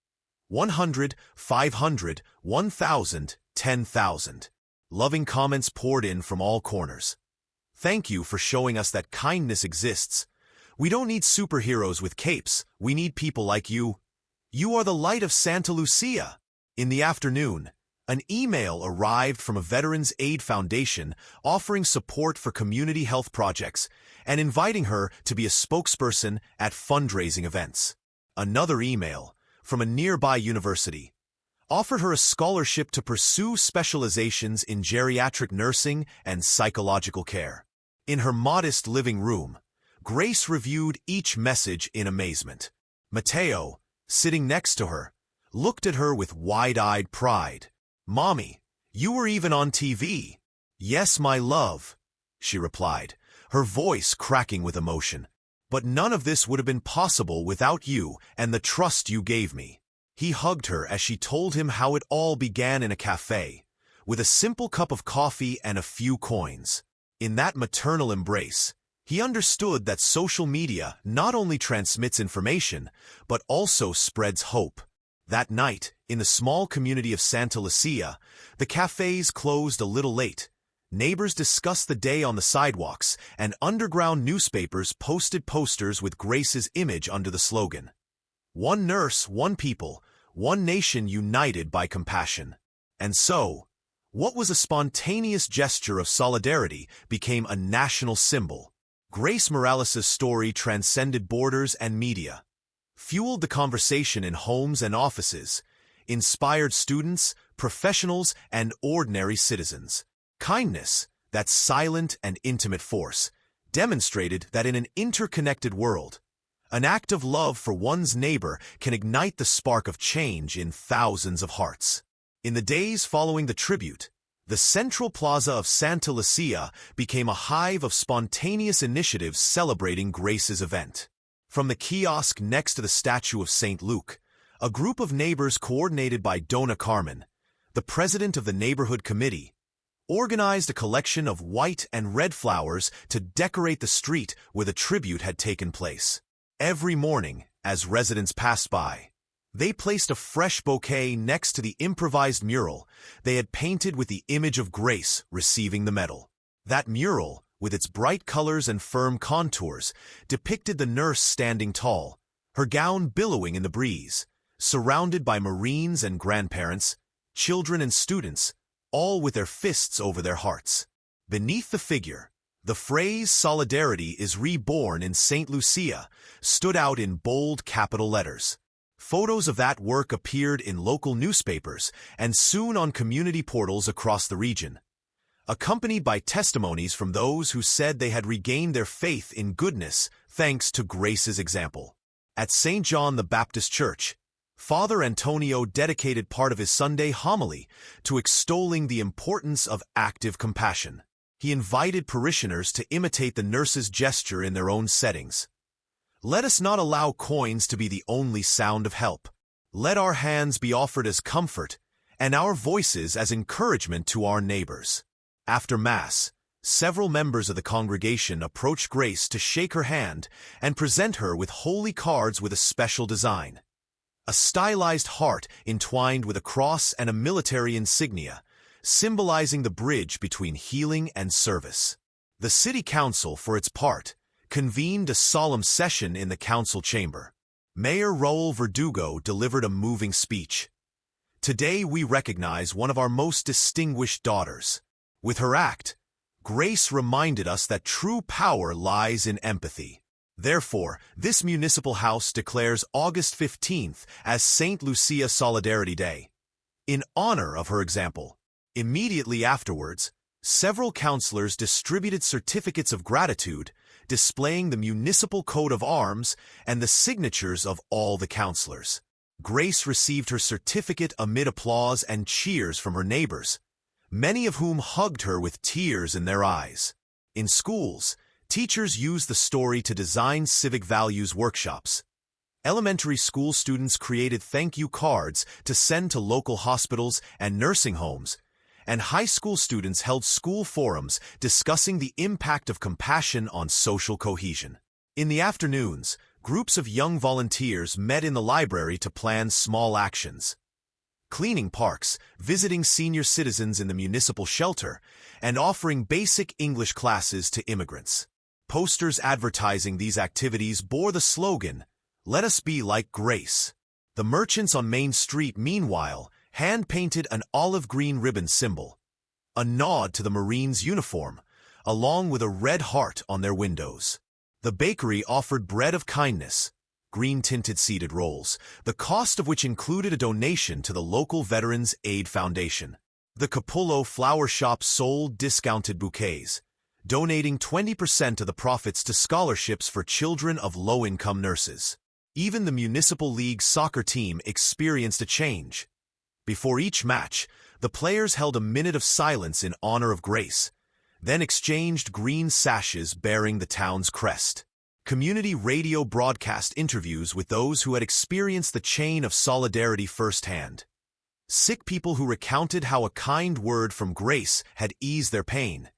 100, 500, 1,000, 10,000. Loving comments poured in from all corners. "Thank you for showing us that kindness exists. We don't need superheroes with capes, we need people like you. You are the light of Santa Lucía." In the afternoon, an email arrived from a Veterans Aid Foundation offering support for community health projects and inviting her to be a spokesperson at fundraising events. Another email, from a nearby university, offered her a scholarship to pursue specializations in geriatric nursing and psychological care. In her modest living room, Grace reviewed each message in amazement. Mateo, sitting next to her, looked at her with wide-eyed pride. "Mommy, you were even on TV." "Yes, my love," she replied, her voice cracking with emotion. "But none of this would have been possible without you and the trust you gave me." He hugged her as she told him how it all began in a café, with a simple cup of coffee and a few coins. In that maternal embrace, he understood that social media not only transmits information, but also spreads hope. That night, in the small community of Santa Lucía, the cafes closed a little late. Neighbors discussed the day on the sidewalks, and underground newspapers posted posters with Grace's image under the slogan, "One nurse, one people, one nation united by compassion." And so, what was a spontaneous gesture of solidarity became a national symbol. Grace Morales' story transcended borders and media, fueled the conversation in homes and offices, inspired students, professionals, and ordinary citizens. Kindness, that silent and intimate force, demonstrated that in an interconnected world, an act of love for one's neighbor can ignite the spark of change in thousands of hearts. In the days following the tribute, the central plaza of Santa Lucía became a hive of spontaneous initiatives celebrating Grace's event. From the kiosk next to the statue of St. Luke, a group of neighbors coordinated by Donna Carmen, the president of the neighborhood committee, organized a collection of white and red flowers to decorate the street where the tribute had taken place. Every morning, as residents passed by, they placed a fresh bouquet next to the improvised mural they had painted with the image of Grace receiving the medal. That mural, with its bright colors and firm contours, depicted the nurse standing tall, her gown billowing in the breeze, surrounded by Marines and grandparents, children and students, all with their fists over their hearts. Beneath the figure, the phrase "Solidarity is reborn in St. Lucia" stood out in bold capital letters. Photos of that work appeared in local newspapers and soon on community portals across the region, accompanied by testimonies from those who said they had regained their faith in goodness thanks to Grace's example. At St. John the Baptist Church, Father Antonio dedicated part of his Sunday homily to extolling the importance of active compassion. He invited parishioners to imitate the nurse's gesture in their own settings. "Let us not allow coins to be the only sound of help. Let our hands be offered as comfort, and our voices as encouragement to our neighbors." After Mass, several members of the congregation approached Grace to shake her hand and present her with holy cards with a special design. A stylized heart entwined with a cross and a military insignia, symbolizing the bridge between healing and service. The city council, for its part, convened a solemn session in the council chamber. Mayor Raul Verdugo delivered a moving speech. "Today we recognize one of our most distinguished daughters. With her act, Grace reminded us that true power lies in empathy. Therefore, this municipal house declares August 15th as St. Lucia Solidarity Day, in honor of her example." Immediately afterwards, several councilors distributed certificates of gratitude, displaying the municipal coat of arms and the signatures of all the councilors. Grace received her certificate amid applause and cheers from her neighbors, many of whom hugged her with tears in their eyes. In schools, teachers used the story to design civic values workshops. Elementary school students created thank you cards to send to local hospitals and nursing homes, and high school students held school forums discussing the impact of compassion on social cohesion. In the afternoons, groups of young volunteers met in the library to plan small actions, cleaning parks, visiting senior citizens in the municipal shelter, and offering basic English classes to immigrants. Posters advertising these activities bore the slogan, "Let us be like Grace." The merchants on Main Street, meanwhile, hand-painted an olive green ribbon symbol, a nod to the Marines' uniform, along with a red heart on their windows. The bakery offered bread of kindness, green-tinted seeded rolls, the cost of which included a donation to the local Veterans Aid Foundation. The Capullo flower shop sold discounted bouquets, donating 20% of the profits to scholarships for children of low-income nurses. Even the Municipal League soccer team experienced a change. Before each match, the players held a minute of silence in honor of Grace, then exchanged green sashes bearing the town's crest. Community radio broadcast interviews with those who had experienced the chain of solidarity firsthand. Sick people who recounted how a kind word from Grace had eased their pain,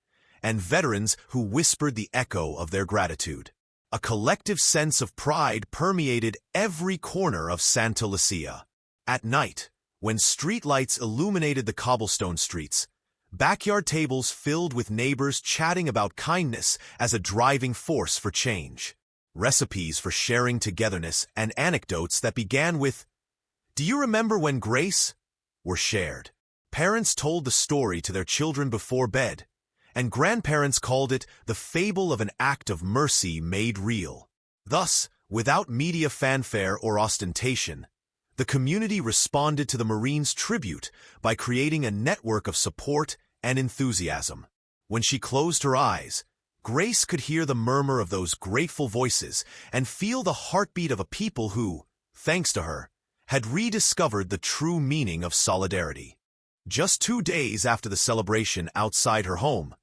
and veterans who whispered the echo of their gratitude. A collective sense of pride permeated every corner of Santa Lucía. At night, when streetlights illuminated the cobblestone streets, backyard tables filled with neighbors chatting about kindness as a driving force for change. Recipes for sharing togetherness and anecdotes that began with, "Do you remember when Grace?" were shared. Parents told the story to their children before bed, and grandparents called it the fable of an act of mercy made real. Thus, without media fanfare or ostentation, the community responded to the Marines' tribute by creating a network of support and enthusiasm. When she closed her eyes, Grace could hear the murmur of those grateful voices and feel the heartbeat of a people who, thanks to her, had rediscovered the true meaning of solidarity. Just 2 days after the celebration outside her home,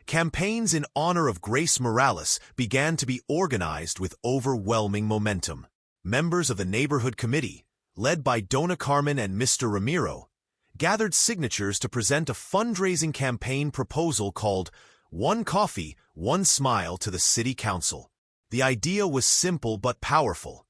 campaigns in honor of Grace Morales began to be organized with overwhelming momentum. Members of the neighborhood committee, led by Dona Carmen and Mr. Ramiro, gathered signatures to present a fundraising campaign proposal called "One Coffee, One Smile" to the City Council. The idea was simple but powerful.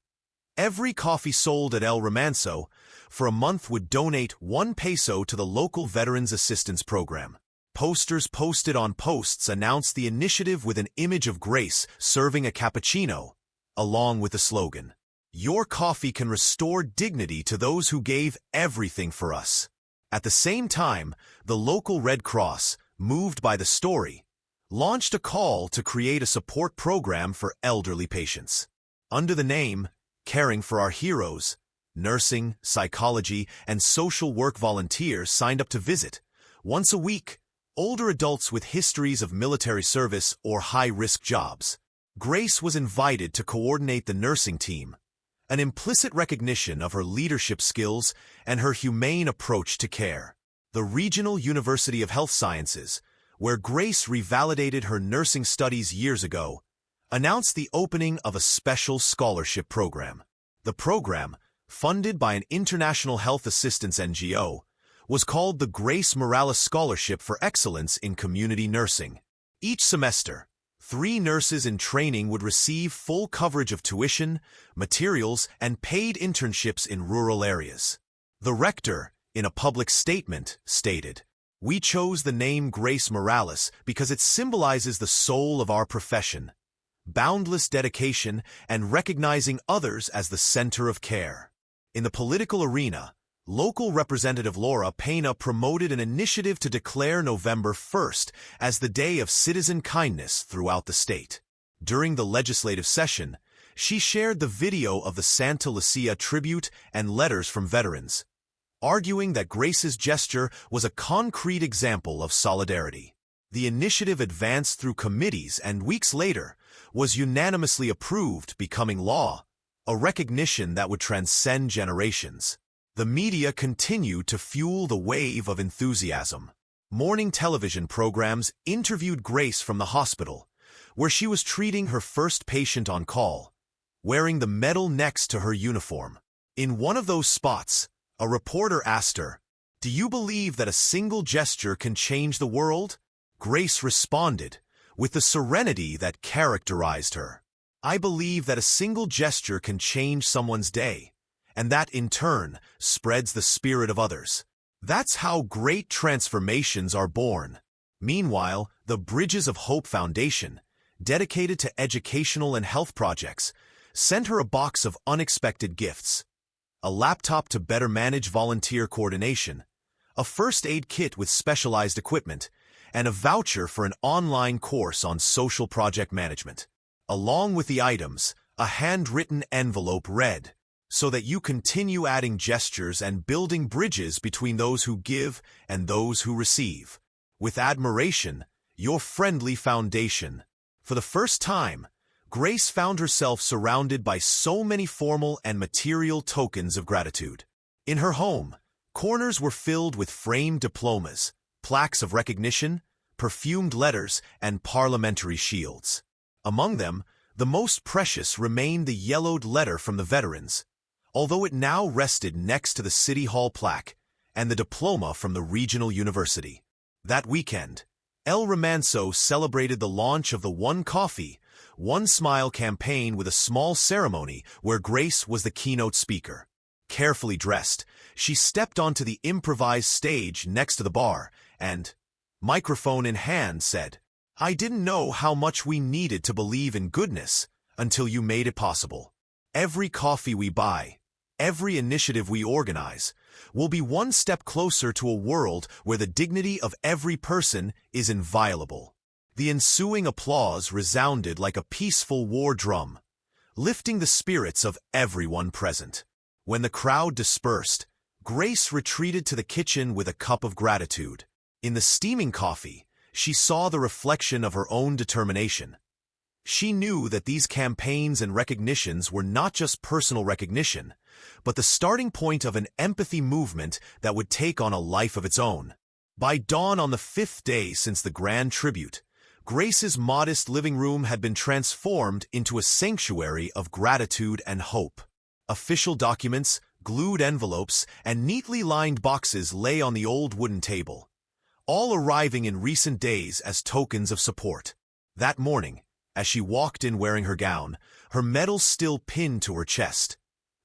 Every coffee sold at El Remanso for a month would donate 1 peso to the local Veterans Assistance Program. Posters posted on posts announced the initiative with an image of Grace serving a cappuccino, along with the slogan, "Your coffee can restore dignity to those who gave everything for us." At the same time, the local Red Cross, moved by the story, launched a call to create a support program for elderly patients. Under the name Caring for Our Heroes, nursing, psychology, and social work volunteers signed up to visit, once a week, older adults with histories of military service or high-risk jobs. Grace was invited to coordinate the nursing team, an implicit recognition of her leadership skills and her humane approach to care. The Regional University of Health Sciences, where Grace revalidated her nursing studies years ago, announced the opening of a special scholarship program. The program, funded by an international health assistance NGO, was called the Grace Morales Scholarship for Excellence in Community Nursing. Each semester, 3 nurses in training would receive full coverage of tuition, materials, and paid internships in rural areas. The rector, in a public statement, stated, We chose the name Grace Morales because it symbolizes the soul of our profession, boundless dedication and recognizing others as the center of care. In the political arena, local Representative Laura Pena promoted an initiative to declare November 1st as the Day of Citizen Kindness throughout the state. During the legislative session, she shared the video of the Santa Lucía tribute and letters from veterans, arguing that Grace's gesture was a concrete example of solidarity. The initiative advanced through committees and weeks later was unanimously approved, becoming law, a recognition that would transcend generations. The media continued to fuel the wave of enthusiasm. Morning television programs interviewed Grace from the hospital, where she was treating her first patient on call, wearing the medal next to her uniform. In one of those spots, a reporter asked her, "Do you believe that a single gesture can change the world?" Grace responded, with the serenity that characterized her, "I believe that a single gesture can change someone's day, and that, in turn, spreads the spirit of others. That's how great transformations are born." Meanwhile, the Bridges of Hope Foundation, dedicated to educational and health projects, sent her a box of unexpected gifts: a laptop to better manage volunteer coordination, a first aid kit with specialized equipment, and a voucher for an online course on social project management. Along with the items, a handwritten envelope read, "So that you continue adding gestures and building bridges between those who give and those who receive. With admiration, your friendly foundation." For the first time, Grace found herself surrounded by so many formal and material tokens of gratitude. In her home, corners were filled with framed diplomas, plaques of recognition, perfumed letters, and parliamentary shields. Among them, the most precious remained the yellowed letter from the veterans, although it now rested next to the City Hall plaque and the diploma from the regional university. That weekend, El Remanso celebrated the launch of the One Coffee, One Smile campaign with a small ceremony where Grace was the keynote speaker. Carefully dressed, she stepped onto the improvised stage next to the bar and, microphone in hand, said, "I didn't know how much we needed to believe in goodness until you made it possible. Every coffee we buy, every initiative we organize, will be one step closer to a world where the dignity of every person is inviolable." The ensuing applause resounded like a peaceful war drum, lifting the spirits of everyone present. When the crowd dispersed, Grace retreated to the kitchen with a cup of gratitude. In the steaming coffee, she saw the reflection of her own determination. She knew that these campaigns and recognitions were not just personal recognition, but the starting point of an empathy movement that would take on a life of its own. By dawn on the 5th day since the grand tribute, Grace's modest living room had been transformed into a sanctuary of gratitude and hope. Official documents, glued envelopes, and neatly lined boxes lay on the old wooden table, all arriving in recent days as tokens of support. That morning, as she walked in wearing her gown, her medal still pinned to her chest,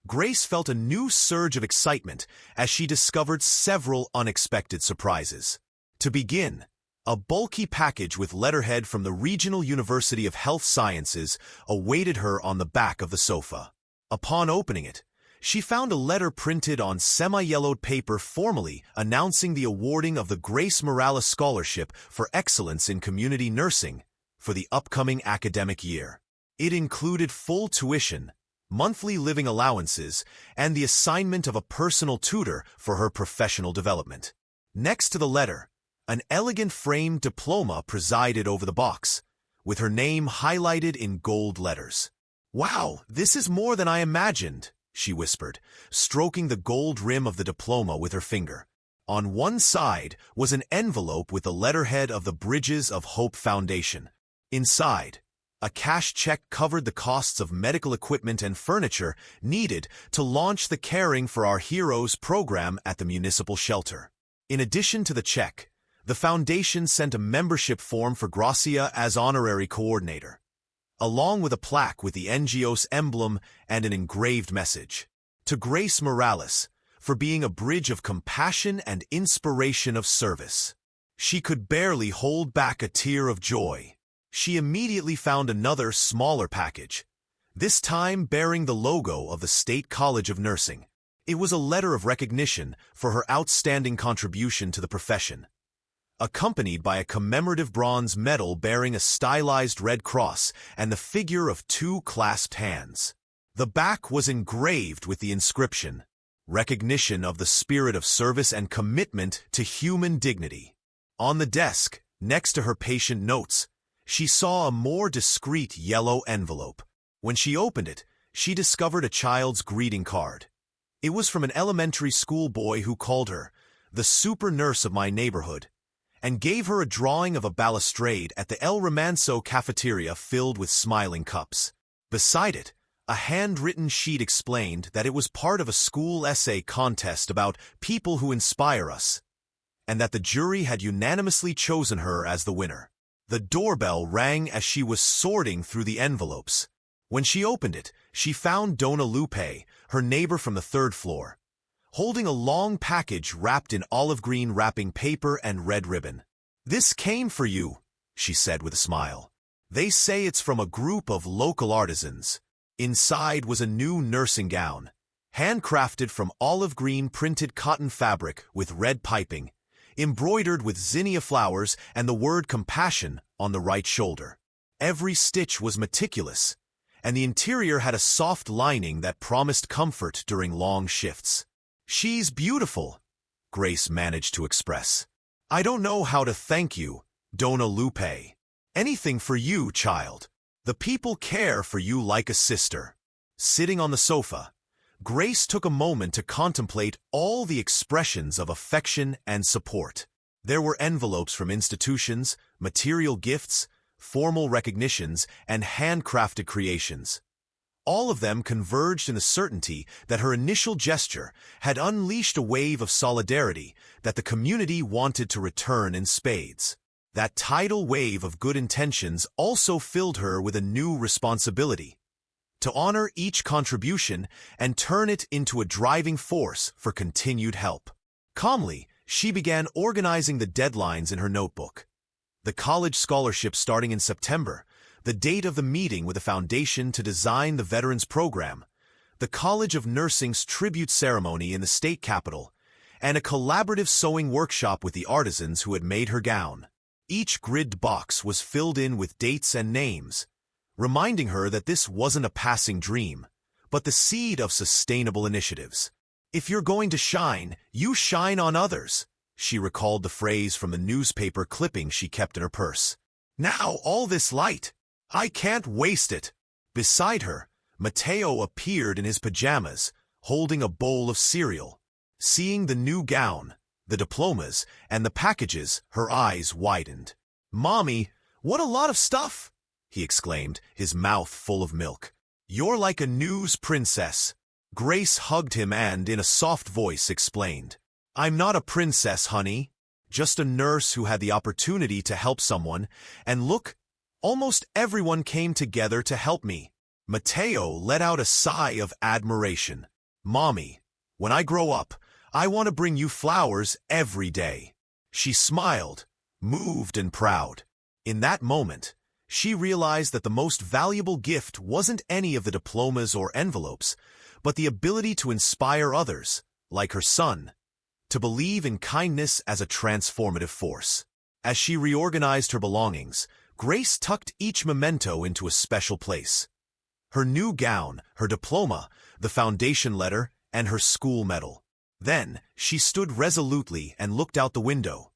Grace felt a new surge of excitement as she discovered several unexpected surprises. To begin, a bulky package with letterhead from the Regional University of Health Sciences awaited her on the back of the sofa. Upon opening it, she found a letter printed on semi-yellowed paper formally announcing the awarding of the Grace Morales Scholarship for Excellence in Community Nursing for the upcoming academic year. It included full tuition, monthly living allowances, and the assignment of a personal tutor for her professional development. Next to the letter, an elegant framed diploma presided over the box, with her name highlighted in gold letters. "Wow, this is more than I imagined," she whispered, stroking the gold rim of the diploma with her finger. On one side was an envelope with the letterhead of the Bridges of Hope Foundation. Inside, a cash check covered the costs of medical equipment and furniture needed to launch the Caring for Our Heroes program at the municipal shelter. In addition to the check, the foundation sent a membership form for Gracia as honorary coordinator, along with a plaque with the NGO's emblem and an engraved message. "To Grace Morales, for being a bridge of compassion and inspiration of service." She could barely hold back a tear of joy. She immediately found another, smaller package, this time bearing the logo of the State College of Nursing. It was a letter of recognition for her outstanding contribution to the profession, accompanied by a commemorative bronze medal bearing a stylized red cross and the figure of two clasped hands. The back was engraved with the inscription, "Recognition of the spirit of service and commitment to human dignity." On the desk, next to her patient notes, she saw a more discreet yellow envelope. When she opened it, she discovered a child's greeting card. It was from an elementary school boy who called her the super nurse of my neighborhood, and gave her a drawing of a balustrade at the El Romanzo cafeteria filled with smiling cups. Beside it, a handwritten sheet explained that it was part of a school essay contest about people who inspire us, and that the jury had unanimously chosen her as the winner. The doorbell rang as she was sorting through the envelopes. When she opened it, she found Dona Lupe, her neighbor from the third floor, holding a long package wrapped in olive green wrapping paper and red ribbon. "This came for you," she said with a smile. "They say it's from a group of local artisans." Inside was a new nursing gown, handcrafted from olive green printed cotton fabric with red piping, embroidered with zinnia flowers and the word compassion on the right shoulder. Every stitch was meticulous, and the interior had a soft lining that promised comfort during long shifts. "She's beautiful," Grace managed to express. "I don't know how to thank you, Dona Lupe. Anything for you, child. The people care for you like a sister." Sitting on the sofa, Grace took a moment to contemplate all the expressions of affection and support. There were envelopes from institutions, material gifts, formal recognitions, and handcrafted creations. All of them converged in the certainty that her initial gesture had unleashed a wave of solidarity that the community wanted to return in spades. That tidal wave of good intentions also filled her with a new responsibility: to honor each contribution and turn it into a driving force for continued help. Calmly, she began organizing the deadlines in her notebook. The college scholarship starting in September, the date of the meeting with the foundation to design the Veterans Program, the College of Nursing's tribute ceremony in the state capitol, and a collaborative sewing workshop with the artisans who had made her gown. Each grid box was filled in with dates and names, reminding her that this wasn't a passing dream, but the seed of sustainable initiatives. "If you're going to shine, you shine on others," she recalled the phrase from the newspaper clipping she kept in her purse. "Now all this light, I can't waste it." Beside her, Mateo appeared in his pajamas, holding a bowl of cereal. Seeing the new gown, the diplomas, and the packages, her eyes widened. "Mommy, what a lot of stuff!" he exclaimed, his mouth full of milk. "You're like a news princess." Grace hugged him and, in a soft voice, explained, "I'm not a princess, honey. Just a nurse who had the opportunity to help someone, and look, almost everyone came together to help me." Mateo let out a sigh of admiration. "Mommy, when I grow up, I want to bring you flowers every day." She smiled, moved and proud. In that moment, she realized that the most valuable gift wasn't any of the diplomas or envelopes, but the ability to inspire others, like her son, to believe in kindness as a transformative force. As she reorganized her belongings, Grace tucked each memento into a special place. Her new gown, her diploma, the foundation letter, and her school medal. Then, she stood resolutely and looked out the window.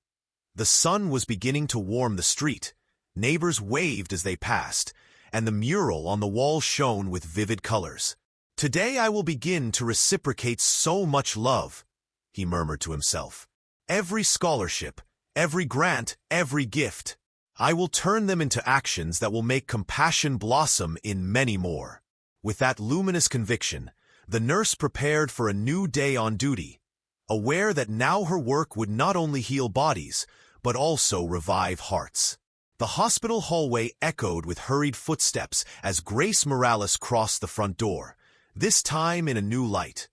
The sun was beginning to warm the street, neighbors waved as they passed, and the mural on the wall shone with vivid colors. "Today I will begin to reciprocate so much love," he murmured to himself. "Every scholarship, every grant, every gift. I will turn them into actions that will make compassion blossom in many more." With that luminous conviction, the nurse prepared for a new day on duty, aware that now her work would not only heal bodies, but also revive hearts. The hospital hallway echoed with hurried footsteps as Grace Morales crossed the front door, this time in a new light.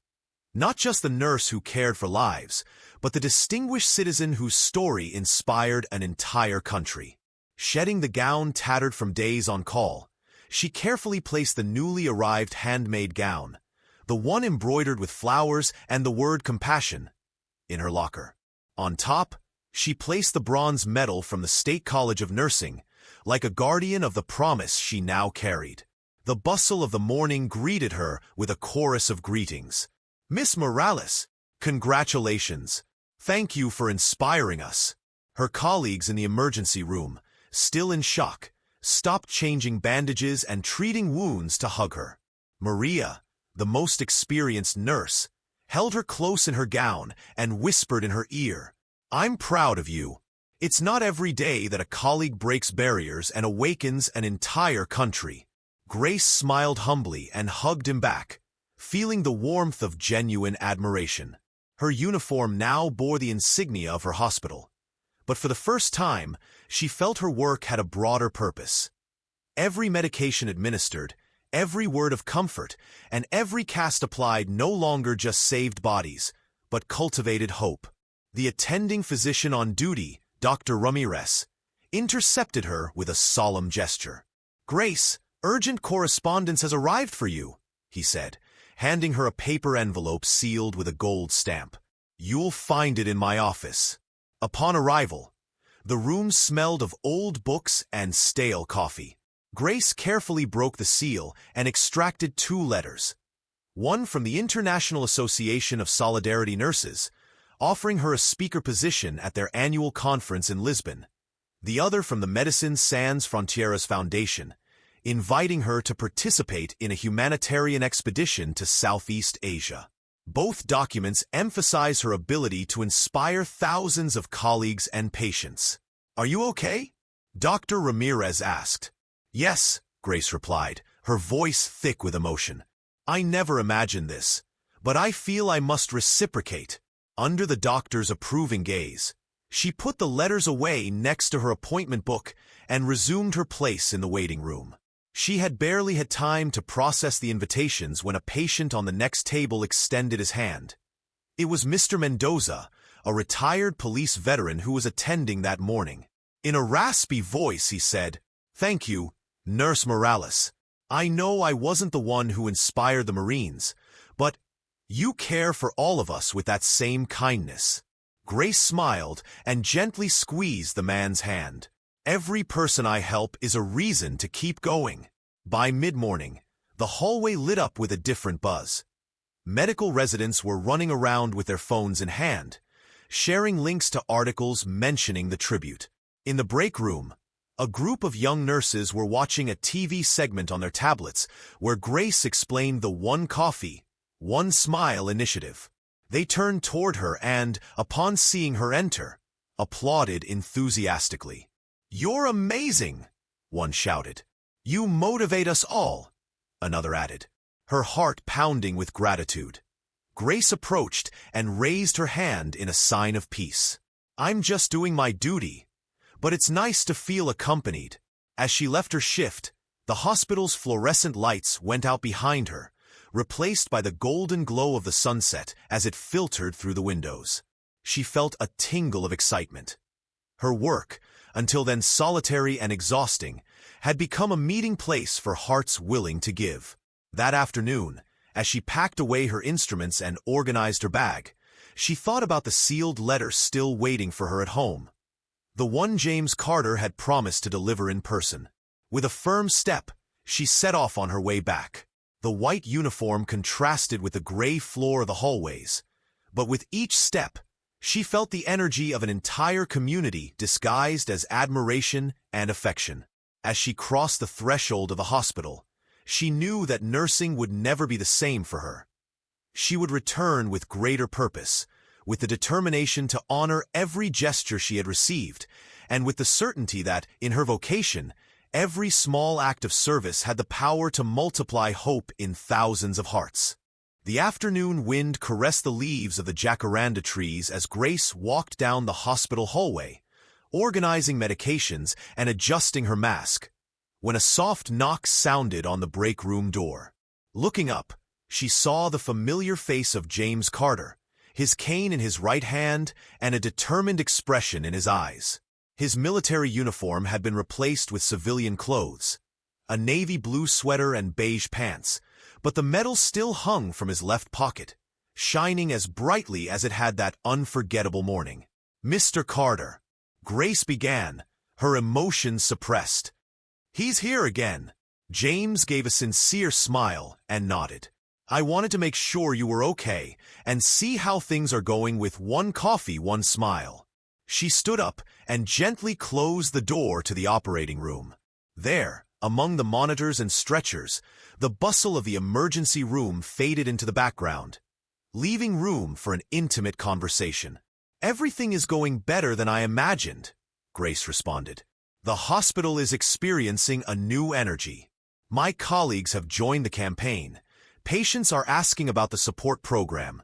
Not just the nurse who cared for lives, but the distinguished citizen whose story inspired an entire country. Shedding the gown tattered from days on call, she carefully placed the newly arrived handmade gown, the one embroidered with flowers and the word compassion, in her locker. On top, she placed the bronze medal from the State College of Nursing, like a guardian of the promise she now carried. The bustle of the morning greeted her with a chorus of greetings. "Miss Morales, congratulations. Thank you for inspiring us." Her colleagues in the emergency room, still in shock, stopped changing bandages and treating wounds to hug her. Maria, the most experienced nurse, held her close in her gown and whispered in her ear, "I'm proud of you. It's not every day that a colleague breaks barriers and awakens an entire country." Grace smiled humbly and hugged him back, feeling the warmth of genuine admiration. Her uniform now bore the insignia of her hospital, but for the first time, she felt her work had a broader purpose. Every medication administered, every word of comfort, and every cast applied no longer just saved bodies, but cultivated hope. The attending physician on duty, Dr. Ramirez, intercepted her with a solemn gesture. "Grace, urgent correspondence has arrived for you," he said, handing her a paper envelope sealed with a gold stamp. "You'll find it in my office." Upon arrival, the room smelled of old books and stale coffee. Grace carefully broke the seal and extracted 2 letters. One from the International Association of Solidarity Nurses, offering her a speaker position at their annual conference in Lisbon. The other from the Medicine Sans Frontieras Foundation, inviting her to participate in a humanitarian expedition to Southeast Asia. Both documents emphasize her ability to inspire thousands of colleagues and patients. "Are you okay?" Dr. Ramirez asked. "Yes," Grace replied, her voice thick with emotion. "I never imagined this, but I feel I must reciprocate." Under the doctor's approving gaze, she put the letters away next to her appointment book and resumed her place in the waiting room. She had barely had time to process the invitations when a patient on the next table extended his hand. It was Mr. Mendoza, a retired police veteran who was attending that morning. In a raspy voice, he said, "Thank you, Nurse Morales. I know I wasn't the one who inspired the Marines, but you care for all of us with that same kindness." Grace smiled and gently squeezed the man's hand. "Every person I help is a reason to keep going." By mid-morning, the hallway lit up with a different buzz. Medical residents were running around with their phones in hand, sharing links to articles mentioning the tribute. In the break room, a group of young nurses were watching a TV segment on their tablets where Grace explained the One Coffee, One Smile initiative. They turned toward her and, upon seeing her enter, applauded enthusiastically. "You're amazing," one shouted. "You motivate us all," another added, her heart pounding with gratitude. Grace approached and raised her hand in a sign of peace. "I'm just doing my duty, but it's nice to feel accompanied." As she left her shift, the hospital's fluorescent lights went out behind her, replaced by the golden glow of the sunset as it filtered through the windows. She felt a tingle of excitement. Her work, until then solitary and exhausting, had become a meeting place for hearts willing to give. That afternoon, as she packed away her instruments and organized her bag, she thought about the sealed letter still waiting for her at home. The one James Carter had promised to deliver in person. With a firm step, she set off on her way back. The white uniform contrasted with the gray floor of the hallways, but with each step, she felt the energy of an entire community disguised as admiration and affection. As she crossed the threshold of the hospital, she knew that nursing would never be the same for her. She would return with greater purpose, with the determination to honor every gesture she had received, and with the certainty that, in her vocation, every small act of service had the power to multiply hope in thousands of hearts. The afternoon wind caressed the leaves of the jacaranda trees as Grace walked down the hospital hallway, organizing medications and adjusting her mask, when a soft knock sounded on the break room door. Looking up, she saw the familiar face of James Carter, his cane in his right hand and a determined expression in his eyes. His military uniform had been replaced with civilian clothes, a navy blue sweater and beige pants, but the medal still hung from his left pocket, shining as brightly as it had that unforgettable morning. "Mr. Carter," Grace began, her emotions suppressed. "He's here again." James gave a sincere smile and nodded. "I wanted to make sure you were okay and see how things are going with one coffee, one smile." She stood up and gently closed the door to the operating room. There, among the monitors and stretchers, the bustle of the emergency room faded into the background, leaving room for an intimate conversation. "Everything is going better than I imagined," Grace responded. "The hospital is experiencing a new energy. My colleagues have joined the campaign. Patients are asking about the support program.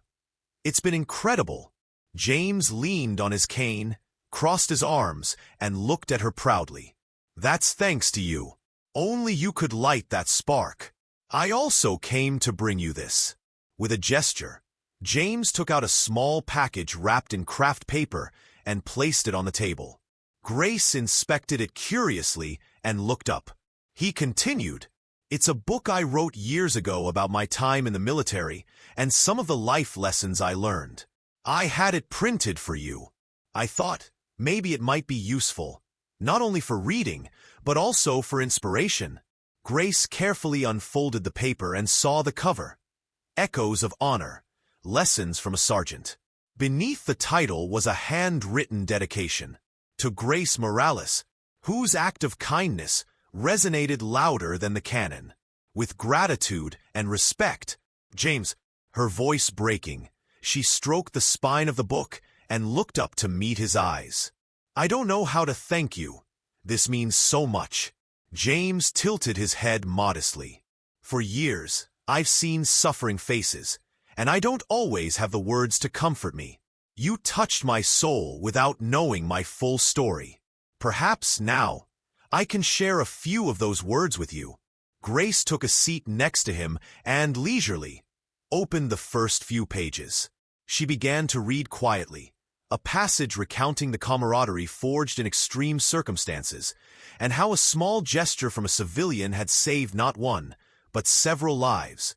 It's been incredible." James leaned on his cane, crossed his arms, and looked at her proudly. "That's thanks to you. Only you could light that spark. I also came to bring you this." With a gesture, James took out a small package wrapped in craft paper and placed it on the table. Grace inspected it curiously and looked up. He continued, "It's a book I wrote years ago about my time in the military and some of the life lessons I learned. I had it printed for you. I thought maybe it might be useful, not only for reading, but also for inspiration." Grace carefully unfolded the paper and saw the cover. "Echoes of Honor, Lessons from a Sergeant." Beneath the title was a handwritten dedication to Grace Morales, whose act of kindness resonated louder than the cannon. "With gratitude and respect, James," her voice breaking, she stroked the spine of the book and looked up to meet his eyes. "I don't know how to thank you. This means so much." James tilted his head modestly. "For years, I've seen suffering faces, and I don't always have the words to comfort me. You touched my soul without knowing my full story. Perhaps now, I can share a few of those words with you." Grace took a seat next to him and leisurely opened the first few pages. She began to read quietly, a passage recounting the camaraderie forged in extreme circumstances, and how a small gesture from a civilian had saved not one, but several lives.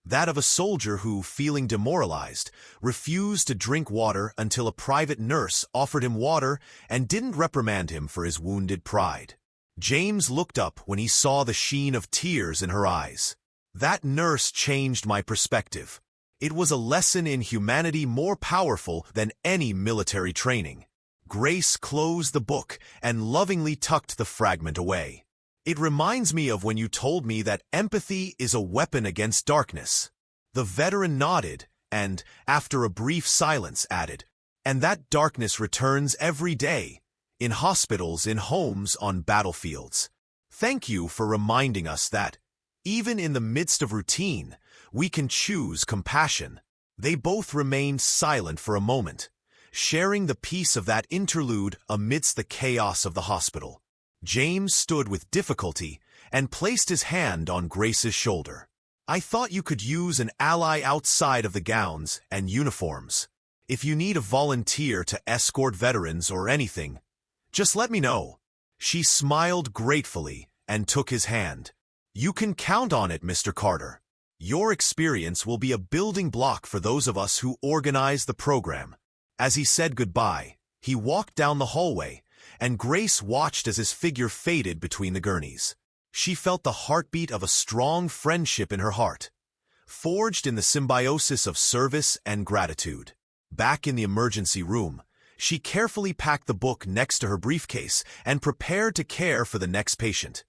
That of a soldier who, feeling demoralized, refused to drink water until a private nurse offered him water and didn't reprimand him for his wounded pride. James looked up when he saw the sheen of tears in her eyes. "That nurse changed my perspective. It was a lesson in humanity more powerful than any military training." Grace closed the book and lovingly tucked the fragment away. "It reminds me of when you told me that empathy is a weapon against darkness." The veteran nodded and, after a brief silence, added, "And that darkness returns every day, in hospitals, in homes, on battlefields. Thank you for reminding us that, even in the midst of routine, we can choose compassion." They both remained silent for a moment, sharing the peace of that interlude amidst the chaos of the hospital. James stood with difficulty and placed his hand on Grace's shoulder. "I thought you could use an ally outside of the gowns and uniforms. If you need a volunteer to escort veterans or anything, just let me know." She smiled gratefully and took his hand. "You can count on it, Mr. Carter. Your experience will be a building block for those of us who organize the program." As he said goodbye, he walked down the hallway, and Grace watched as his figure faded between the gurneys. She felt the heartbeat of a strong friendship in her heart, forged in the symbiosis of service and gratitude. Back in the emergency room, she carefully packed the book next to her briefcase and prepared to care for the next patient,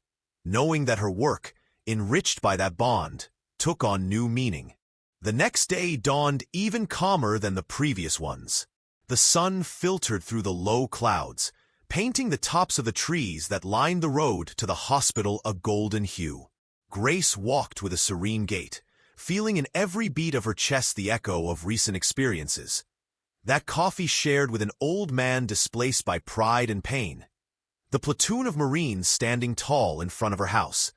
knowing that her work, enriched by that bond, took on new meaning. The next day dawned even calmer than the previous ones. The sun filtered through the low clouds, painting the tops of the trees that lined the road to the hospital a golden hue. Grace walked with a serene gait, feeling in every beat of her chest the echo of recent experiences. That coffee shared with an old man displaced by pride and pain. The platoon of Marines standing tall in front of her house.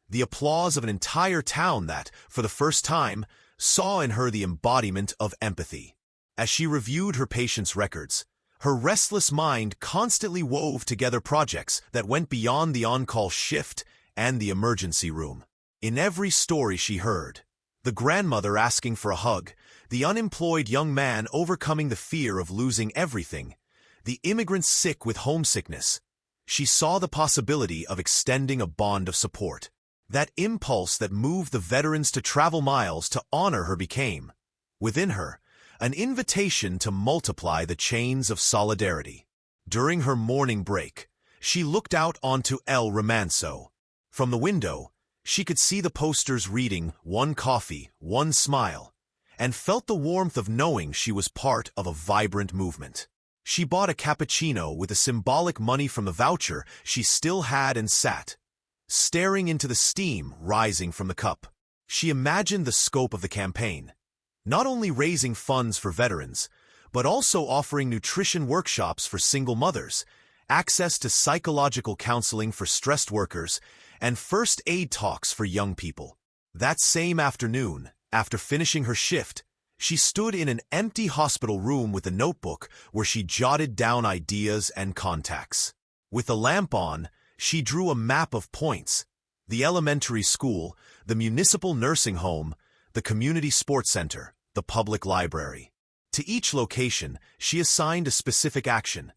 The applause of an entire town that, for the first time, saw in her the embodiment of empathy. As she reviewed her patients' records, her restless mind constantly wove together projects that went beyond the on-call shift and the emergency room. In every story she heard, the grandmother asking for a hug, the unemployed young man overcoming the fear of losing everything, the immigrant sick with homesickness, she saw the possibility of extending a bond of support. That impulse that moved the veterans to travel miles to honor her became, within her, an invitation to multiply the chains of solidarity. During her morning break, she looked out onto El Romanzo. From the window, she could see the posters reading "One Coffee, One Smile," and felt the warmth of knowing she was part of a vibrant movement. She bought a cappuccino with the symbolic money from the voucher she still had and sat, staring into the steam rising from the cup. She imagined the scope of the campaign, not only raising funds for veterans, but also offering nutrition workshops for single mothers, access to psychological counseling for stressed workers, and first aid talks for young people. That same afternoon, after finishing her shift, she stood in an empty hospital room with a notebook where she jotted down ideas and contacts. With the lamp on, she drew a map of points: the elementary school, the municipal nursing home, the community sports center, the public library. To each location, she assigned a specific action.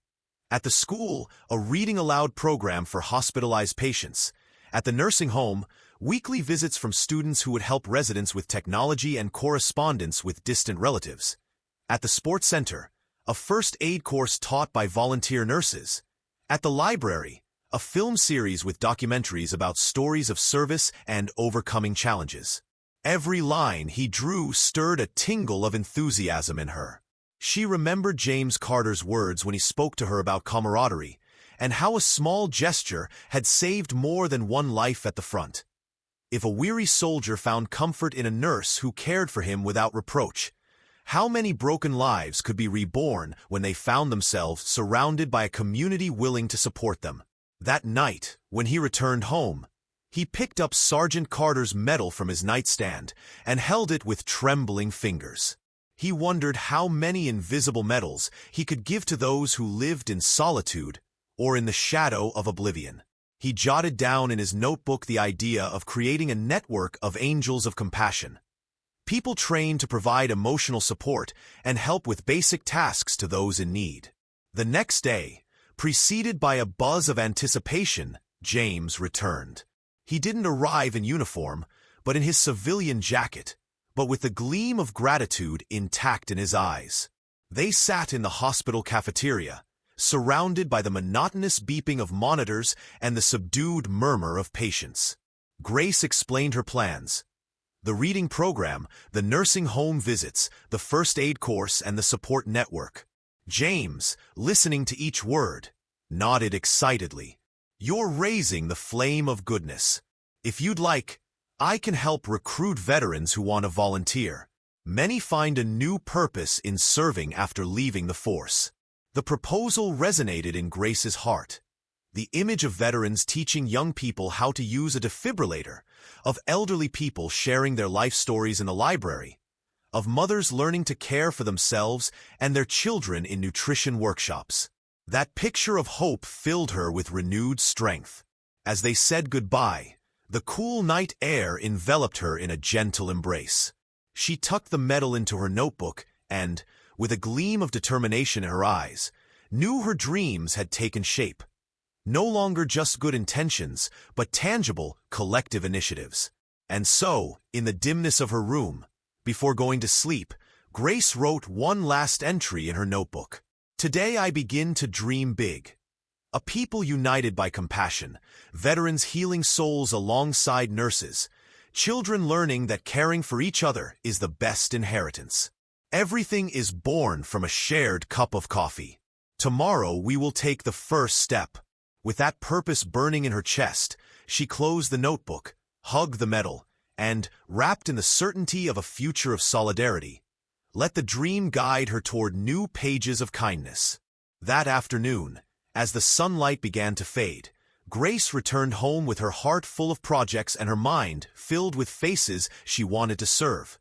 At the school, a reading aloud program for hospitalized patients. At the nursing home, weekly visits from students who would help residents with technology and correspondence with distant relatives. At the sports center, a first aid course taught by volunteer nurses. At the library, a film series with documentaries about stories of service and overcoming challenges. Every line he drew stirred a tingle of enthusiasm in her. She remembered James Carter's words when he spoke to her about camaraderie, and how a small gesture had saved more than one life at the front. If a weary soldier found comfort in a nurse who cared for him without reproach, how many broken lives could be reborn when they found themselves surrounded by a community willing to support them? That night, when he returned home, he picked up Sergeant Carter's medal from his nightstand and held it with trembling fingers. He wondered how many invisible medals he could give to those who lived in solitude or in the shadow of oblivion. He jotted down in his notebook the idea of creating a network of angels of compassion, people trained to provide emotional support and help with basic tasks to those in need. The next day, preceded by a buzz of anticipation, James returned. He didn't arrive in uniform, but in his civilian jacket, but with the gleam of gratitude intact in his eyes. They sat in the hospital cafeteria, surrounded by the monotonous beeping of monitors and the subdued murmur of patients. Grace explained her plans: the reading program, the nursing home visits, the first aid course, and the support network. James, listening to each word, nodded excitedly. "You're raising the flame of goodness. If you'd like, I can help recruit veterans who want to volunteer. Many find a new purpose in serving after leaving the force." The proposal resonated in Grace's heart. The image of veterans teaching young people how to use a defibrillator, of elderly people sharing their life stories in the library, of mothers learning to care for themselves and their children in nutrition workshops. That picture of hope filled her with renewed strength. As they said goodbye, the cool night air enveloped her in a gentle embrace. She tucked the medal into her notebook and, with a gleam of determination in her eyes, knew her dreams had taken shape. No longer just good intentions, but tangible, collective initiatives. And so, in the dimness of her room, before going to sleep, Grace wrote one last entry in her notebook. "Today I begin to dream big. A people united by compassion, veterans healing souls alongside nurses, children learning that caring for each other is the best inheritance. Everything is born from a shared cup of coffee. Tomorrow we will take the first step." With that purpose burning in her chest, she closed the notebook, hugged the medal, and, wrapped in the certainty of a future of solidarity, let the dream guide her toward new pages of kindness. That afternoon, as the sunlight began to fade, Grace returned home with her heart full of projects and her mind filled with faces she wanted to serve.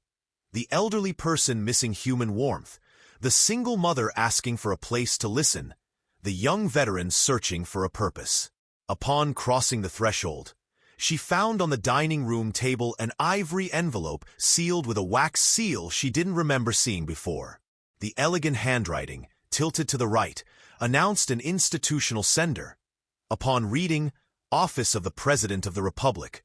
The elderly person missing human warmth, the single mother asking for a place to listen, the young veteran searching for a purpose. Upon crossing the threshold, she found on the dining room table an ivory envelope sealed with a wax seal she didn't remember seeing before. The elegant handwriting, tilted to the right, announced an institutional sender. Upon reading, Office of the President of the Republic,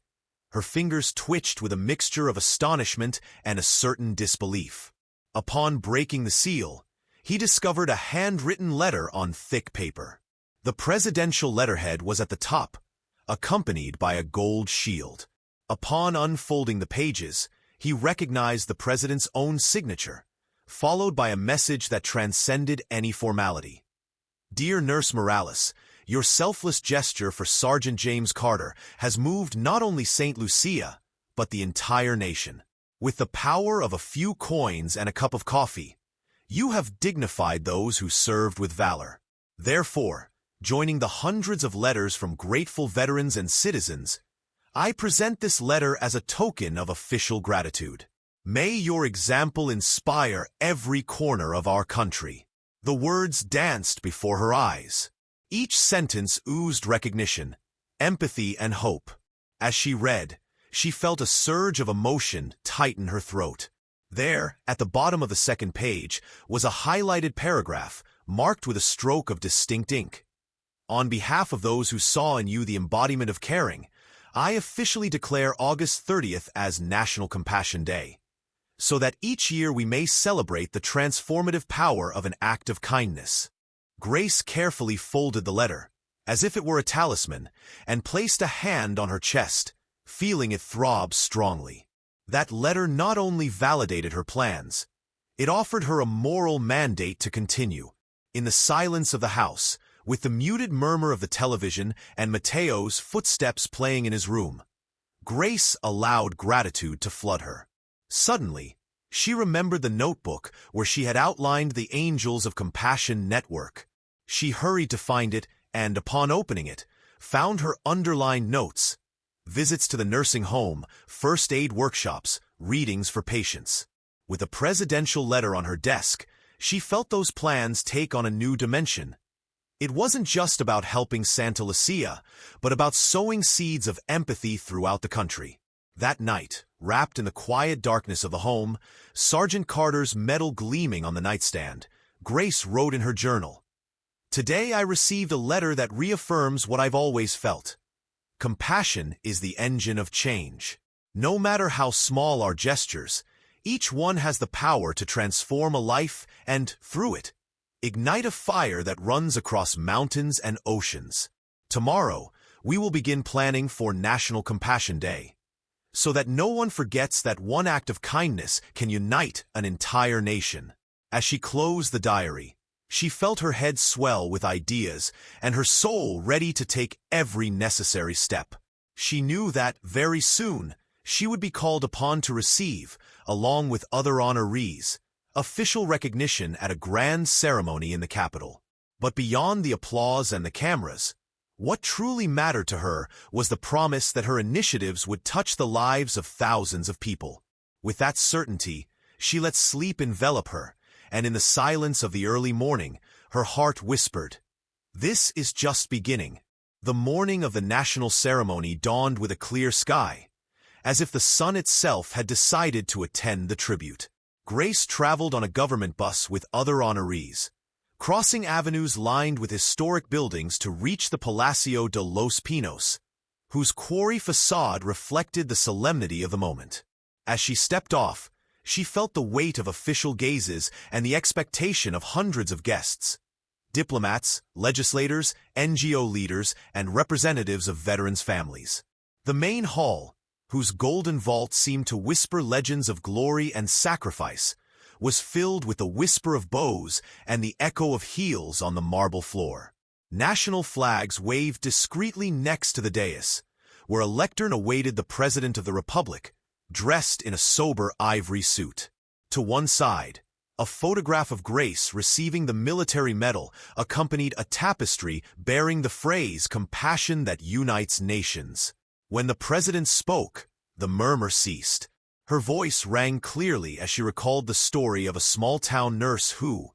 her fingers twitched with a mixture of astonishment and a certain disbelief. Upon breaking the seal, he discovered a handwritten letter on thick paper. The presidential letterhead was at the top, accompanied by a gold shield. Upon unfolding the pages, he recognized the president's own signature, followed by a message that transcended any formality. Dear Nurse Morales, your selfless gesture for Sergeant James Carter has moved not only St. Lucia, but the entire nation. With the power of a few coins and a cup of coffee, you have dignified those who served with valor. Therefore, joining the hundreds of letters from grateful veterans and citizens, I present this letter as a token of official gratitude. May your example inspire every corner of our country. The words danced before her eyes. Each sentence oozed recognition, empathy, and hope. As she read, she felt a surge of emotion tighten her throat. There, at the bottom of the second page, was a highlighted paragraph, marked with a stroke of distinct ink. On behalf of those who saw in you the embodiment of caring, I officially declare August 30th as National Compassion Day, so that each year we may celebrate the transformative power of an act of kindness. Grace carefully folded the letter, as if it were a talisman, and placed a hand on her chest, feeling it throb strongly. That letter not only validated her plans, it offered her a moral mandate to continue. In the silence of the house, with the muted murmur of the television and Mateo's footsteps playing in his room, Grace allowed gratitude to flood her. Suddenly, she remembered the notebook where she had outlined the Angels of Compassion network. She hurried to find it and, upon opening it, found her underlined notes: visits to the nursing home, first aid workshops, readings for patients. With a presidential letter on her desk, she felt those plans take on a new dimension. It wasn't just about helping Santa Lucía, but about sowing seeds of empathy throughout the country. That night, wrapped in the quiet darkness of the home, Sergeant Carter's medal gleaming on the nightstand, Grace wrote in her journal, "Today I received a letter that reaffirms what I've always felt. Compassion is the engine of change. No matter how small our gestures, each one has the power to transform a life and, through it, ignite a fire that runs across mountains and oceans. Tomorrow, we will begin planning for National Compassion Day, so that no one forgets that one act of kindness can unite an entire nation." As she closed the diary, she felt her head swell with ideas and her soul ready to take every necessary step. She knew that, very soon, she would be called upon to receive, along with other honorees, official recognition at a grand ceremony in the capital. But beyond the applause and the cameras, what truly mattered to her was the promise that her initiatives would touch the lives of thousands of people. With that certainty, she let sleep envelop her, and in the silence of the early morning, her heart whispered, "This is just beginning." The morning of the national ceremony dawned with a clear sky, as if the sun itself had decided to attend the tribute. Grace traveled on a government bus with other honorees, crossing avenues lined with historic buildings to reach the Palacio de los Pinos, whose quarry facade reflected the solemnity of the moment. As she stepped off, she felt the weight of official gazes and the expectation of hundreds of guests: diplomats, legislators, NGO leaders, and representatives of veterans' families. The main hall, whose golden vault seemed to whisper legends of glory and sacrifice, was filled with the whisper of bows and the echo of heels on the marble floor. National flags waved discreetly next to the dais, where a lectern awaited the President of the Republic, dressed in a sober ivory suit. To one side, a photograph of Grace receiving the military medal accompanied a tapestry bearing the phrase "Compassion that unites nations." When the president spoke, the murmur ceased. Her voice rang clearly as she recalled the story of a small-town nurse who,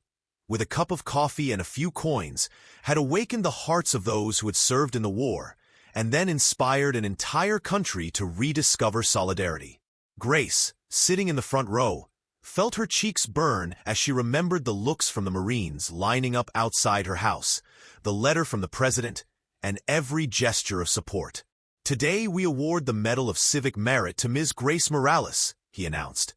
with a cup of coffee and a few coins, had awakened the hearts of those who had served in the war, and then inspired an entire country to rediscover solidarity. Grace, sitting in the front row, felt her cheeks burn as she remembered the looks from the Marines lining up outside her house, the letter from the president, and every gesture of support. "Today we award the Medal of Civic Merit to Ms. Grace Morales," he announced,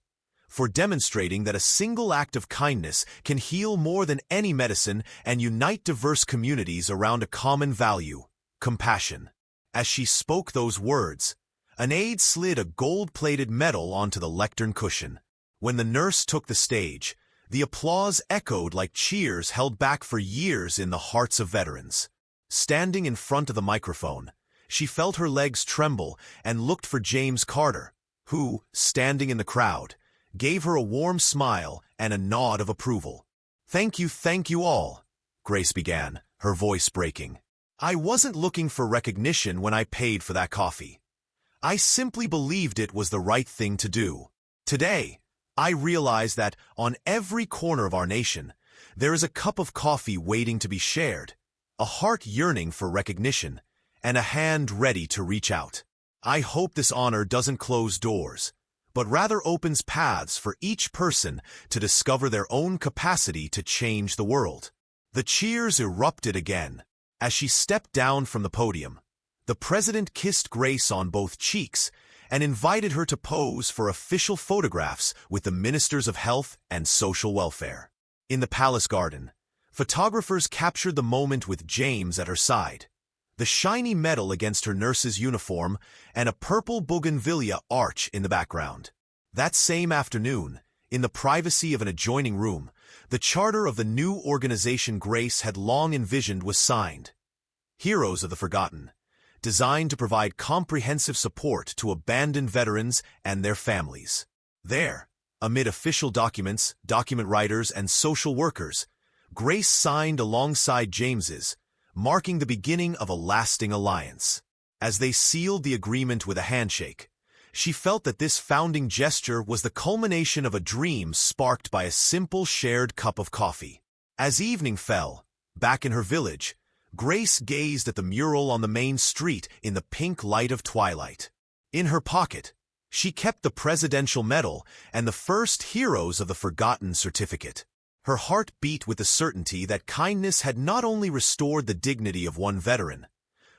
"for demonstrating that a single act of kindness can heal more than any medicine and unite diverse communities around a common value, compassion." As she spoke those words, an aide slid a gold-plated medal onto the lectern cushion. When the nurse took the stage, the applause echoed like cheers held back for years in the hearts of veterans. Standing in front of the microphone, she felt her legs tremble and looked for James Carter, who, standing in the crowd, gave her a warm smile and a nod of approval. Thank you all," Grace began, her voice breaking. "I wasn't looking for recognition when I paid for that coffee. I simply believed it was the right thing to do. Today, I realize that on every corner of our nation, there is a cup of coffee waiting to be shared, a heart yearning for recognition, and a hand ready to reach out. I hope this honor doesn't close doors, but rather opens paths for each person to discover their own capacity to change the world." The cheers erupted again. As she stepped down from the podium, the president kissed Grace on both cheeks and invited her to pose for official photographs with the ministers of health and social welfare. In the palace garden, photographers captured the moment with James at her side, the shiny medal against her nurse's uniform, and a purple bougainvillea arch in the background. That same afternoon, in the privacy of an adjoining room, the charter of the new organization Grace had long envisioned was signed. Heroes of the Forgotten, designed to provide comprehensive support to abandoned veterans and their families. There, amid official documents, document writers, and social workers, Grace signed alongside James's, marking the beginning of a lasting alliance. As they sealed the agreement with a handshake, she felt that this founding gesture was the culmination of a dream sparked by a simple shared cup of coffee. As evening fell, back in her village, Grace gazed at the mural on the main street in the pink light of twilight. In her pocket, she kept the presidential medal and the first Heroes of the Forgotten certificate. Her heart beat with the certainty that kindness had not only restored the dignity of one veteran,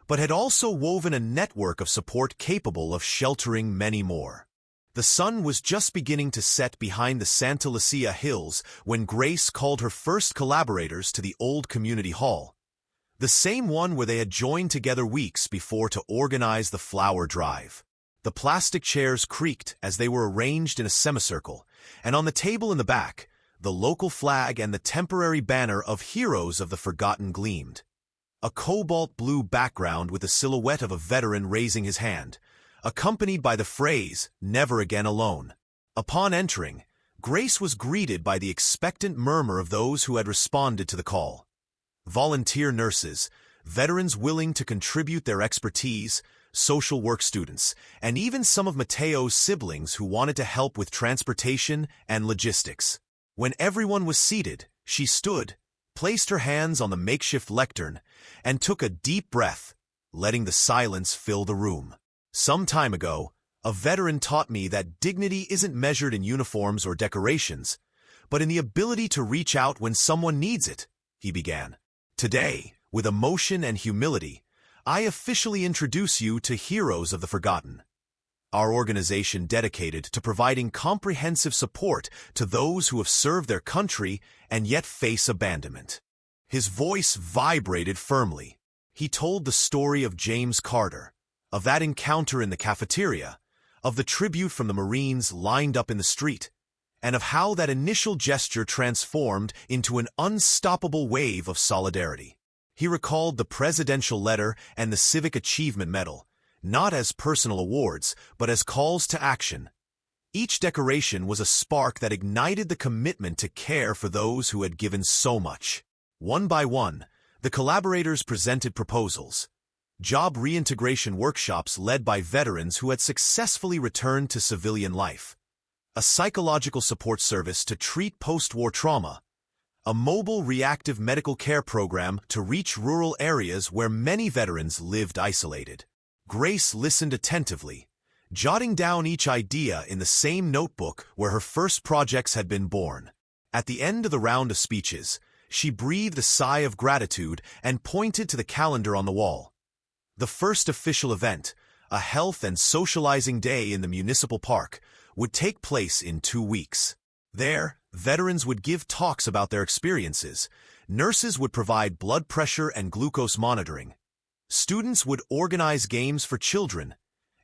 but had also woven a network of support capable of sheltering many more. The sun was just beginning to set behind the Santa Lucía hills when Grace called her first collaborators to the old community hall, the same one where they had joined together weeks before to organize the flower drive. The plastic chairs creaked as they were arranged in a semicircle, and on the table in the back, the local flag and the temporary banner of Heroes of the Forgotten gleamed. A cobalt blue background with the silhouette of a veteran raising his hand, accompanied by the phrase, "Never again alone." Upon entering, Grace was greeted by the expectant murmur of those who had responded to the call. Volunteer nurses, veterans willing to contribute their expertise, social work students, and even some of Mateo's siblings who wanted to help with transportation and logistics. When everyone was seated, she stood, placed her hands on the makeshift lectern, and took a deep breath, letting the silence fill the room. "Some time ago, a veteran taught me that dignity isn't measured in uniforms or decorations, but in the ability to reach out when someone needs it," he began. "Today, with emotion and humility, I officially introduce you to Heroes of the Forgotten, our organization dedicated to providing comprehensive support to those who have served their country and yet face abandonment." His voice vibrated firmly. He told the story of James Carter, of that encounter in the cafeteria, of the tribute from the Marines lined up in the street, and of how that initial gesture transformed into an unstoppable wave of solidarity. He recalled the presidential letter and the Civic Achievement Medal, not as personal awards, but as calls to action. Each decoration was a spark that ignited the commitment to care for those who had given so much. One by one, the collaborators presented proposals, job reintegration workshops led by veterans who had successfully returned to civilian life, a psychological support service to treat post-war trauma, a mobile reactive medical care program to reach rural areas where many veterans lived isolated. Grace listened attentively, jotting down each idea in the same notebook where her first projects had been born. At the end of the round of speeches, she breathed a sigh of gratitude and pointed to the calendar on the wall. The first official event, a health and socializing day in the municipal park, would take place in 2 weeks. There, veterans would give talks about their experiences, nurses would provide blood pressure and glucose monitoring, students would organize games for children,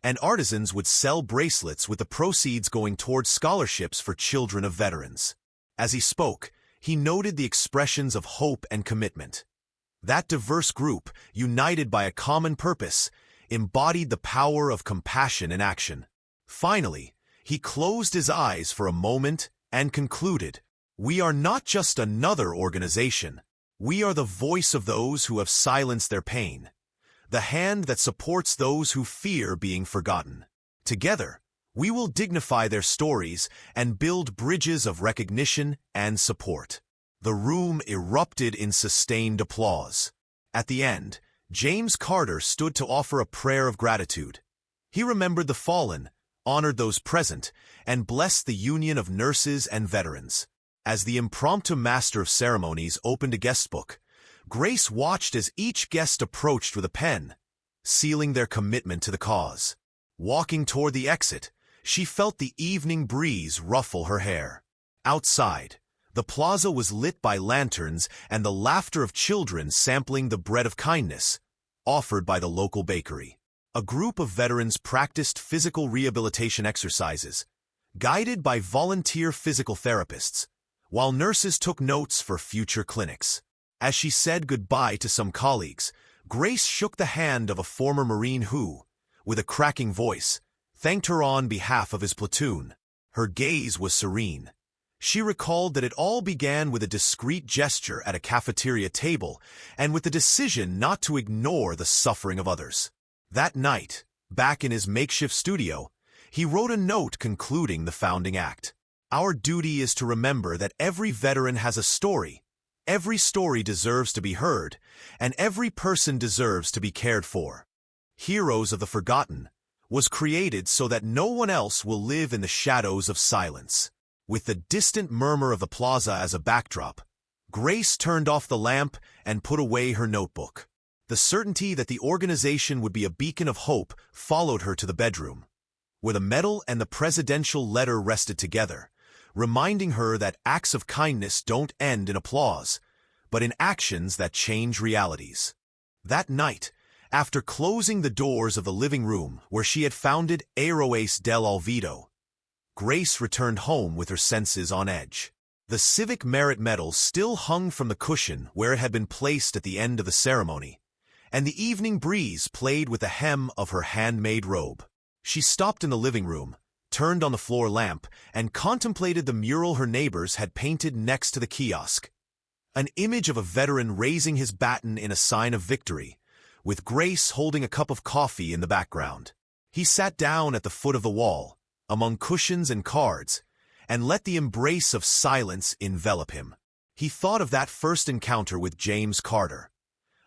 and artisans would sell bracelets with the proceeds going towards scholarships for children of veterans. As he spoke, he noted the expressions of hope and commitment. That diverse group, united by a common purpose, embodied the power of compassion in action. Finally, he closed his eyes for a moment and concluded, "We are not just another organization. We are the voice of those who have silenced their pain, the hand that supports those who fear being forgotten. Together, we will dignify their stories and build bridges of recognition and support." The room erupted in sustained applause. At the end, James Carter stood to offer a prayer of gratitude. He remembered the fallen, honored those present, and blessed the union of nurses and veterans. As the impromptu master of ceremonies opened a guest book, Grace watched as each guest approached with a pen, sealing their commitment to the cause. Walking toward the exit, she felt the evening breeze ruffle her hair. Outside, the plaza was lit by lanterns and the laughter of children sampling the bread of kindness, offered by the local bakery. A group of veterans practiced physical rehabilitation exercises, guided by volunteer physical therapists, while nurses took notes for future clinics. As she said goodbye to some colleagues, Grace shook the hand of a former Marine who, with a cracking voice, thanked her on behalf of his platoon. Her gaze was serene. She recalled that it all began with a discreet gesture at a cafeteria table and with the decision not to ignore the suffering of others. That night, back in his makeshift studio, he wrote a note concluding the founding act. "Our duty is to remember that every veteran has a story, every story deserves to be heard, and every person deserves to be cared for. Heroes of the Forgotten" was created so that no one else will live in the shadows of silence. With the distant murmur of the plaza as a backdrop, Grace turned off the lamp and put away her notebook. The certainty that the organization would be a beacon of hope followed her to the bedroom, where the medal and the presidential letter rested together, reminding her that acts of kindness don't end in applause, but in actions that change realities. That night, after closing the doors of the living room where she had founded Héroes del Olvido, Grace returned home with her senses on edge. The Civic Merit Medal still hung from the cushion where it had been placed at the end of the ceremony, and the evening breeze played with the hem of her handmade robe. She stopped in the living room, turned on the floor lamp, and contemplated the mural her neighbors had painted next to the kiosk. An image of a veteran raising his baton in a sign of victory, with Grace holding a cup of coffee in the background. He sat down at the foot of the wall, among cushions and cards, and let the embrace of silence envelop him. He thought of that first encounter with James Carter,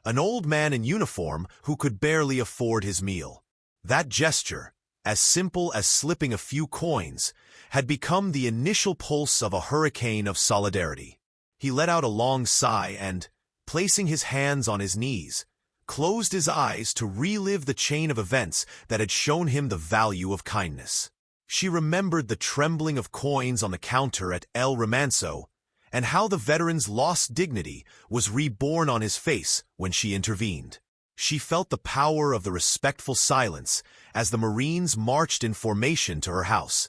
an old man in uniform who could barely afford his meal. That gesture, as simple as slipping a few coins, had become the initial pulse of a hurricane of solidarity. He let out a long sigh and, placing his hands on his knees, closed his eyes to relive the chain of events that had shown him the value of kindness. She remembered the trembling of coins on the counter at El Remanso, and how the veteran's lost dignity was reborn on his face when she intervened. She felt the power of the respectful silence as the Marines marched in formation to her house,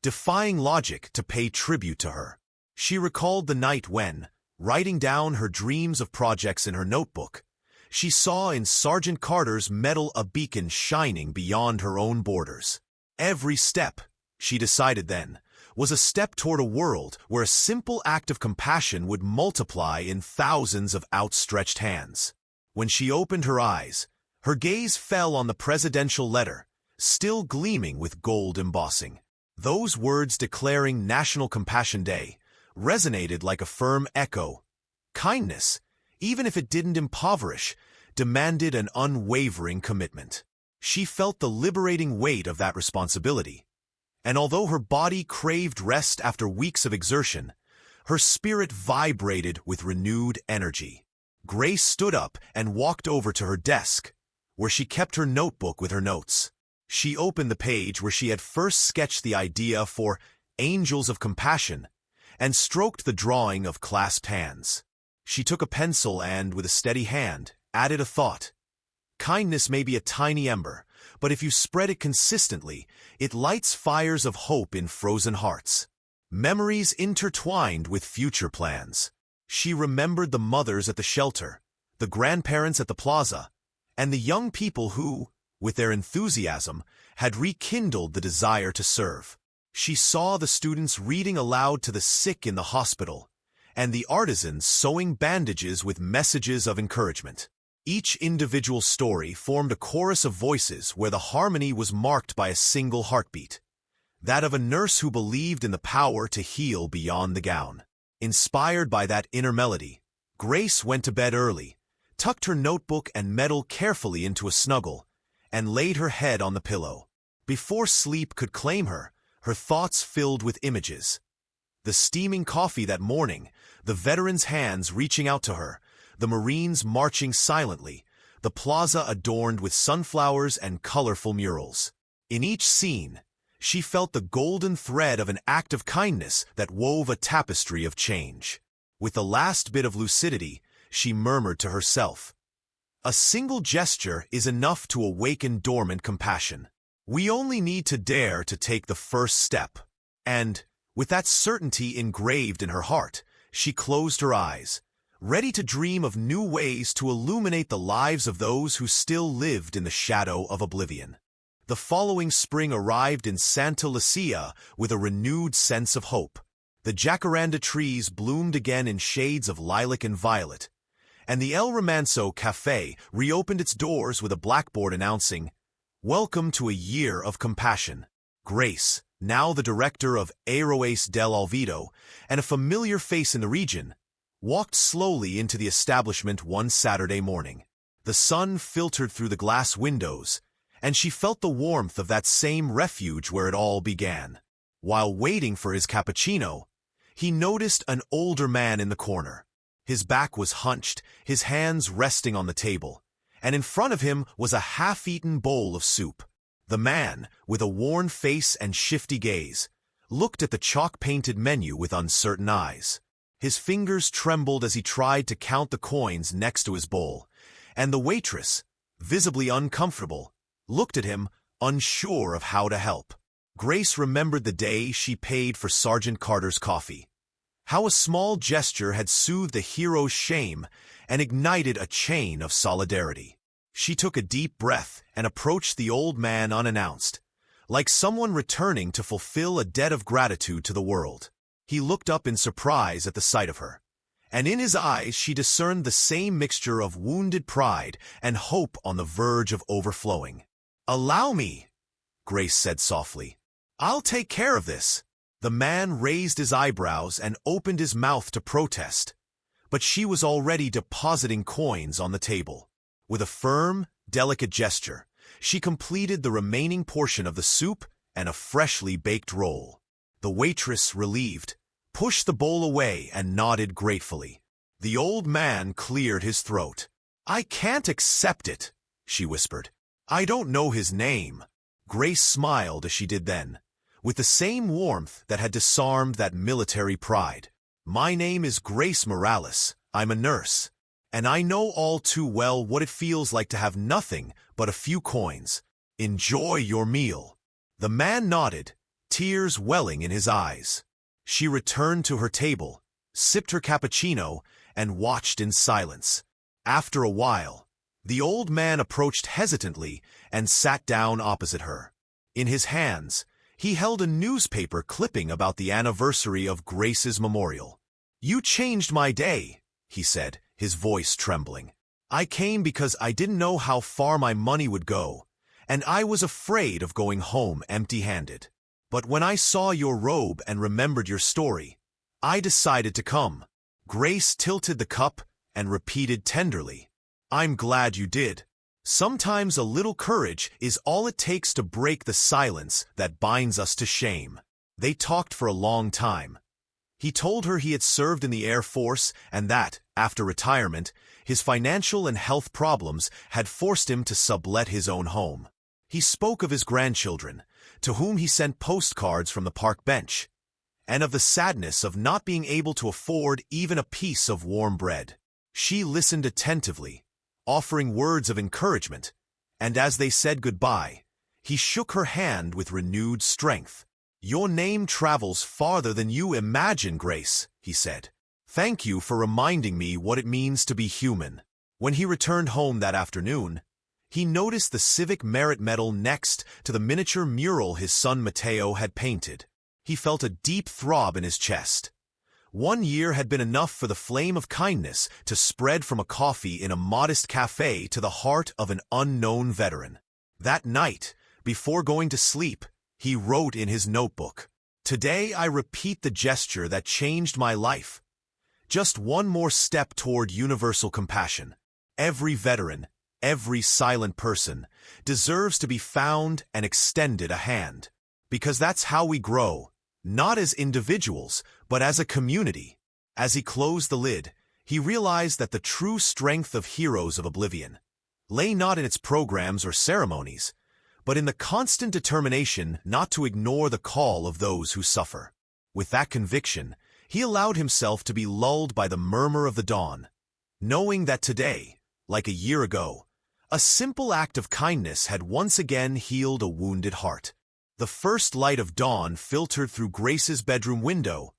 defying logic to pay tribute to her. She recalled the night when, writing down her dreams of projects in her notebook, she saw in Sergeant Carter's medal a beacon shining beyond her own borders. Every step, she decided then, was a step toward a world where a simple act of compassion would multiply in thousands of outstretched hands. When she opened her eyes, her gaze fell on the presidential letter, still gleaming with gold embossing. Those words declaring National Compassion Day resonated like a firm echo. Kindness, even if it didn't impoverish, demanded an unwavering commitment. She felt the liberating weight of that responsibility. And although her body craved rest after weeks of exertion, her spirit vibrated with renewed energy. Grace stood up and walked over to her desk, where she kept her notebook with her notes. She opened the page where she had first sketched the idea for Angels of Compassion and stroked the drawing of clasped hands. She took a pencil and, with a steady hand, added a thought. Kindness may be a tiny ember, but if you spread it consistently, it lights fires of hope in frozen hearts. Memories intertwined with future plans. She remembered the mothers at the shelter, the grandparents at the plaza, and the young people who, with their enthusiasm, had rekindled the desire to serve. She saw the students reading aloud to the sick in the hospital, and the artisans sewing bandages with messages of encouragement. Each individual story formed a chorus of voices where the harmony was marked by a single heartbeat, that of a nurse who believed in the power to heal beyond the gown. Inspired by that inner melody, Grace went to bed early, tucked her notebook and medal carefully into a snuggle, and laid her head on the pillow. Before sleep could claim her, her thoughts filled with images. The steaming coffee that morning, the veterans' hands reaching out to her, the Marines marching silently, the plaza adorned with sunflowers and colorful murals. In each scene, she felt the golden thread of an act of kindness that wove a tapestry of change. With the last bit of lucidity, she murmured to herself, "A single gesture is enough to awaken dormant compassion. We only need to dare to take the first step." And, with that certainty engraved in her heart, she closed her eyes, ready to dream of new ways to illuminate the lives of those who still lived in the shadow of oblivion. The following spring arrived in Santa Lucía with a renewed sense of hope. The jacaranda trees bloomed again in shades of lilac and violet, and the El Remanso Café reopened its doors with a blackboard announcing, "Welcome to a year of compassion." Grace, now the director of Héroes del Olvido and a familiar face in the region, walked slowly into the establishment one Saturday morning. The sun filtered through the glass windows, and she felt the warmth of that same refuge where it all began. While waiting for his cappuccino, he noticed an older man in the corner. His back was hunched, his hands resting on the table, and in front of him was a half-eaten bowl of soup. The man, with a worn face and shifty gaze, looked at the chalk-painted menu with uncertain eyes. His fingers trembled as he tried to count the coins next to his bowl, and the waitress, visibly uncomfortable, looked at him, unsure of how to help. Grace remembered the day she paid for Sergeant Carter's coffee. How a small gesture had soothed the hero's shame and ignited a chain of solidarity. She took a deep breath and approached the old man unannounced, like someone returning to fulfill a debt of gratitude to the world. He looked up in surprise at the sight of her, and in his eyes she discerned the same mixture of wounded pride and hope on the verge of overflowing. "Allow me," Grace said softly. "I'll take care of this." The man raised his eyebrows and opened his mouth to protest, but she was already depositing coins on the table. With a firm, delicate gesture, she completed the remaining portion of the soup and a freshly baked roll. The waitress, relieved, pushed the bowl away and nodded gratefully. The old man cleared his throat. "I can't accept it," she whispered. "I don't know his name." Grace smiled as she did then, with the same warmth that had disarmed that military pride. "My name is Grace Morales. I'm a nurse, and I know all too well what it feels like to have nothing but a few coins. Enjoy your meal." The man nodded, tears welling in his eyes. She returned to her table, sipped her cappuccino, and watched in silence. After a while, the old man approached hesitantly and sat down opposite her. In his hands, he held a newspaper clipping about the anniversary of Grace's memorial. "You changed my day," he said, his voice trembling. "I came because I didn't know how far my money would go, and I was afraid of going home empty-handed." But when I saw your robe and remembered your story, I decided to come." Grace tilted the cup and repeated tenderly, "I'm glad you did." Sometimes a little courage is all it takes to break the silence that binds us to shame. They talked for a long time. He told her he had served in the Air Force and that, after retirement, his financial and health problems had forced him to sublet his own home. He spoke of his grandchildren, to whom he sent postcards from the park bench, and of the sadness of not being able to afford even a piece of warm bread. She listened attentively, offering words of encouragement, and as they said goodbye, he shook her hand with renewed strength. "Your name travels farther than you imagine, Grace," he said. "Thank you for reminding me what it means to be human." When he returned home that afternoon, he noticed the Civic Merit Medal next to the miniature mural his son Mateo had painted. He felt a deep throb in his chest. 1 year had been enough for the flame of kindness to spread from a coffee in a modest café to the heart of an unknown veteran. That night, before going to sleep, he wrote in his notebook, "Today I repeat the gesture that changed my life. Just one more step toward universal compassion. Every veteran, every silent person, deserves to be found and extended a hand. Because that's how we grow, not as individuals, but as a community." As he closed the lid, he realized that the true strength of Heroes of Oblivion lay not in its programs or ceremonies, but in the constant determination not to ignore the call of those who suffer. With that conviction, he allowed himself to be lulled by the murmur of the dawn, knowing that today, like a year ago, a simple act of kindness had once again healed a wounded heart. The first light of dawn filtered through Grace's bedroom window,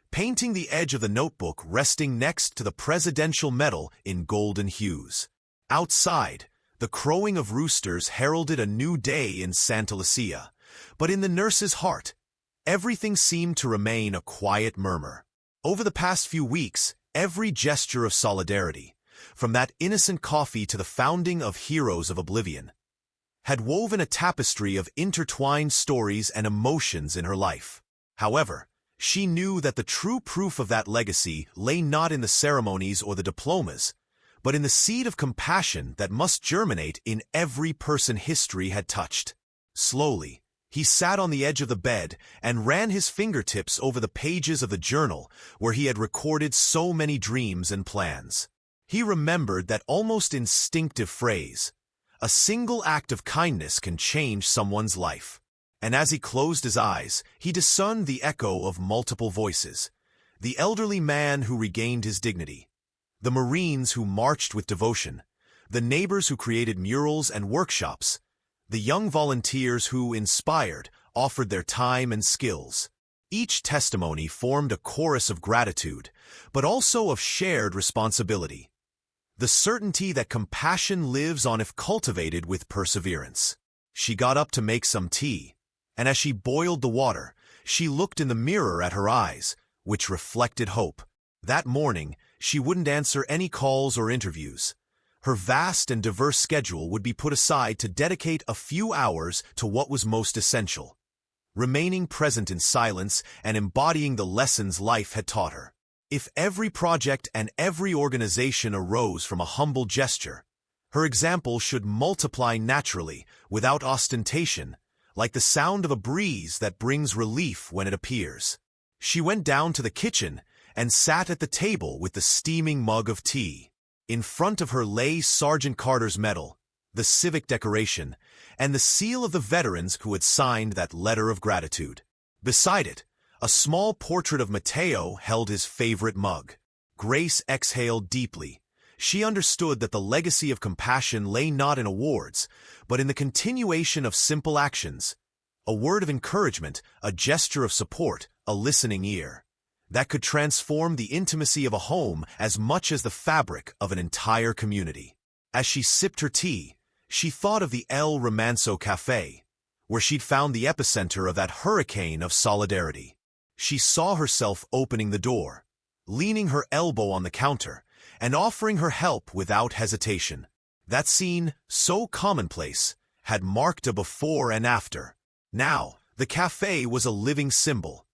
painting the edge of the notebook resting next to the presidential medal in golden hues. Outside, the crowing of roosters heralded a new day in Santa Lucía, but in the nurse's heart, everything seemed to remain a quiet murmur. Over the past few weeks, every gesture of solidarity, from that innocent coffee to the founding of Heroes of Oblivion, had woven a tapestry of intertwined stories and emotions in her life. However, she knew that the true proof of that legacy lay not in the ceremonies or the diplomas, but in the seed of compassion that must germinate in every person history had touched. Slowly, he sat on the edge of the bed and ran his fingertips over the pages of the journal where he had recorded so many dreams and plans. He remembered that almost instinctive phrase, "A single act of kindness can change someone's life." And as he closed his eyes, he discerned the echo of multiple voices. The elderly man who regained his dignity, the Marines who marched with devotion, the neighbors who created murals and workshops, the young volunteers who, inspired, offered their time and skills. Each testimony formed a chorus of gratitude, but also of shared responsibility. The certainty that compassion lives on if cultivated with perseverance. She got up to make some tea, and as she boiled the water, she looked in the mirror at her eyes, which reflected hope. That morning, she wouldn't answer any calls or interviews. Her vast and diverse schedule would be put aside to dedicate a few hours to what was most essential, remaining present in silence and embodying the lessons life had taught her. If every project and every organization arose from a humble gesture, her example should multiply naturally, without ostentation, like the sound of a breeze that brings relief when it appears. She went down to the kitchen and sat at the table with the steaming mug of tea. In front of her lay Sergeant Carter's medal, the civic decoration, and the seal of the veterans who had signed that letter of gratitude. Beside it, a small portrait of Mateo held his favorite mug. Grace exhaled deeply. She understood that the legacy of compassion lay not in awards, but in the continuation of simple actions, a word of encouragement, a gesture of support, a listening ear, that could transform the intimacy of a home as much as the fabric of an entire community. As she sipped her tea, she thought of the El Romanzo Café, where she'd found the epicenter of that hurricane of solidarity. She saw herself opening the door, leaning her elbow on the counter, and offering her help without hesitation. That scene, so commonplace, had marked a before and after. Now, The café was a living symbol,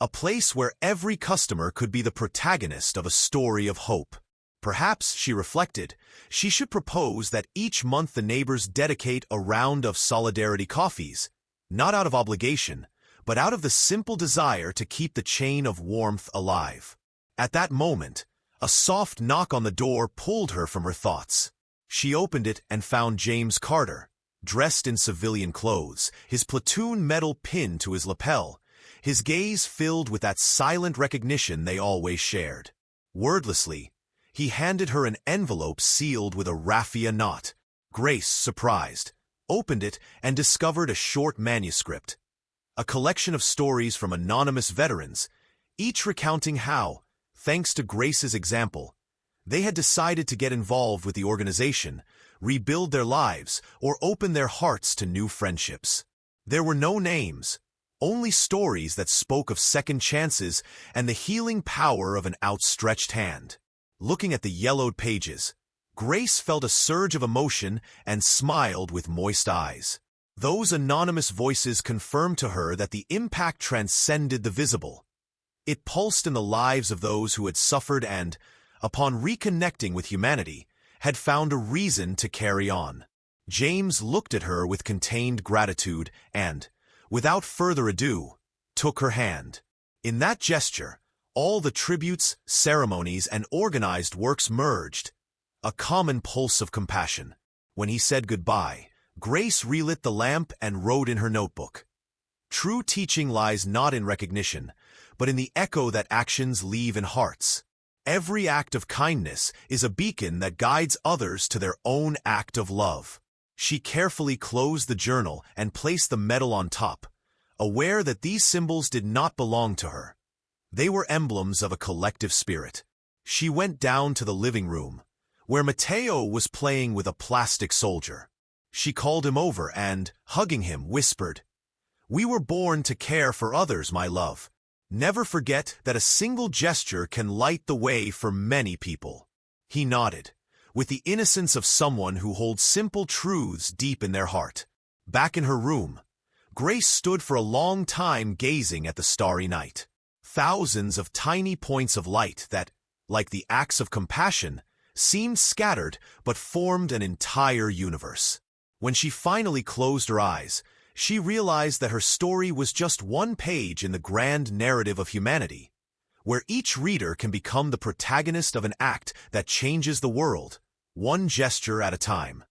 a place where every customer could be the protagonist of a story of hope. Perhaps, she reflected, she should propose that each month the neighbors dedicate a round of solidarity coffees, not out of obligation, but out of the simple desire to keep the chain of warmth alive. At that moment, a soft knock on the door pulled her from her thoughts. She opened it and found James Carter, dressed in civilian clothes, his platoon medal pinned to his lapel, his gaze filled with that silent recognition they always shared. Wordlessly, he handed her an envelope sealed with a raffia knot. Grace, surprised, opened it and discovered a short manuscript, a collection of stories from anonymous veterans, each recounting how, thanks to Grace's example, they had decided to get involved with the organization, rebuild their lives, or open their hearts to new friendships. There were no names, only stories that spoke of second chances and the healing power of an outstretched hand. Looking at the yellowed pages, Grace felt a surge of emotion and smiled with moist eyes. Those anonymous voices confirmed to her that the impact transcended the visible. It pulsed in the lives of those who had suffered and, upon reconnecting with humanity, had found a reason to carry on. James looked at her with contained gratitude and, without further ado, took her hand. In that gesture, all the tributes, ceremonies, and organized works merged, a common pulse of compassion. When he said goodbye, Grace relit the lamp and wrote in her notebook. True teaching lies not in recognition, but in the echo that actions leave in hearts. Every act of kindness is a beacon that guides others to their own act of love. She carefully closed the journal and placed the medal on top, aware that these symbols did not belong to her. They were emblems of a collective spirit. She went down to the living room, where Mateo was playing with a plastic soldier. She called him over and, hugging him, whispered, "We were born to care for others, my love. Never forget that a single gesture can light the way for many people." He nodded, with the innocence of someone who holds simple truths deep in their heart. Back in her room, Grace stood for a long time gazing at the starry night. Thousands of tiny points of light that, like the acts of compassion, seemed scattered but formed an entire universe. When she finally closed her eyes, she realized that her story was just one page in the grand narrative of humanity, where each reader can become the protagonist of an act that changes the world, one gesture at a time.